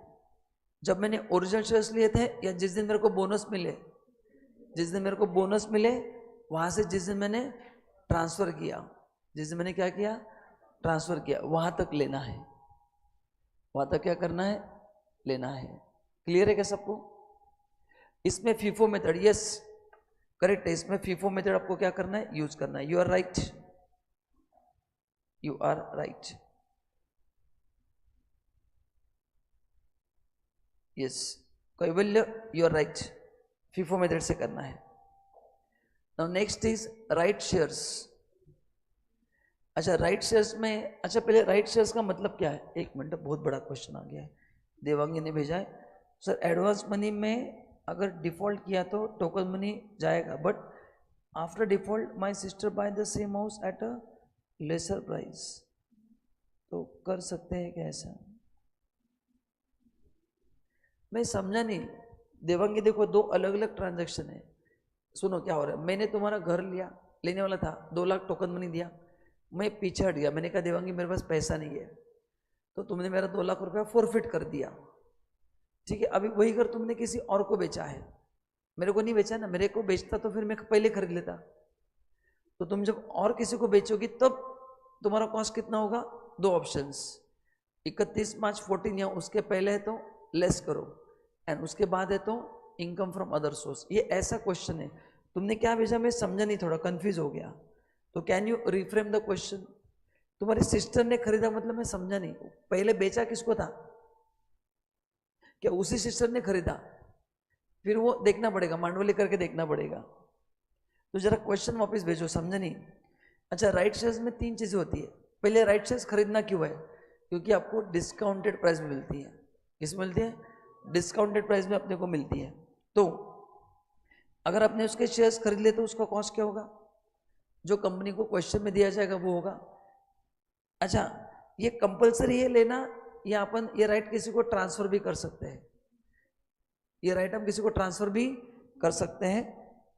S1: जब मैंने ओरिजिनल शेयर्स लिए थे या जिस दिन मेरे को बोनस मिले? जिस दिन मेरे को बोनस मिले वहां से जिस दिन मैंने ट्रांसफर किया, जिस दिन मैंने क्या किया? ट्रांसफर किया, वहां तक लेना है। वहां तक क्या करना है? लेना है। क्लियर है क्या सबको? इसमें फीफो मेथड, यस करेक्ट है, इसमें फीफो मेथड आपको क्या करना है? यूज करना है। You are right, you are right, yes Kaivalya, you are right, FIFO method से करना है। Now next is right shares. अच्छा, राइट शेयर्स में, अच्छा पहले राइट शेयर्स का मतलब क्या है? एक मिनट, बहुत बड़ा क्वेश्चन आ गया है, देवांगी ने भेजा है। सर, एडवांस मनी में अगर डिफॉल्ट किया तो टोकन मनी जाएगा, but after default my sister by the same house at a lesser price, तो कर सकते हैं क्या ऐसा? मैं समझा नहीं देवांगी। देखो, दो अलग अलग ट्रांजैक्शन है। सुनो क्या हो रहा है, मैंने तुम्हारा घर लिया, लेने वाला था, 2 लाख टोकन मनी दिया, मैं पीछे हट गया, मैंने कहा देवांगी मेरे पास पैसा नहीं है, तो तुमने मेरा 2 लाख रुपया फॉरफिट कर दिया, ठीक है? अभी वही घर तुमने किसी और को बेचा है, मेरे को नहीं बेचा ना, मेरे को बेचता तो फिर मैं पहले खरीद लेता। तो तुम जब और किसी को बेचोगी तब तुम्हारा कॉस्ट कितना होगा? 2 ऑप्शंस, 31 मार्च 14 या उसके पहले है तो लेस करो, एंड उसके बाद है तो इनकम फ्रॉम अदर सोर्स। ये ऐसा क्वेश्चन है, तुमने क्या भेजा मैं समझा नहीं, थोड़ा कंफ्यूज हो गया, तो can you reframe the question? तुम्हारी सिस्टर ने खरीदा मतलब मैं समझा नहीं, पहले बेचा किसको था? क्या उसी सिस्टर ने खरीदा? फिर वो देखना पड़ेगा, मांडवली करके देखना पड़ेगा, तो जरा क्वेश्चन वापस भेजो, समझा नहीं। अच्छा, राइट शेयर्स में 3 चीजें होती है। पहले राइट शेयर्स खरीदना क्यों है? क्योंकि आपको डिस्काउंटेड प्राइस में मिलती है। किस में मिलती है? डिस्काउंटेड प्राइस में अपने को मिलती है। तो अगर आपने उसके शेयर्स खरीद लिए तो उसका कॉस्ट क्या होगा? जो कंपनी को क्वेश्चन में दिया जाएगा वो होगा। अच्छा, ये कंपलसरी है लेना, या अपन ये राइट किसी को ट्रांसफर भी कर सकते हैं? ये राइट हम किसी को ट्रांसफर भी कर सकते हैं,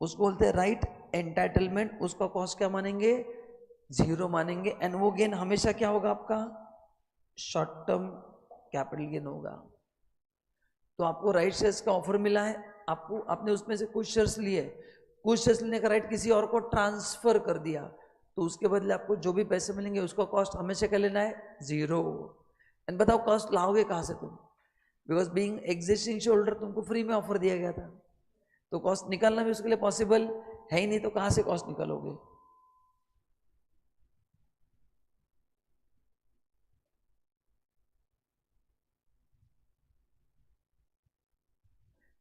S1: उसको बोलते हैं राइट एंटाइटलमेंट। उसका कॉस्ट क्या मानेंगे? 0 मानेंगे, एंड वो गेन हमेशा क्या होगा आपका? शॉर्ट टर्म कैपिटल गेन होगा। तो आपको राइट शेयर्स का ऑफर मिला है, आपको, आपने उसमें से कुछ शेयर्स लिए, कुछ शेयर्स लेने का राइट किसी और को ट्रांसफर कर दिया, तो उसके बदले आपको जो भी पैसे मिलेंगे उसका कॉस्ट हमेशा क्या लेना है? 0। एंड बताओ कॉस्ट लाओगे कहाँ से तुम? Because being existing share holder तुमको फ्री में ऑफर दिया गया था, तो कॉस्ट निकालना भी उसके लिए पॉसिबल है ही नहीं, तो कहाँ से कॉस्ट निकालोगे?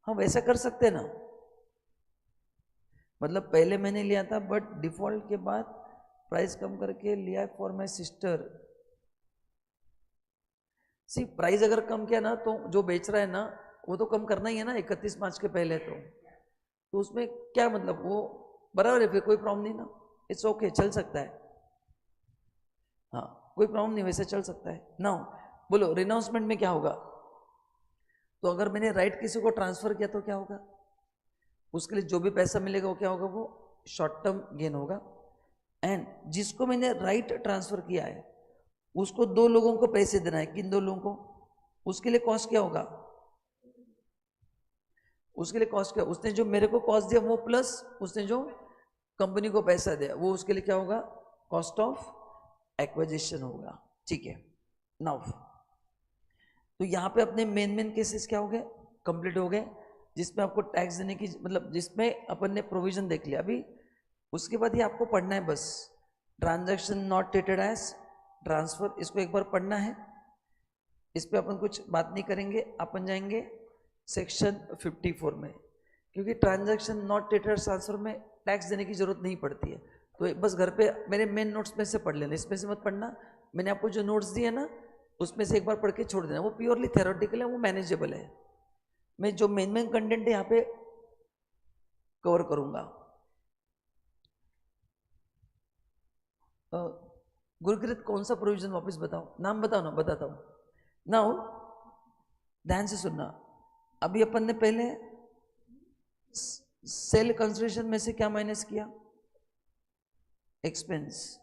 S1: हम वैसा कर सकते हैं ना, मतलब पहले मैंने लिया था बट डिफॉल्ट के बाद प्राइस कम करके लिया for my sister, see price अगर कम किया ना तो जो बेच रहा है ना वो तो कम करना ही है ना 31 मार्च के पहले, तो उसमें क्या मतलब, वो बराबर है, फिर कोई प्रॉब्लम नहीं ना, इट्स ओके, चल सकता है। हाँ कोई प्रॉब्लम नहीं, वैसे चल सकता है ना। बोलो रिनाउंसमेंट में क्या होगा, तो अगर मैंने राइट किसी को ट्रांसफर किया तो क्या होगा, उसके लिए जो भी पैसा मिलेगा वो क्या होगा, वो शॉर्ट टर्म गेन होगा। एंड जिसको मैंने राइट ट्रांसफर किया है उसको दो लोगों को पैसे देना है, किन दो लोगों को, उसके लिए कॉस्ट क्या होगा, उसके लिए कॉस्ट क्या, उसने जो मेरे को कॉस्ट दिया वो प्लस उसने जो कंपनी को पैसा दिया वो, उसके लिए क्या होगा, कॉस्ट ऑफ एक्विजिशन होगा। ठीक है, नाउ तो यहाँ पे अपने मेन केसेस क्या हो गए, कंप्लीट हो गए, जिसमें आपको टैक्स देने की मतलब जिसमें अपन ने प्रोविजन देख लिया। अभी उसके बाद ये आपको पढ़ना है बस, transaction not treated as transfer, इसको एक बार पढ़ना है, इस पर अपन कुछ बात नहीं करेंगे, अपन जाएंगे सेक्शन 54 में, क्योंकि ट्रांजैक्शन नॉट ट्रीटेड ट्रांसफर में टैक्स देने की जरूरत नहीं पड़ती है। तो बस घर पे मेरे मेन नोट्स में से पढ़ लेना, इसमें से मत पढ़ना, मैंने आपको जो नोट्स दिए ना उसमें से एक बार पढ़ के छोड़ देना, वो प्योरली थेरोटिकल है, वो मैनेजेबल है। मैं जो मेन कंटेंट है यहाँ पे कवर करूंगा। गुरकृत कौन सा प्रोविजन वापस बताओ, नाम बताओ ना, बताता हूं। नाउ ध्यान से सुनना, अभी अपन ने पहले सेल कंसिडरेशन में से क्या माइनस किया, एक्सपेंस।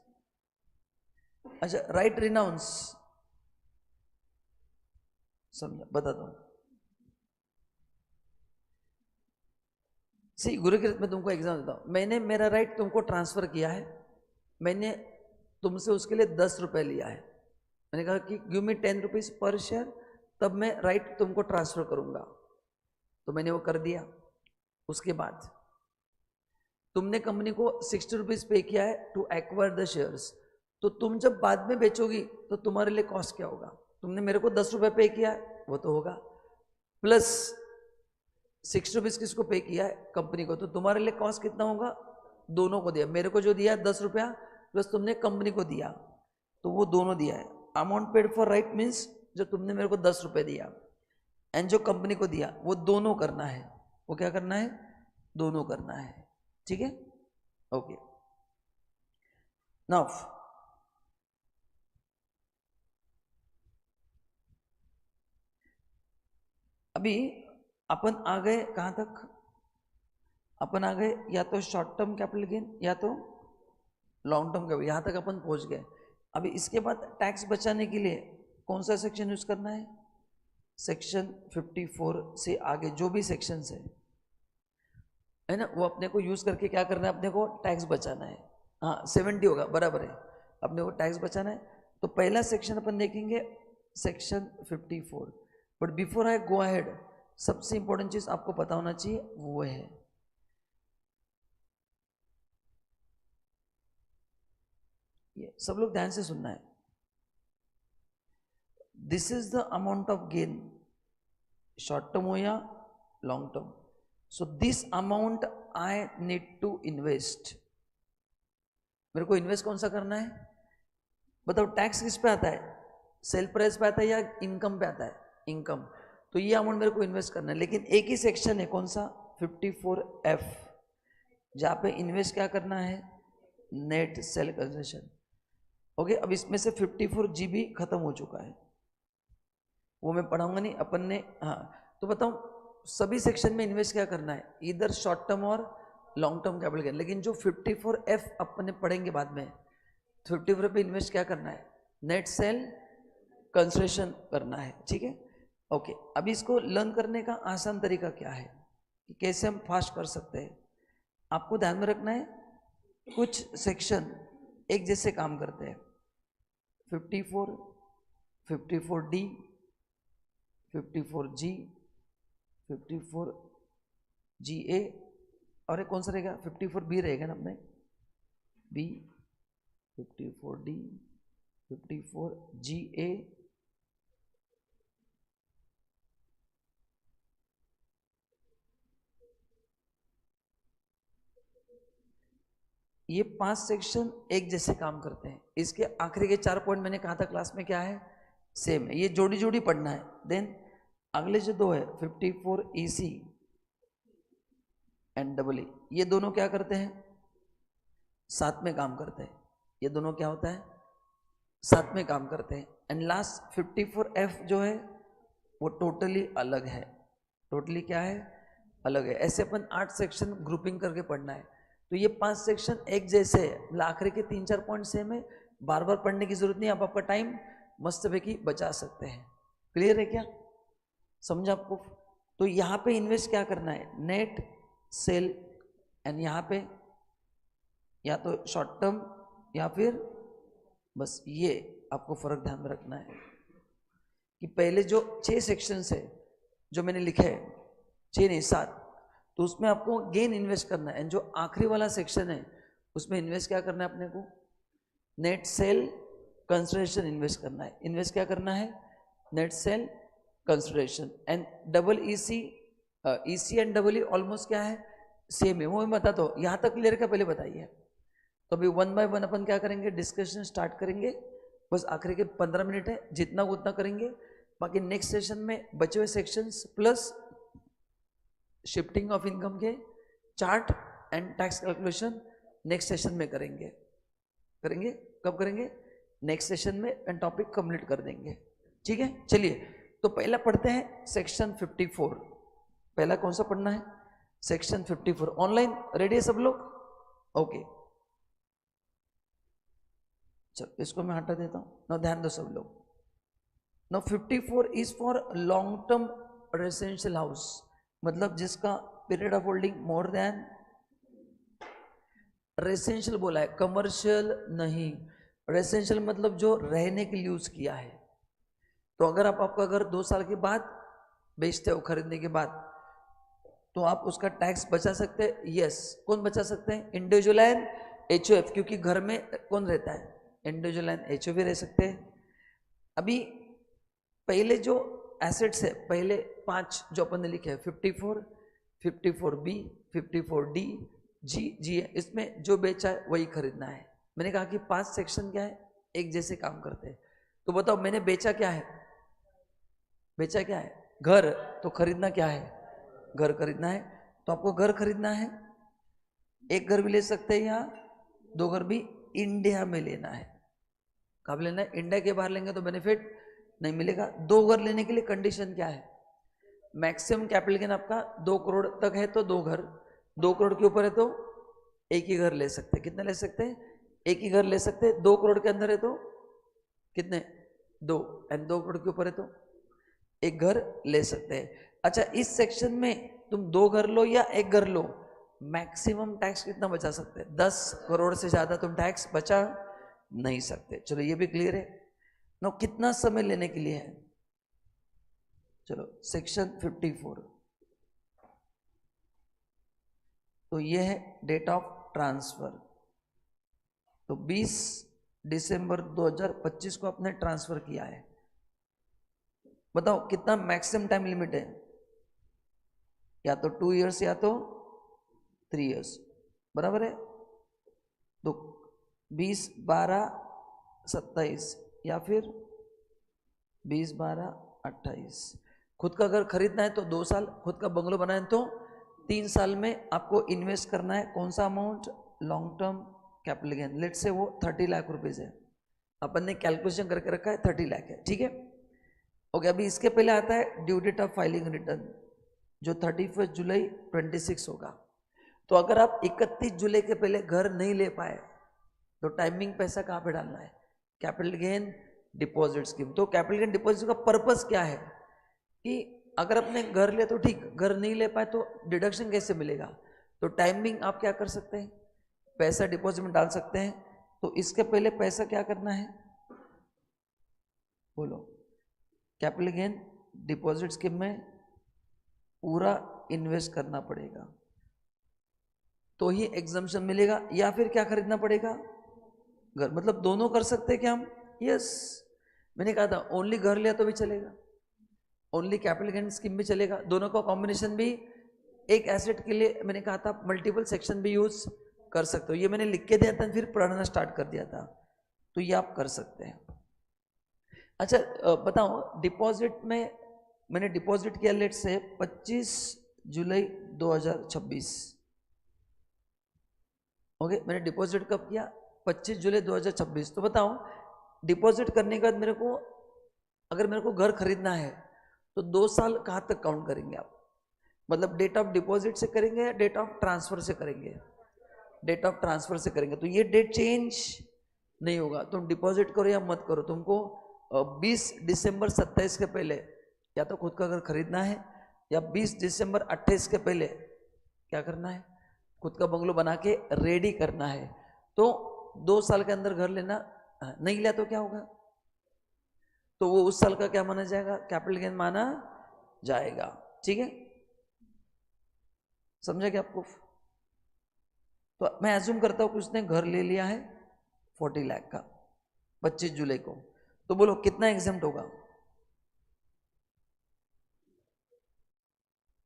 S1: अच्छा राइट रिनाउंस, समझा, बताता हूं। सी गुरुकृत में तुमको एग्जाम देता हूं, मैंने मेरा राइट तुमको ट्रांसफर किया है, मैंने तुमसे उसके लिए 10 रुपए लिया है, मैंने कहा कि give me 10 rupees per share, तब मैं राइट तुमको ट्रांसफर करूंगा, तो मैंने वो कर दिया। उसके बाद तुमने कंपनी को 60 रुपीज पे किया है टू एक्वायर द शेयर्स, तो तुम जब बाद में बेचोगी तो तुम्हारे लिए कॉस्ट क्या होगा, तुमने मेरे को 10 रुपए पे किया है वो तो होगा, प्लस 60 रुपीज किसको पे किया है, कंपनी को, तो तुम्हारे लिए कॉस्ट कितना होगा, दोनों को दिया, मेरे को जो दिया 10 रुपया प्लस तुमने कंपनी को दिया, तो वो दोनों दिया है। Amount paid for right means जो तुमने मेरे को 10 रुपए दिया एंड जो कंपनी को दिया, वो दोनों करना है, वो क्या करना है, दोनों करना है। ठीक है, ओके। नाउ अभी अपन आ गए कहां तक, अपन आ गए या तो शॉर्ट टर्म कैपिटल गेन या तो लॉन्ग टर्म कैपिटल, यहां तक अपन पहुंच गए। अभी इसके बाद टैक्स बचाने के लिए कौन सा सेक्शन यूज करना है, सेक्शन 54 से आगे जो भी सेक्शन है ना, वो अपने को यूज करके क्या करना है, अपने को टैक्स बचाना है। हाँ 70 होगा, बराबर है, अपने को टैक्स बचाना है। तो पहला सेक्शन अपन देखेंगे section 54, but before I go ahead सबसे इंपॉर्टेंट चीज आपको पता होना चाहिए वो है, ये सब लोग ध्यान से सुनना है, this is the amount of gain, short term हो या long term, so this amount I need to invest, मेरे को इन्वेस्ट कौन सा करना है, बताओ टैक्स किस पे आता है, सेल प्राइस पे आता है या इनकम पे आता है, इनकम, तो ये अमाउंट मेरे को इन्वेस्ट करना है। लेकिन एक ही सेक्शन है कौन सा, 54F, जहाँ पे इन्वेस्ट क्या करना है, नेट सेल कंसेशन। ओके, अब इसमें से 54G भी खत्म हो चुका है, वो मैं पढ़ाऊंगा नहीं अपन ने। हाँ तो बताऊं सभी सेक्शन में इन्वेस्ट क्या करना है, इधर शॉर्ट टर्म और लॉन्ग टर्म कैपिटल गेन, लेकिन जो 54F अपन ने पढ़ेंगे बाद में, 54 पे इन्वेस्ट क्या करना है, नेट सेल कंसेशन करना है। ठीक है, ओके। अभी इसको लर्न करने का आसान तरीका क्या है कि कैसे हम फास्ट कर सकते हैं, आपको ध्यान में रखना है कुछ सेक्शन एक जैसे काम करते हैं, 54, 54D, 54G, 54GA, और एक कौन सा रहेगा, 54B रहेगा ना अपने, B, 54D, 54GA, ये 5 सेक्शन एक जैसे काम करते हैं। इसके आखिरी के 4 पॉइंट मैंने कहा था क्लास में क्या है, सेम है, ये जोड़ी जोड़ी पढ़ना है। देन अगले जो दो है 54 EC एंड डबल ई, ये दोनों क्या करते हैं, साथ में काम करते हैं। ये दोनों क्या होता है, साथ में काम करते हैं। एंड लास्ट 54F जो है वो टोटली अलग है। टोटली क्या है, अलग है। ऐसे अपन 8 सेक्शन ग्रुपिंग करके पढ़ना है। तो ये 5 सेक्शन एक जैसे है, मतलब आखिरी के 3-4 पॉइंट सेम है, बार बार पढ़ने की जरूरत नहीं। आप आपका टाइम मस्त पैकी बचा सकते हैं। क्लियर है क्या, समझा आपको? तो यहाँ पे इन्वेस्ट क्या करना है, नेट सेल, एंड यहाँ पे या तो शॉर्ट टर्म या फिर बस, ये आपको फर्क ध्यान में रखना है कि पहले जो 6 सेक्शंस है जो मैंने लिखे हैं, 6 नहीं 7, तो उसमें आपको गेन इन्वेस्ट करना है। एंड जो आखिरी वाला सेक्शन है उसमें इन्वेस्ट क्या करना है अपने को, नेट सेल कंसिडरेशन इन्वेस्ट करना है। इन्वेस्ट क्या करना है, net sale consideration. And double EC and double E almost क्या है, सेम है। वो मैं बताता हूँ, यहाँ तक क्लियर क्या, पहले बताइए। तो अभी 1 बाय 1 अपन क्या करेंगे, डिस्कशन स्टार्ट करेंगे। बस आखिरी के 15 मिनट है, जितना उतना करेंगे। बाकी नेक्स्ट सेशन में बचे हुए sections plus shifting of income के chart and tax calculation next session में करेंगे। कब करेंगे, नेक्स्ट सेशन में, एंड टॉपिक कंप्लीट कर देंगे। ठीक है, चलिए तो पहला पढ़ते हैं सेक्शन 54। पहला कौन सा पढ़ना है, सेक्शन 54। ऑनलाइन रेडी है सब लोग? ओके, चलो इसको मैं हटा देता हूं ना, ध्यान दो सब लोग। Now 54 is for long term residential house, मतलब जिसका period of holding more than, residential बोला है, कमर्शियल नहीं। रेसिडेंशियल मतलब जो रहने के लिए यूज किया है। तो अगर आप आपका घर 2 साल के बाद बेचते हो, खरीदने के बाद, तो आप उसका टैक्स बचा सकते हैं। यस, कौन बचा सकते हैं, इंडिविजुअल एंड HOF, क्योंकि घर में कौन रहता है, इंडिविजुअल एंड HOF भी रह सकते हैं। अभी पहले जो एसेट्स है, पहले 5 जो अपन ने लिखे हैं, 54, 54B, 54D, G है, इसमें जो बेचा है वही खरीदना है। मैंने कहा कि 5 सेक्शन क्या है, एक जैसे काम करते हैं। तो बताओ मैंने बेचा क्या है, बेचा क्या है, घर। तो खरीदना क्या है, घर खरीदना है। तो आपको घर खरीदना है, एक घर भी ले सकते हैं या 2 घर भी इंडिया में लेना है। कब लेना है, इंडिया के बाहर लेंगे तो बेनिफिट नहीं मिलेगा। 2 घर लेने के लिए कंडीशन क्या है, मैक्सिमम कैपिटल गेन आपका 2 करोड़ तक है तो 2 घर, 2 करोड़ के ऊपर है तो एक ही घर ले सकते हैं। कितने ले सकते हैं, एक ही घर ले सकते हैं। 2 करोड़ के अंदर है तो कितने, 2, एंड 2 करोड़ के ऊपर है तो एक घर ले सकते हैं। अच्छा, इस सेक्शन में तुम 2 घर लो या एक घर लो, मैक्सिमम टैक्स कितना बचा सकते हैं, 10 करोड़ से ज्यादा तुम टैक्स बचा नहीं सकते। चलो ये भी क्लियर है। नो कितना समय लेने के लिए है, चलो सेक्शन 54। तो ये है डेट ऑफ ट्रांसफर। तो 20 दिसंबर 2025 को आपने ट्रांसफर किया है। बताओ कितना मैक्सिमम टाइम लिमिट है, या तो 2 इयर्स या तो 3 इयर्स, बराबर है। तो 20/12/27 या फिर 20/12/28। खुद का घर खरीदना है तो 2 साल, खुद का बंगलो बनाए तो 3 साल में आपको इन्वेस्ट करना है। कौन सा amount, long term capital gain, let से वो 30 लाख रुपीज है, अपन ने कैलकुलेशन करके रखा है 30 लाख है, ठीक है। ओके, अभी इसके पहले आता है due date of filing return, जो 31 जुलाई 26 होगा। तो अगर आप 31 जुलाई के पहले घर नहीं ले पाए तो टाइमिंग पैसा कहाँ पे डालना है, कैपिटल गेन डिपॉजिट स्कीम। तो कैपिटल गेन डिपॉजिट का पर्पस क्या है कि अगर अपने घर ले तो ठीक, घर नहीं ले पाए तो डिडक्शन कैसे मिलेगा। तो टाइमिंग आप क्या कर सकते हैं, पैसा डिपॉजिट में डाल सकते हैं। तो इसके पहले पैसा क्या करना है, बोलो, कैपिटल गेन डिपॉजिट स्कीम में पूरा इन्वेस्ट करना पड़ेगा तो ही एग्जम्पशन मिलेगा, या फिर क्या खरीदना पड़ेगा, घर। मतलब दोनों कर सकते हैं क्या हम, यस। मैंने कहा था ओनली घर लिया तो भी चलेगा, ओनली कैपिटल गेन स्कीम भी चलेगा, दोनों का कॉम्बिनेशन भी। एक एसेट के लिए मैंने कहा था मल्टीपल सेक्शन भी यूज कर सकते हो। ये मैंने लिख के दिया था, फिर पढ़ना स्टार्ट कर दिया था, तो ये आप कर सकते हैं। अच्छा बताओ, डिपॉजिट में मैंने डिपॉजिट किया लेट से 25 जुलाई 2026। ओके, मैंने डिपॉजिट कब किया? 25 जुलाई 2026। तो बताओ, डिपॉजिट करने के बाद मेरे को, अगर मेरे को घर खरीदना है तो 2 साल कहाँ तक काउंट करेंगे आप? मतलब डेट ऑफ डिपॉजिट से करेंगे या डेट ऑफ ट्रांसफर से करेंगे? डेट ऑफ ट्रांसफर से करेंगे। तो ये डेट चेंज नहीं होगा, तुम डिपॉजिट करो या मत करो, तुमको 20 दिसंबर 27 के पहले या तो खुद का घर खरीदना है, या 20 दिसंबर 28 के पहले क्या करना है? खुद का बंगलो बना के रेडी करना है। तो 2 साल के अंदर घर लेना, नहीं लिया तो क्या होगा? तो वो उस साल का क्या माना जाएगा? कैपिटल गेन माना जाएगा। ठीक है, समझा क्या आपको? तो मैं एज्यूम करता हूं कि उसने घर ले लिया है 40 लाख का 25 जुलाई को, तो बोलो कितना एग्जाम्प्ट होगा?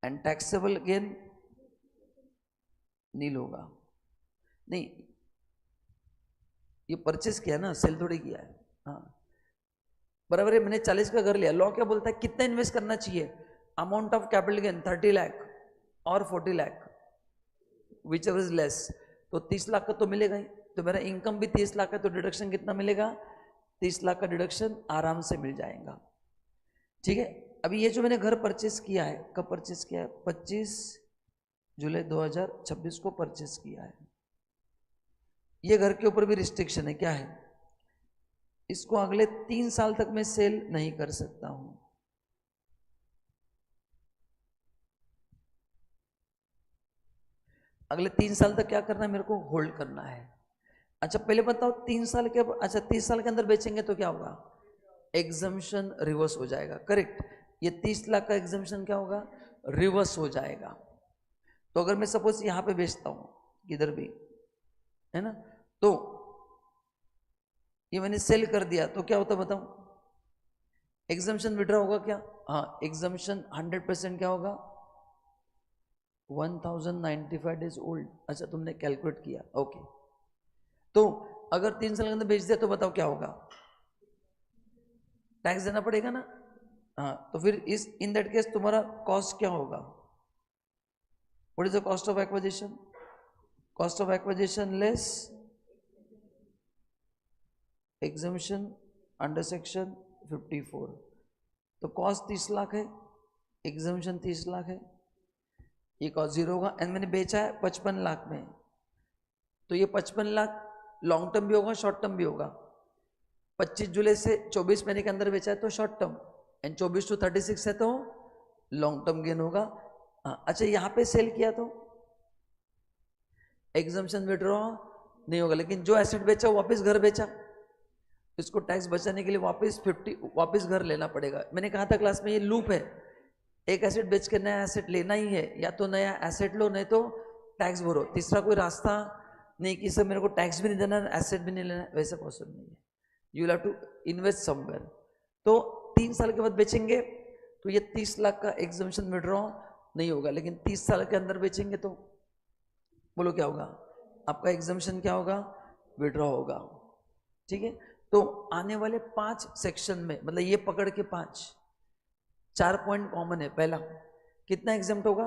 S1: एंड टैक्सेबल गेन नील होगा। नहीं, ये परचेस किया ना, सेल थोड़ी किया है। हाँ बराबर है, मैंने 40 का घर लिया, लॉ क्या बोलता है? कितना इन्वेस्ट करना चाहिए? Amount of capital gain 30 lakh और 40 lakh, which ever is less. तो 30 लाख का तो मिलेगा ही, तो मेरा इनकम भी 30 लाख है, तो डिडक्शन कितना मिलेगा? 30 लाख का डिडक्शन आराम से मिल जाएगा। ठीक है, अभी ये जो मैंने घर परचेस किया है, कब परचेस किया है? 25 जुलाई 2026 को परचेस किया है। ये घर के ऊपर भी रिस्ट्रिक्शन है, क्या है? इसको अगले 3 साल तक मैं सेल नहीं कर सकता हूं। अगले 3 साल तक क्या करना है मेरे को? होल्ड करना है। अच्छा पहले बताओ, 3 साल के, अच्छा 30 साल के अंदर बेचेंगे तो क्या होगा? एग्जम्पशन रिवर्स हो जाएगा। करेक्ट, ये 30 लाख का एग्जम्पशन क्या होगा? रिवर्स हो जाएगा। तो अगर मैं सपोज यहां पे बेचता हूं, किधर भी है ना, तो ये मैंने सेल कर दिया, तो क्या होता बताओ? एग्जम्पशन विड्रॉ होगा क्या? हाँ, एग्जम्पशन 100% क्या होगा? 1095 डेज ओल्ड। अच्छा तुमने कैलकुलेट किया, ओके। तो अगर 3 साल के अंदर बेच दिया तो बताओ क्या होगा? टैक्स देना पड़ेगा ना। हाँ, तो फिर इस इन दैट केस तुम्हारा कॉस्ट क्या होगा? What is the cost of acquisition? Cost of acquisition less exemption under section 54। तो कॉस्ट 30 लाख है, एग्जम्पशन 30 लाख है, ये कॉस्ट 0 होगा। एंड मैंने बेचा है 55 लाख में, तो ये 55 लाख लॉन्ग टर्म भी होगा, शॉर्ट टर्म भी होगा। 25 जुलाई से 24 महीने के अंदर बेचा है तो शॉर्ट टर्म, एंड 24 to 36 है तो लॉन्ग टर्म गेन होगा। अच्छा यहाँ पे सेल किया तो एग्जम्पशन विड्रॉ नहीं होगा, लेकिन जो एसेट बेचा वो वापस घर बेचा, इसको टैक्स बचाने के लिए वापस घर लेना पड़ेगा। मैंने कहा था क्लास में, ये लूप है, एक एसेट बेच के नया एसेट लेना ही है, या तो नया एसेट लो नहीं तो टैक्स भरो, तीसरा कोई रास्ता नहीं कि सर मेरे को टैक्स भी नहीं देना एसेट भी नहीं लेना, वैसे पॉसिबल नहीं है। You have to invest somewhere. तो 3 साल के बाद बेचेंगे तो ये 30 लाख का एग्जम्पशन विड्रॉ नहीं होगा, लेकिन 30 साल के अंदर बेचेंगे तो बोलो क्या होगा? आपका एग्जम्पशन क्या होगा? विड्रॉ होगा। ठीक है, तो आने वाले 5 सेक्शन में, मतलब ये पकड़ के 4 पॉइंट कॉमन है। पहला, कितना एग्जाम्प्ट होगा?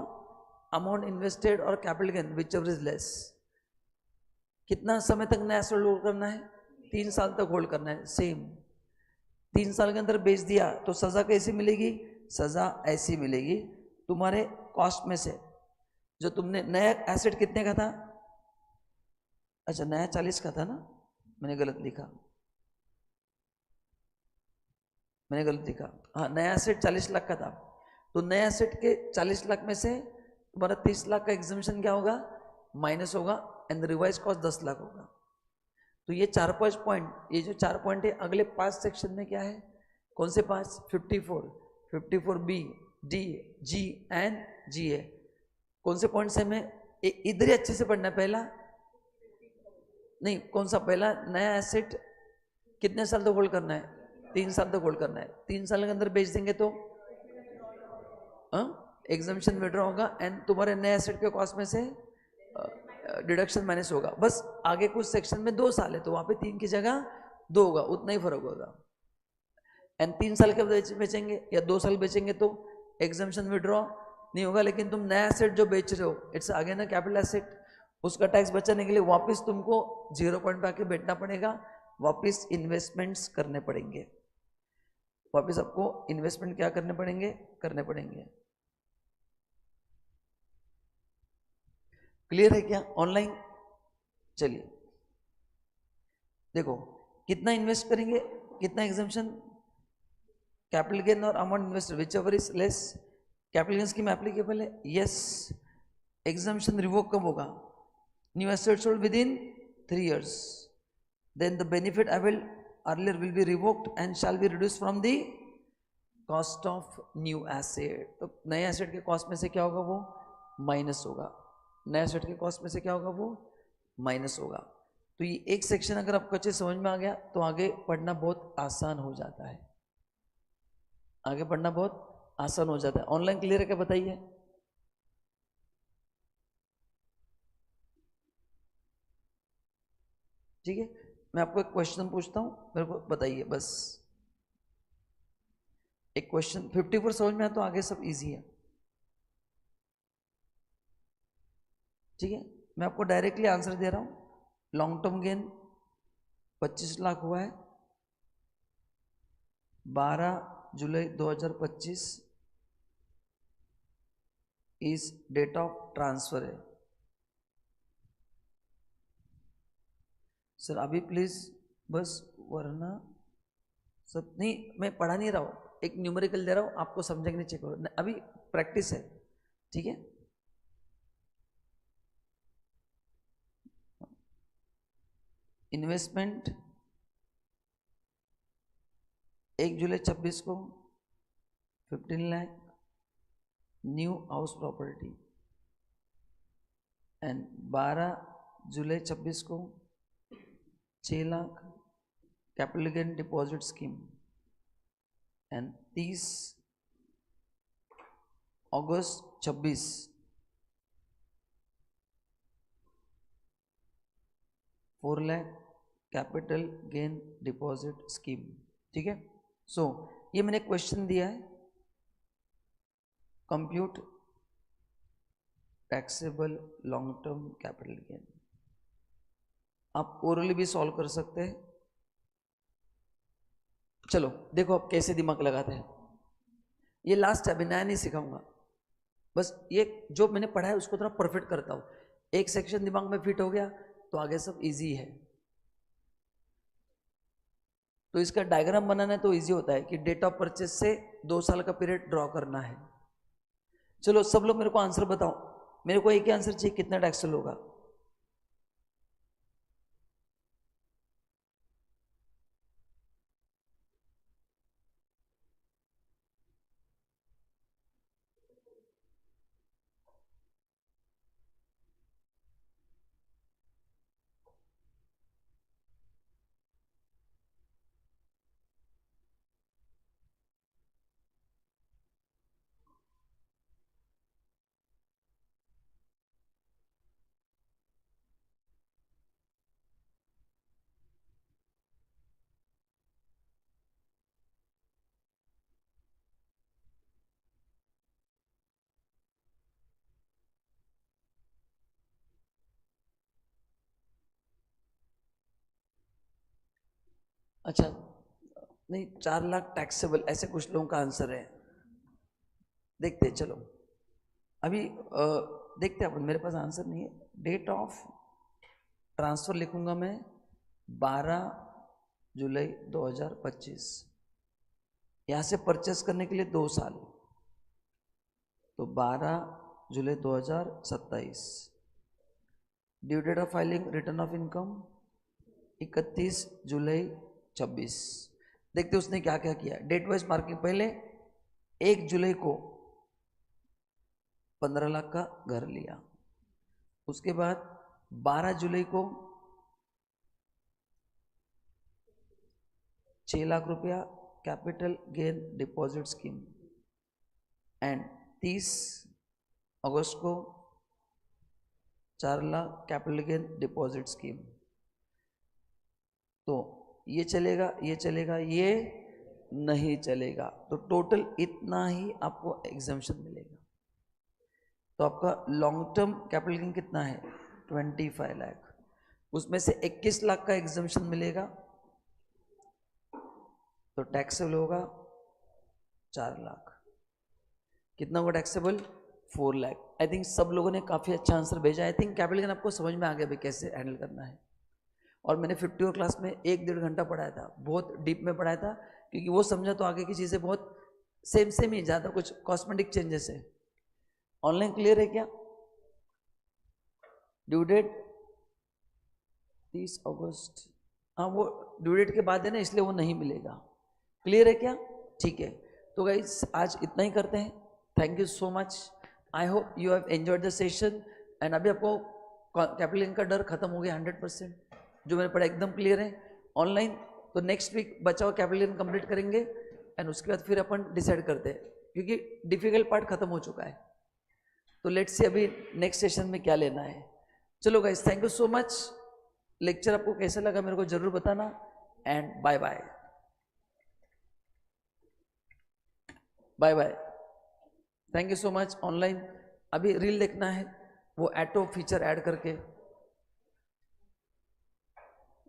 S1: अमाउंट इन्वेस्टेड और capital gain which ever is less. कितना समय तक नया एसेट होल्ड करना है? 3 साल तक होल्ड करना है। सेम 3 साल के अंदर बेच दिया तो सजा कैसी मिलेगी? सजा ऐसी मिलेगी, तुम्हारे कॉस्ट में से जो तुमने नया एसेट कितने का था? अच्छा नया 40 का था ना, मैंने गलत लिखा, हाँ नया एसेट 40 लाख का था, तो नया एसेट के 40 लाख में से तुम्हारा 30 लाख का एग्जम्पशन क्या होगा? माइनस होगा, एंड रिवाइज कॉस्ट 10 लाख होगा। तो ये 4-5 पॉइंट, ये जो 4 पॉइंट है अगले 5 सेक्शन में क्या है? कौन से 5? 54 बी, डी, जी एंड जी है। कौन से पॉइंट्स है? मैं इधर ही अच्छे से पढ़ना है। पहला नहीं, कौन सा पहला? नया एसेट कितने साल तक होल्ड करना है? 3 साल तक होल्ड करना है। 3 साल के अंदर बेच देंगे तो एग्जम्पशन विड्रॉ होगा, एंड तुम्हारे नए एसेट के कॉस्ट में से डिडक्शन माइनस होगा। बस आगे कुछ सेक्शन में 2 साल है तो वहां पे 3 की जगह 2 होगा, उतना ही फर्क होगा। एंड 3 साल के बाद बेचेंगे या 2 साल बेचेंगे तो एग्जाम्पशन विड्रॉ नहीं होगा। लेकिन तुम नया एसेट जो बेच रहे हो इट्स आगे ना कैपिटल एसेट, उसका टैक्स बचाने के लिए वापस तुमको 0 पॉइंट पे आके बैठना पड़ेगा, वापस इन्वेस्टमेंट्स करने पड़ेंगे, वापस आपको इन्वेस्टमेंट क्या करने पड़ेंगे। क्लियर है क्या ऑनलाइन? चलिए देखो कितना इन्वेस्ट करेंगे, कितना एग्जाम्पशन, कैपिटल गेन और amount invest which ever is less, capital gain scheme applicable है, यस। एग्जाम्पशन रिवोक कब होगा? New asset sold with in 3 years, then the benefit availed earlier will be revoked and shall be reduced from the cost of new asset। तो नए asset के cost में से क्या होगा? वो माइनस होगा। नए एसेट के कॉस्ट में से क्या होगा? वो माइनस होगा। तो ये एक सेक्शन अगर आपको अच्छे समझ में आ गया तो आगे पढ़ना बहुत आसान हो जाता है, आगे पढ़ना बहुत आसान हो जाता है। ऑनलाइन क्लियर है क्या बताइए? ठीक है, मैं आपको एक क्वेश्चन पूछता हूं, मेरे को बताइए बस एक क्वेश्चन। 54 समझ में आया तो आगे सब इजी है। ठीक है, मैं आपको डायरेक्टली आंसर दे रहा हूं। लॉन्ग टर्म गेन 25 लाख हुआ है, 12 जुलाई 2025 इस डेट ऑफ ट्रांसफर है। सर अभी प्लीज बस, वरना सब नहीं, मैं पढ़ा नहीं रहा हूं, एक न्यूमेरिकल दे रहा हूं, आपको समझेंगे नहीं, चेक करो अभी प्रैक्टिस है। ठीक है, इन्वेस्टमेंट 1 जुलाई 26 को 15 lakh new house property, and 12 जुलाई 26 को 6 lakh capital gain deposit scheme, and 30 August 26 4 lakh capital gain deposit scheme. ठीक है, सो ये मैंने क्वेश्चन दिया है, compute taxable long term capital gain. आप ओरली भी सॉल्व कर सकते हैं। चलो देखो आप कैसे दिमाग लगाते हैं, ये लास्ट है, अभी नया नहीं सिखाऊंगा, बस ये जो मैंने पढ़ा है उसको थोड़ा परफेक्ट करता हूं। एक सेक्शन दिमाग में फिट हो गया तो आगे सब इजी है। तो इसका डायग्राम बनाना है तो इजी होता है कि डेट ऑफ परचेज से 2 साल का पीरियड ड्रॉ करना है। चलो सब लोग मेरे को आंसर बताओ, मेरे को एक ही आंसर चाहिए, कितना टैक्सेबल होगा? अच्छा नहीं, 4 लाख टैक्सेबल ऐसे कुछ लोगों का आंसर है, देखते हैं। चलो अभी देखते हैं अपन, मेरे पास आंसर नहीं है। डेट ऑफ ट्रांसफर लिखूंगा मैं 12 जुलाई 2025, यहां से परचेस करने के लिए 2 साल, तो 12 जुलाई 2027। Due date of filing return of income 31 जुलाई 26। देखते उसने क्या क्या किया, डेट वाइज मार्किंग। पहले 1 जुलाई को 15 लाख का घर लिया, उसके बाद 12 जुलाई को 6 लाख रुपया capital gain deposit scheme, and 30 अगस्त को 4 lakh capital gain deposit scheme. तो ये चलेगा, ये चलेगा, ये नहीं चलेगा, तो टोटल इतना ही आपको एग्जाम्शन मिलेगा। तो आपका लॉन्ग टर्म कैपिटल गेन कितना है? 25 लाख। उसमें से 21 लाख का एग्जाम्शन मिलेगा, तो टैक्सेबल होगा 4 लाख। कितना होगा टैक्सेबल? 4 लाख। आई थिंक सब लोगों ने काफ़ी अच्छा आंसर भेजा। आई थिंक कैपिटल गेन आपको समझ में आ गया भाई कैसे हैंडल करना है। और मैंने 50 क्लास में 1-1.5 घंटा पढ़ाया था, बहुत डीप में पढ़ाया था, क्योंकि वो समझा तो आगे की चीज़ें बहुत सेम ही, ज़्यादा कुछ कॉस्मेटिक चेंजेस है। ऑनलाइन क्लियर है क्या? ड्यू डेट 30 अगस्त। हाँ, वो ड्यू डेट के बाद है ना, इसलिए वो नहीं मिलेगा। क्लियर है क्या? ठीक है, तो गाइस आज इतना ही करते हैं। Thank you so much. I hope you have enjoyed the session. And अभी आपको कैपिटल गेन का डर खत्म हो गया 100%। जो मैंने पढ़ा एकदम क्लियर है। ऑनलाइन तो नेक्स्ट वीक बचा हुआ कैपिटल गेन कंप्लीट करेंगे, एंड उसके बाद फिर अपन डिसाइड करते हैं, क्योंकि डिफिकल्ट पार्ट खत्म हो चुका है। तो लेट्स सी अभी नेक्स्ट सेशन में क्या लेना है। चलो guys, thank you so much. Lecture आपको कैसा लगा मेरे को जरूर बताना, and bye bye. Bye bye, thank you so much. Online अभी रील देखना है, वो ऐटो फीचर ऐड करके